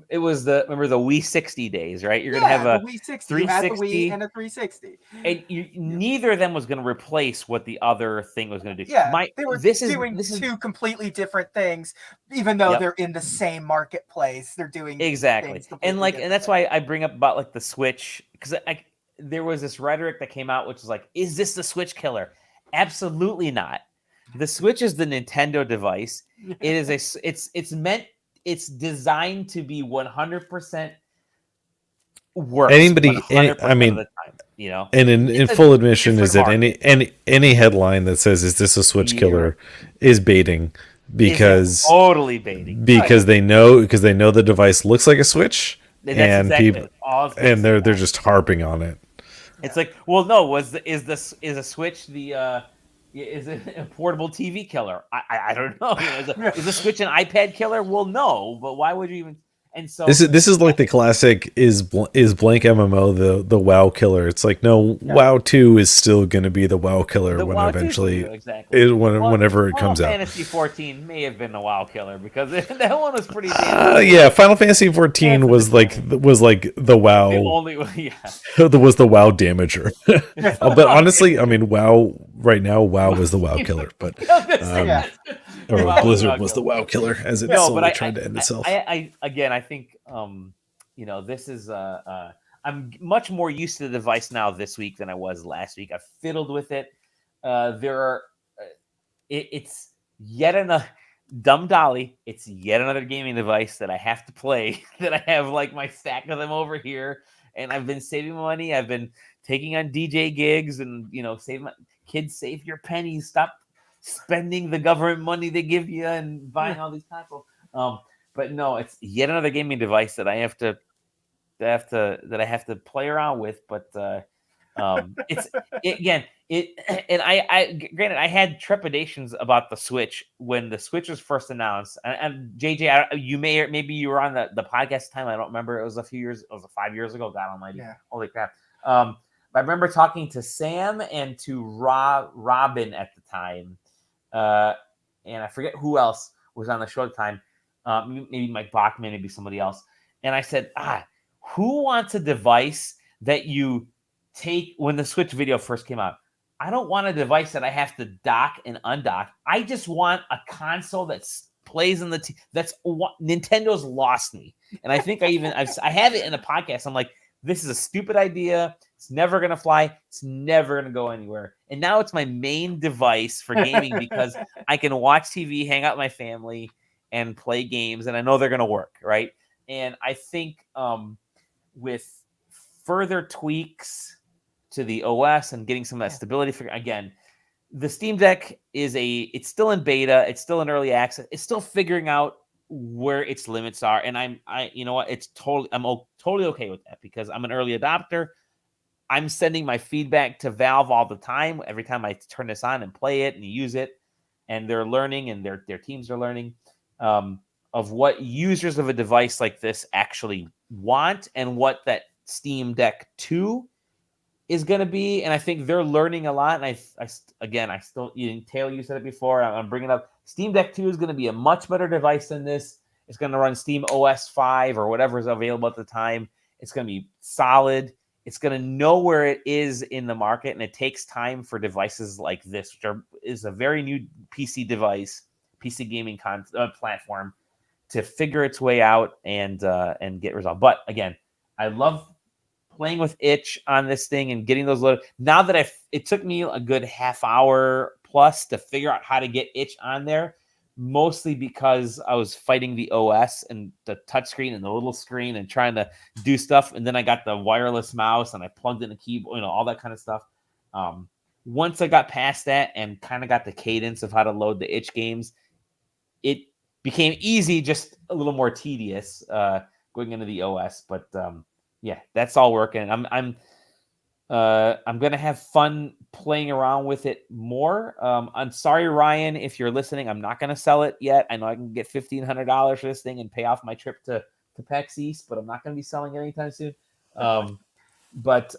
it was remember the Wii 60 days, right? You're gonna have the a Wii 60. You had the 360 Wii and a 360. and neither of them was going to replace what the other thing was going to do. Yeah, they were this doing is two completely different things, even though Yep. they're in the same marketplace. They're doing exactly, things completely and like, different and that's things. why I bring up about like the Switch, because there was this rhetoric that came out, which was like, is this the Switch killer? Absolutely not. The Switch is the Nintendo device. It is it's designed to be 100% works. Anybody, 100% I of mean, the time, you know. and in It's a full admission is that different any headline that says "Is this a Switch killer?" is baiting because totally baiting. they know the device looks like a Switch, That's and exactly people it. All I was gonna and say. they're just harping on it. It's like, well, no, is a Switch the is it a portable TV killer? I don't know. You know, is a Switch an iPad killer? Well, no, but why would you even? And so This is like the classic is blank MMO the WoW killer. It's like no, WoW 2 is still going to be the WoW killer the when WoW eventually exactly. whenever it comes out. Fantasy 14 may have been the WoW killer because that one was pretty damn. Yeah, Final Fantasy 14 was like the WoW. The only yeah. was the WoW damager. But honestly, I mean, WoW right now, WoW was the WoW killer, but or Blizzard was the WoW killer as it slowly tried to end itself. I think you know, this is I'm much more used to the device now this week than I was last week. I've fiddled with it. It's yet another dumb dolly. It's yet another gaming device that I have to play. That I have like my stack of them over here, and I've been saving money. I've been taking on DJ gigs, and you know, kids, save your pennies. Stop spending the government money they give you and buying all these consoles. But no, it's yet another gaming device that I have to play around with. But it's again, and I granted I had trepidations about the Switch when the Switch was first announced. And JJ, you maybe you were on the podcast time. I don't remember. It was a few years. It was 5 years ago. God Almighty! Yeah. Holy crap! But I remember talking to Sam and to Robin at the time. And I forget who else was on the show at the time. Maybe Mike Bachman, maybe somebody else. And I said, who wants a device that you take when the Switch video first came out? I don't want a device that I have to dock and undock. I just want a console that plays in the that's what Nintendo's lost me. And I think I have it in a podcast. I'm like, this is a stupid idea. It's never going to fly. It's never going to go anywhere. And now it's my main device for gaming because I can watch TV, hang out with my family, and play games. And I know they're going to work, right? And I think with further tweaks to the OS and getting some of that stability, again, the Steam Deck it's still in beta. It's still in early access. It's still figuring out where its limits are, and you know what, I'm totally okay with that because I'm an early adopter. I'm sending my feedback to Valve all the time. Every time I turn this on and play it and use it, and they're learning, and their teams are learning of what users of a device like this actually want and what that Steam Deck 2 is going to be. And I think they're learning a lot. And I still, Taylor, you said it before, I'm bringing up Steam Deck 2 is going to be a much better device than this. It's going to run Steam OS 5 or whatever is available at the time. It's going to be solid. It's going to know where it is in the market. And it takes time for devices like this, which is a very new PC device, PC gaming platform, to figure its way out and get resolved. But again, I love playing with itch on this thing and getting those loaded. Now that it took me a good half hour plus to figure out how to get itch on there, mostly because I was fighting the OS and the touchscreen and the little screen and trying to do stuff. And then I got the wireless mouse and I plugged in the keyboard, all that kind of stuff. Once I got past that and kind of got the cadence of how to load the itch games, it became easy, just a little more tedious going into the OS. But yeah, that's all working. I'm gonna have fun playing around with it more. I'm sorry, Ryan, if you're listening. I'm not gonna sell it yet. I know I can get $1,500 for this thing and pay off my trip to PAX East, but I'm not gonna be selling it anytime soon. But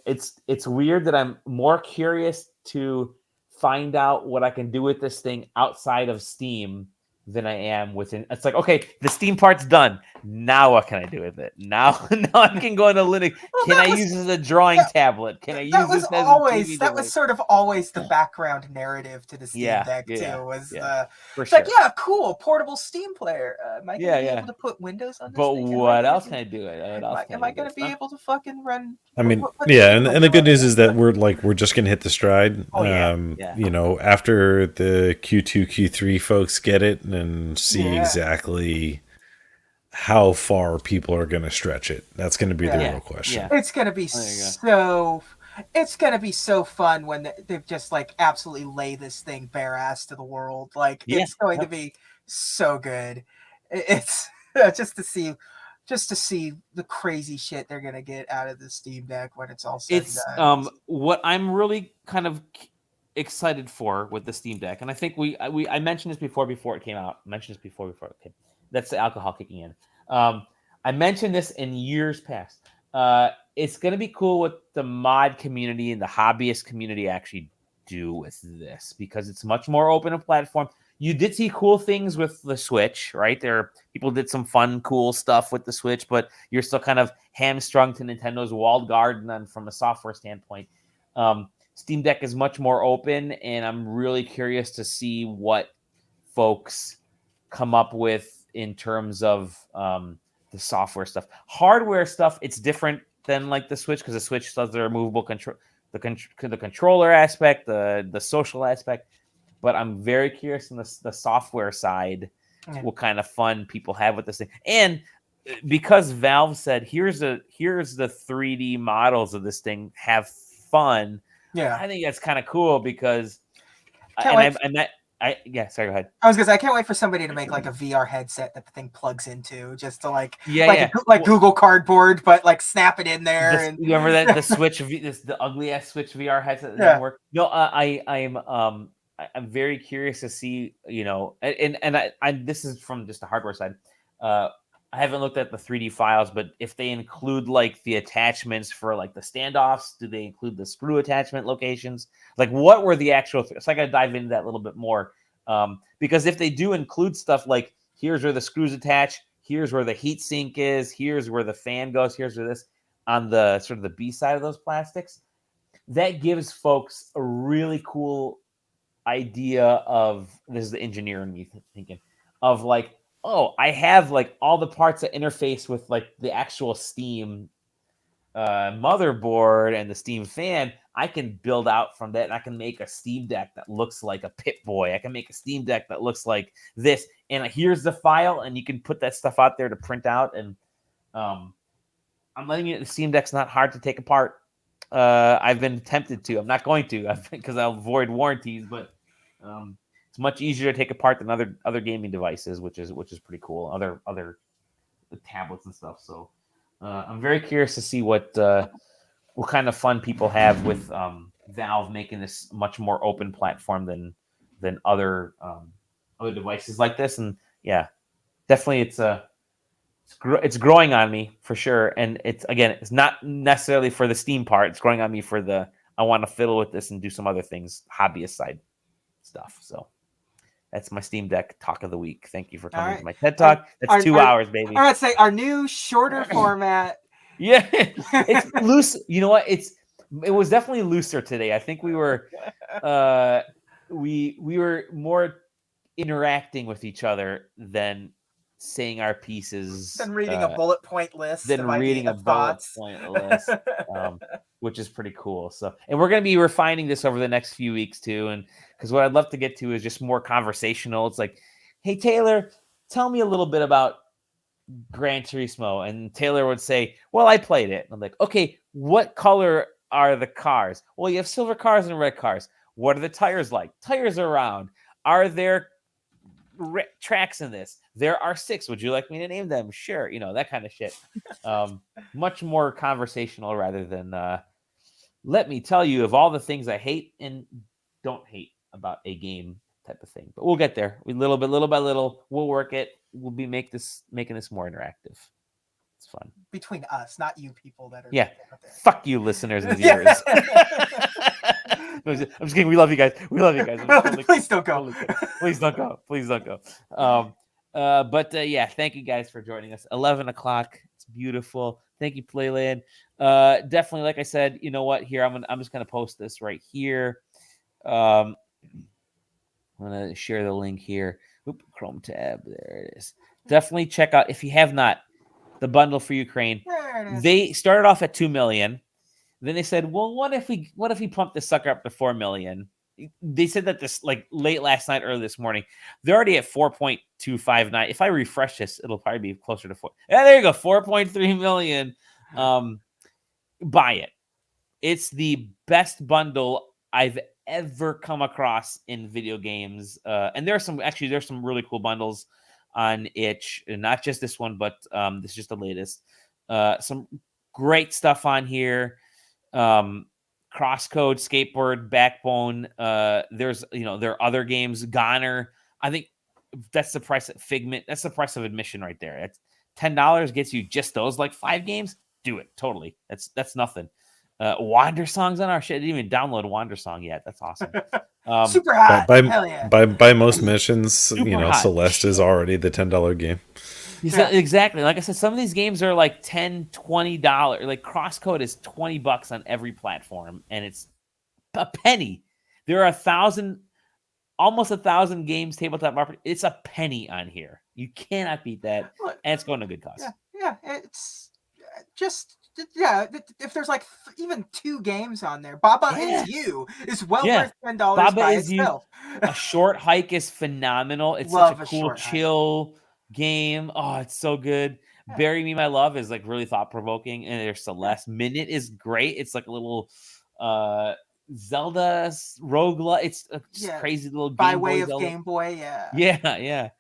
it's weird that I'm more curious to find out what I can do with this thing outside of Steam than I am within. It's like, okay, the Steam part's done. Now what can I do with it? Now I can go into Linux. Well, Can I use it as a drawing tablet? Can I use this as a TV that was device? sort of always the background narrative to the Steam Deck too. For It's sure. like, yeah, cool, portable Steam player. Am I gonna be able to put Windows on this But thing? what else can I do? Am I gonna be able to fucking run? I mean, yeah, and the good news is that we're just gonna hit the stride. Oh, yeah. You know, after the Q2, Q3 folks get it and see exactly how far people are gonna stretch it. That's gonna be the real question. It's gonna be it's gonna be so fun when they've just like absolutely lay this thing bare ass to the world. Like it's going to be so good. It's just to see the crazy shit they're gonna get out of the Steam Deck when it's all said and done. What I'm really kind of excited for with the Steam Deck, and I think I mentioned this before it came out. That's the alcohol kicking in. I mentioned this in years past. It's going to be cool what the mod community and the hobbyist community actually do with this, because it's much more open a platform. You did see cool things with the Switch, right? People did some fun, cool stuff with the Switch, but you're still kind of hamstrung to Nintendo's walled garden from a software standpoint. Steam Deck is much more open, and I'm really curious to see what folks come up with in terms of the software stuff. Hardware stuff, it's different than like the Switch, because the Switch does their removable control, the controller aspect, the social aspect. But I'm very curious on the software side, what kind of fun people have with this thing. And because Valve said, here's the 3D models of this thing, have fun. Yeah, I think that's kind of cool, because sorry, go ahead. I was gonna say, I can't wait for somebody to make like a VR headset that the thing plugs into, just to like Google Cardboard, but like snap it in there. You remember that the Switch, the ugly ass Switch VR headset that didn't work? No, I'm very curious to see, and I this is from just the hardware side. I haven't looked at the 3D files, but if they include like the attachments for like the standoffs, do they include the screw attachment locations? Like, what were the actual? So I got to dive into that a little bit more, because if they do include stuff like, here's where the screws attach, here's where the heat sink is, here's where the fan goes, here's where this on the sort of the B side of those plastics, that gives folks a really cool idea of, this is the engineer in me thinking of like, oh, I have like all the parts that interface with like the actual Steam motherboard and the Steam fan. I can build out from that, and I can make a Steam Deck that looks like a Pip-Boy. I can make a Steam Deck that looks like this, and here's the file, and you can put that stuff out there to print out. And I'm letting you know, the Steam Deck's not hard to take apart. I've been tempted to. I'm not going to, because I'll avoid warranties, but it's much easier to take apart than other gaming devices, which is pretty cool. Other tablets and stuff. So I'm very curious to see what kind of fun people have with Valve making this much more open platform than other devices like this. And yeah, definitely it's growing on me for sure. And it's not necessarily for the Steam part. It's growing on me for I want to fiddle with this and do some other things, hobbyist side stuff. So that's my Steam Deck talk of the week. Thank you for coming to my TED Talk. That's 2 hours, baby. All right, say our new shorter format. Yeah, it's loose. You know what? It was definitely looser today. I think we were we were more interacting with each other than saying our pieces, than reading a bullet point list, which is pretty cool. So, and we're going to be refining this over the next few weeks too. And because what I'd love to get to is just more conversational. It's like, hey, Taylor, tell me a little bit about Gran Turismo. And Taylor would say, well, I played it. And I'm like, okay, what color are the cars? Well, you have silver cars and red cars. What are the tires like? Tires are round. Are there tracks in this? There are 6. Would you like me to name them? Sure. That kind of shit. Much more conversational rather than let me tell you of all the things I hate and don't hate about a game type of thing. But we'll get there. Little by little, we'll work it. We'll be making this more interactive. It's fun. Between us, not you people that are. Yeah. Fuck you, listeners and viewers. I'm just kidding. We love you guys. We love you guys. Please don't go. Please don't go. Please don't go. But yeah, thank you guys for joining us. 11 o'clock. It's beautiful. Thank you, Playland. Definitely, like I said, you know what? Here, I'm just gonna post this right here. I'm gonna share the link here. Oop, Chrome tab. There it is. Definitely check out, if you have not, the bundle for Ukraine. They started off at 2 million. Then they said, well, what if we pump this sucker up to 4 million? They said that this like late last night, early this morning. They're already at 4.259. If I refresh this, it'll probably be closer to 4. Yeah, there you go, 4.3 million. Buy it. It's the best bundle I've ever come across in video games. And there's some really cool bundles on itch, and not just this one, but this is just the latest. Some great stuff on here. Crosscode, Skateboard, Backbone. There are other games. Goner. I think that's the price of Figment. That's the price of admission right there. It's $10 gets you just those like 5 games. Do it totally. That's nothing. Wander Songs on our shit. I didn't even download Wander Song yet. That's awesome. Super hot. Hell yeah. By most missions, Super hot. Celeste is already the $10 game. Yeah. Exactly. Like I said, some of these games are like $10, $20. Like Crosscode is $20 on every platform, and it's a penny. There are almost 1,000 games tabletop market. It's a penny on here. You cannot beat that, and it's going to good cause. Yeah. It's just if there's like even 2 games on there, Baba Is You is well worth $10 Baba by Is itself. A Short Hike is phenomenal. It's such a cool, chill game. Oh, it's so good. Bury Me My Love is like really thought-provoking, and there's Celeste. Minute is great. It's like a little Zelda roguelike. It's a crazy little Game by way Boy of Zelda. Game Boy. Yeah.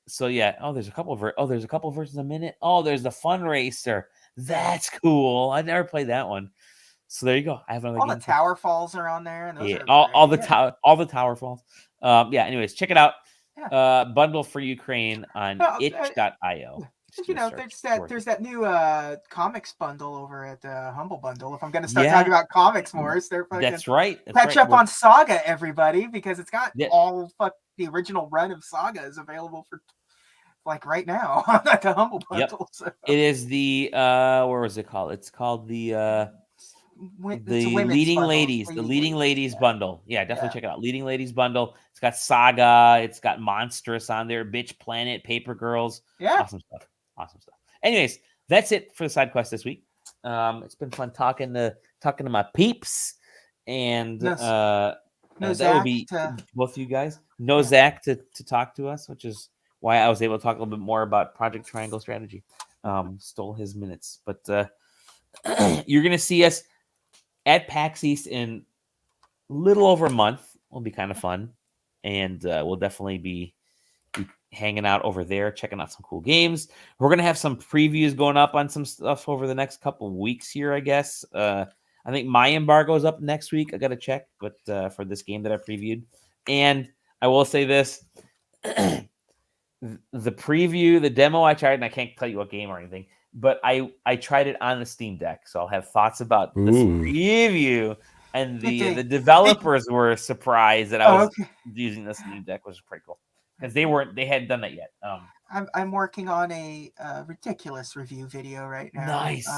So yeah. Oh, there's a couple of versions of Minute. Oh, there's the Fun Racer. That's cool. I never played that one. So there you go. I have another all game. The Tower Falls are on there. And those are all the Tower Falls. Anyways, check it out. Bundle for Ukraine on itch.io. There's that new comics bundle over at Humble Bundle. If I'm going to start talking about comics more, that's right. Catch up on Saga, everybody, because it's got all the original run of Saga is available for like right now at the Humble Bundle. Yep. So. It is the where was it called? It's called the Leading Ladies, the Leading Ladies bundle. Yeah, definitely check it out. Leading Ladies bundle. It's got Saga, it's got Monstrous on there, Bitch Planet, Paper Girls. Yeah. Awesome stuff. Anyways, that's it for the side quest this week. It's been fun talking to my peeps, and that will be both of you guys. No Zach to talk to us, which is why I was able to talk a little bit more about Project Triangle Strategy. Stole his minutes, but you're gonna see us at PAX East in a little over a month. Will be kind of fun, and we'll definitely be hanging out over there, checking out some cool games. We're gonna have some previews going up on some stuff over the next couple of weeks here, I guess. I think my embargo is up next week. I gotta check, but for this game that I previewed, and I will say this: the preview, the demo I tried, and I can't tell you what game or anything, but I tried it on the Steam Deck, so I'll have thoughts about this preview. And the developers were surprised that I was using the Steam Deck, which was pretty cool. Because they hadn't done that yet. I'm working on a ridiculous review video right now. Nice.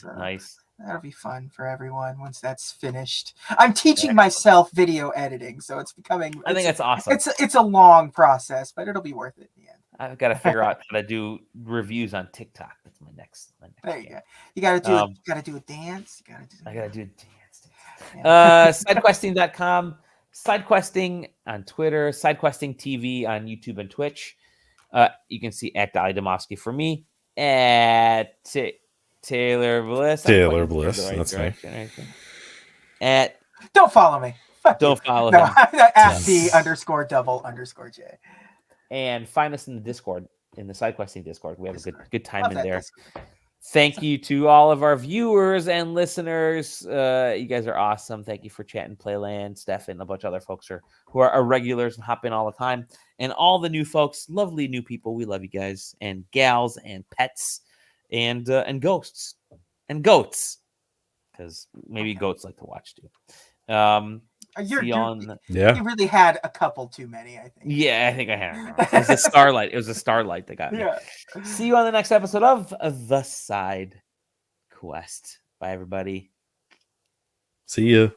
Nice. That'll be fun for everyone once that's finished. I'm teaching myself video editing, so it's becoming. I think that's awesome. It's a long process, but it'll be worth it in the end. I've got to figure out how to do reviews on TikTok. That's my next. There you go. You got to do. You got to do a dance. I got to do a dance. SideQuesting.com. SideQuesting on Twitter, SideQuesting TV on YouTube and Twitch. You can see at Dolly Demofsky for me, at Taylor Bliss. Taylor Bliss, that's me. Don't follow me. Don't follow him. At _double_J. And find us in the Discord, in the SideQuesting Discord. We have a good time in there. Thank you to all of our viewers and listeners. You guys are awesome. Thank you for chatting, Playland, Stefan, and a bunch of other folks who are our regulars and hop in all the time. And all the new folks, lovely new people. We love you guys, and gals, and pets, and ghosts, and goats, because maybe goats like to watch too. You Yeah. really had a couple too many, I think. Yeah, I think I had. It was a starlight. It was a starlight that got me. Yeah. See you on the next episode of The Side Quest. Bye, everybody. See ya.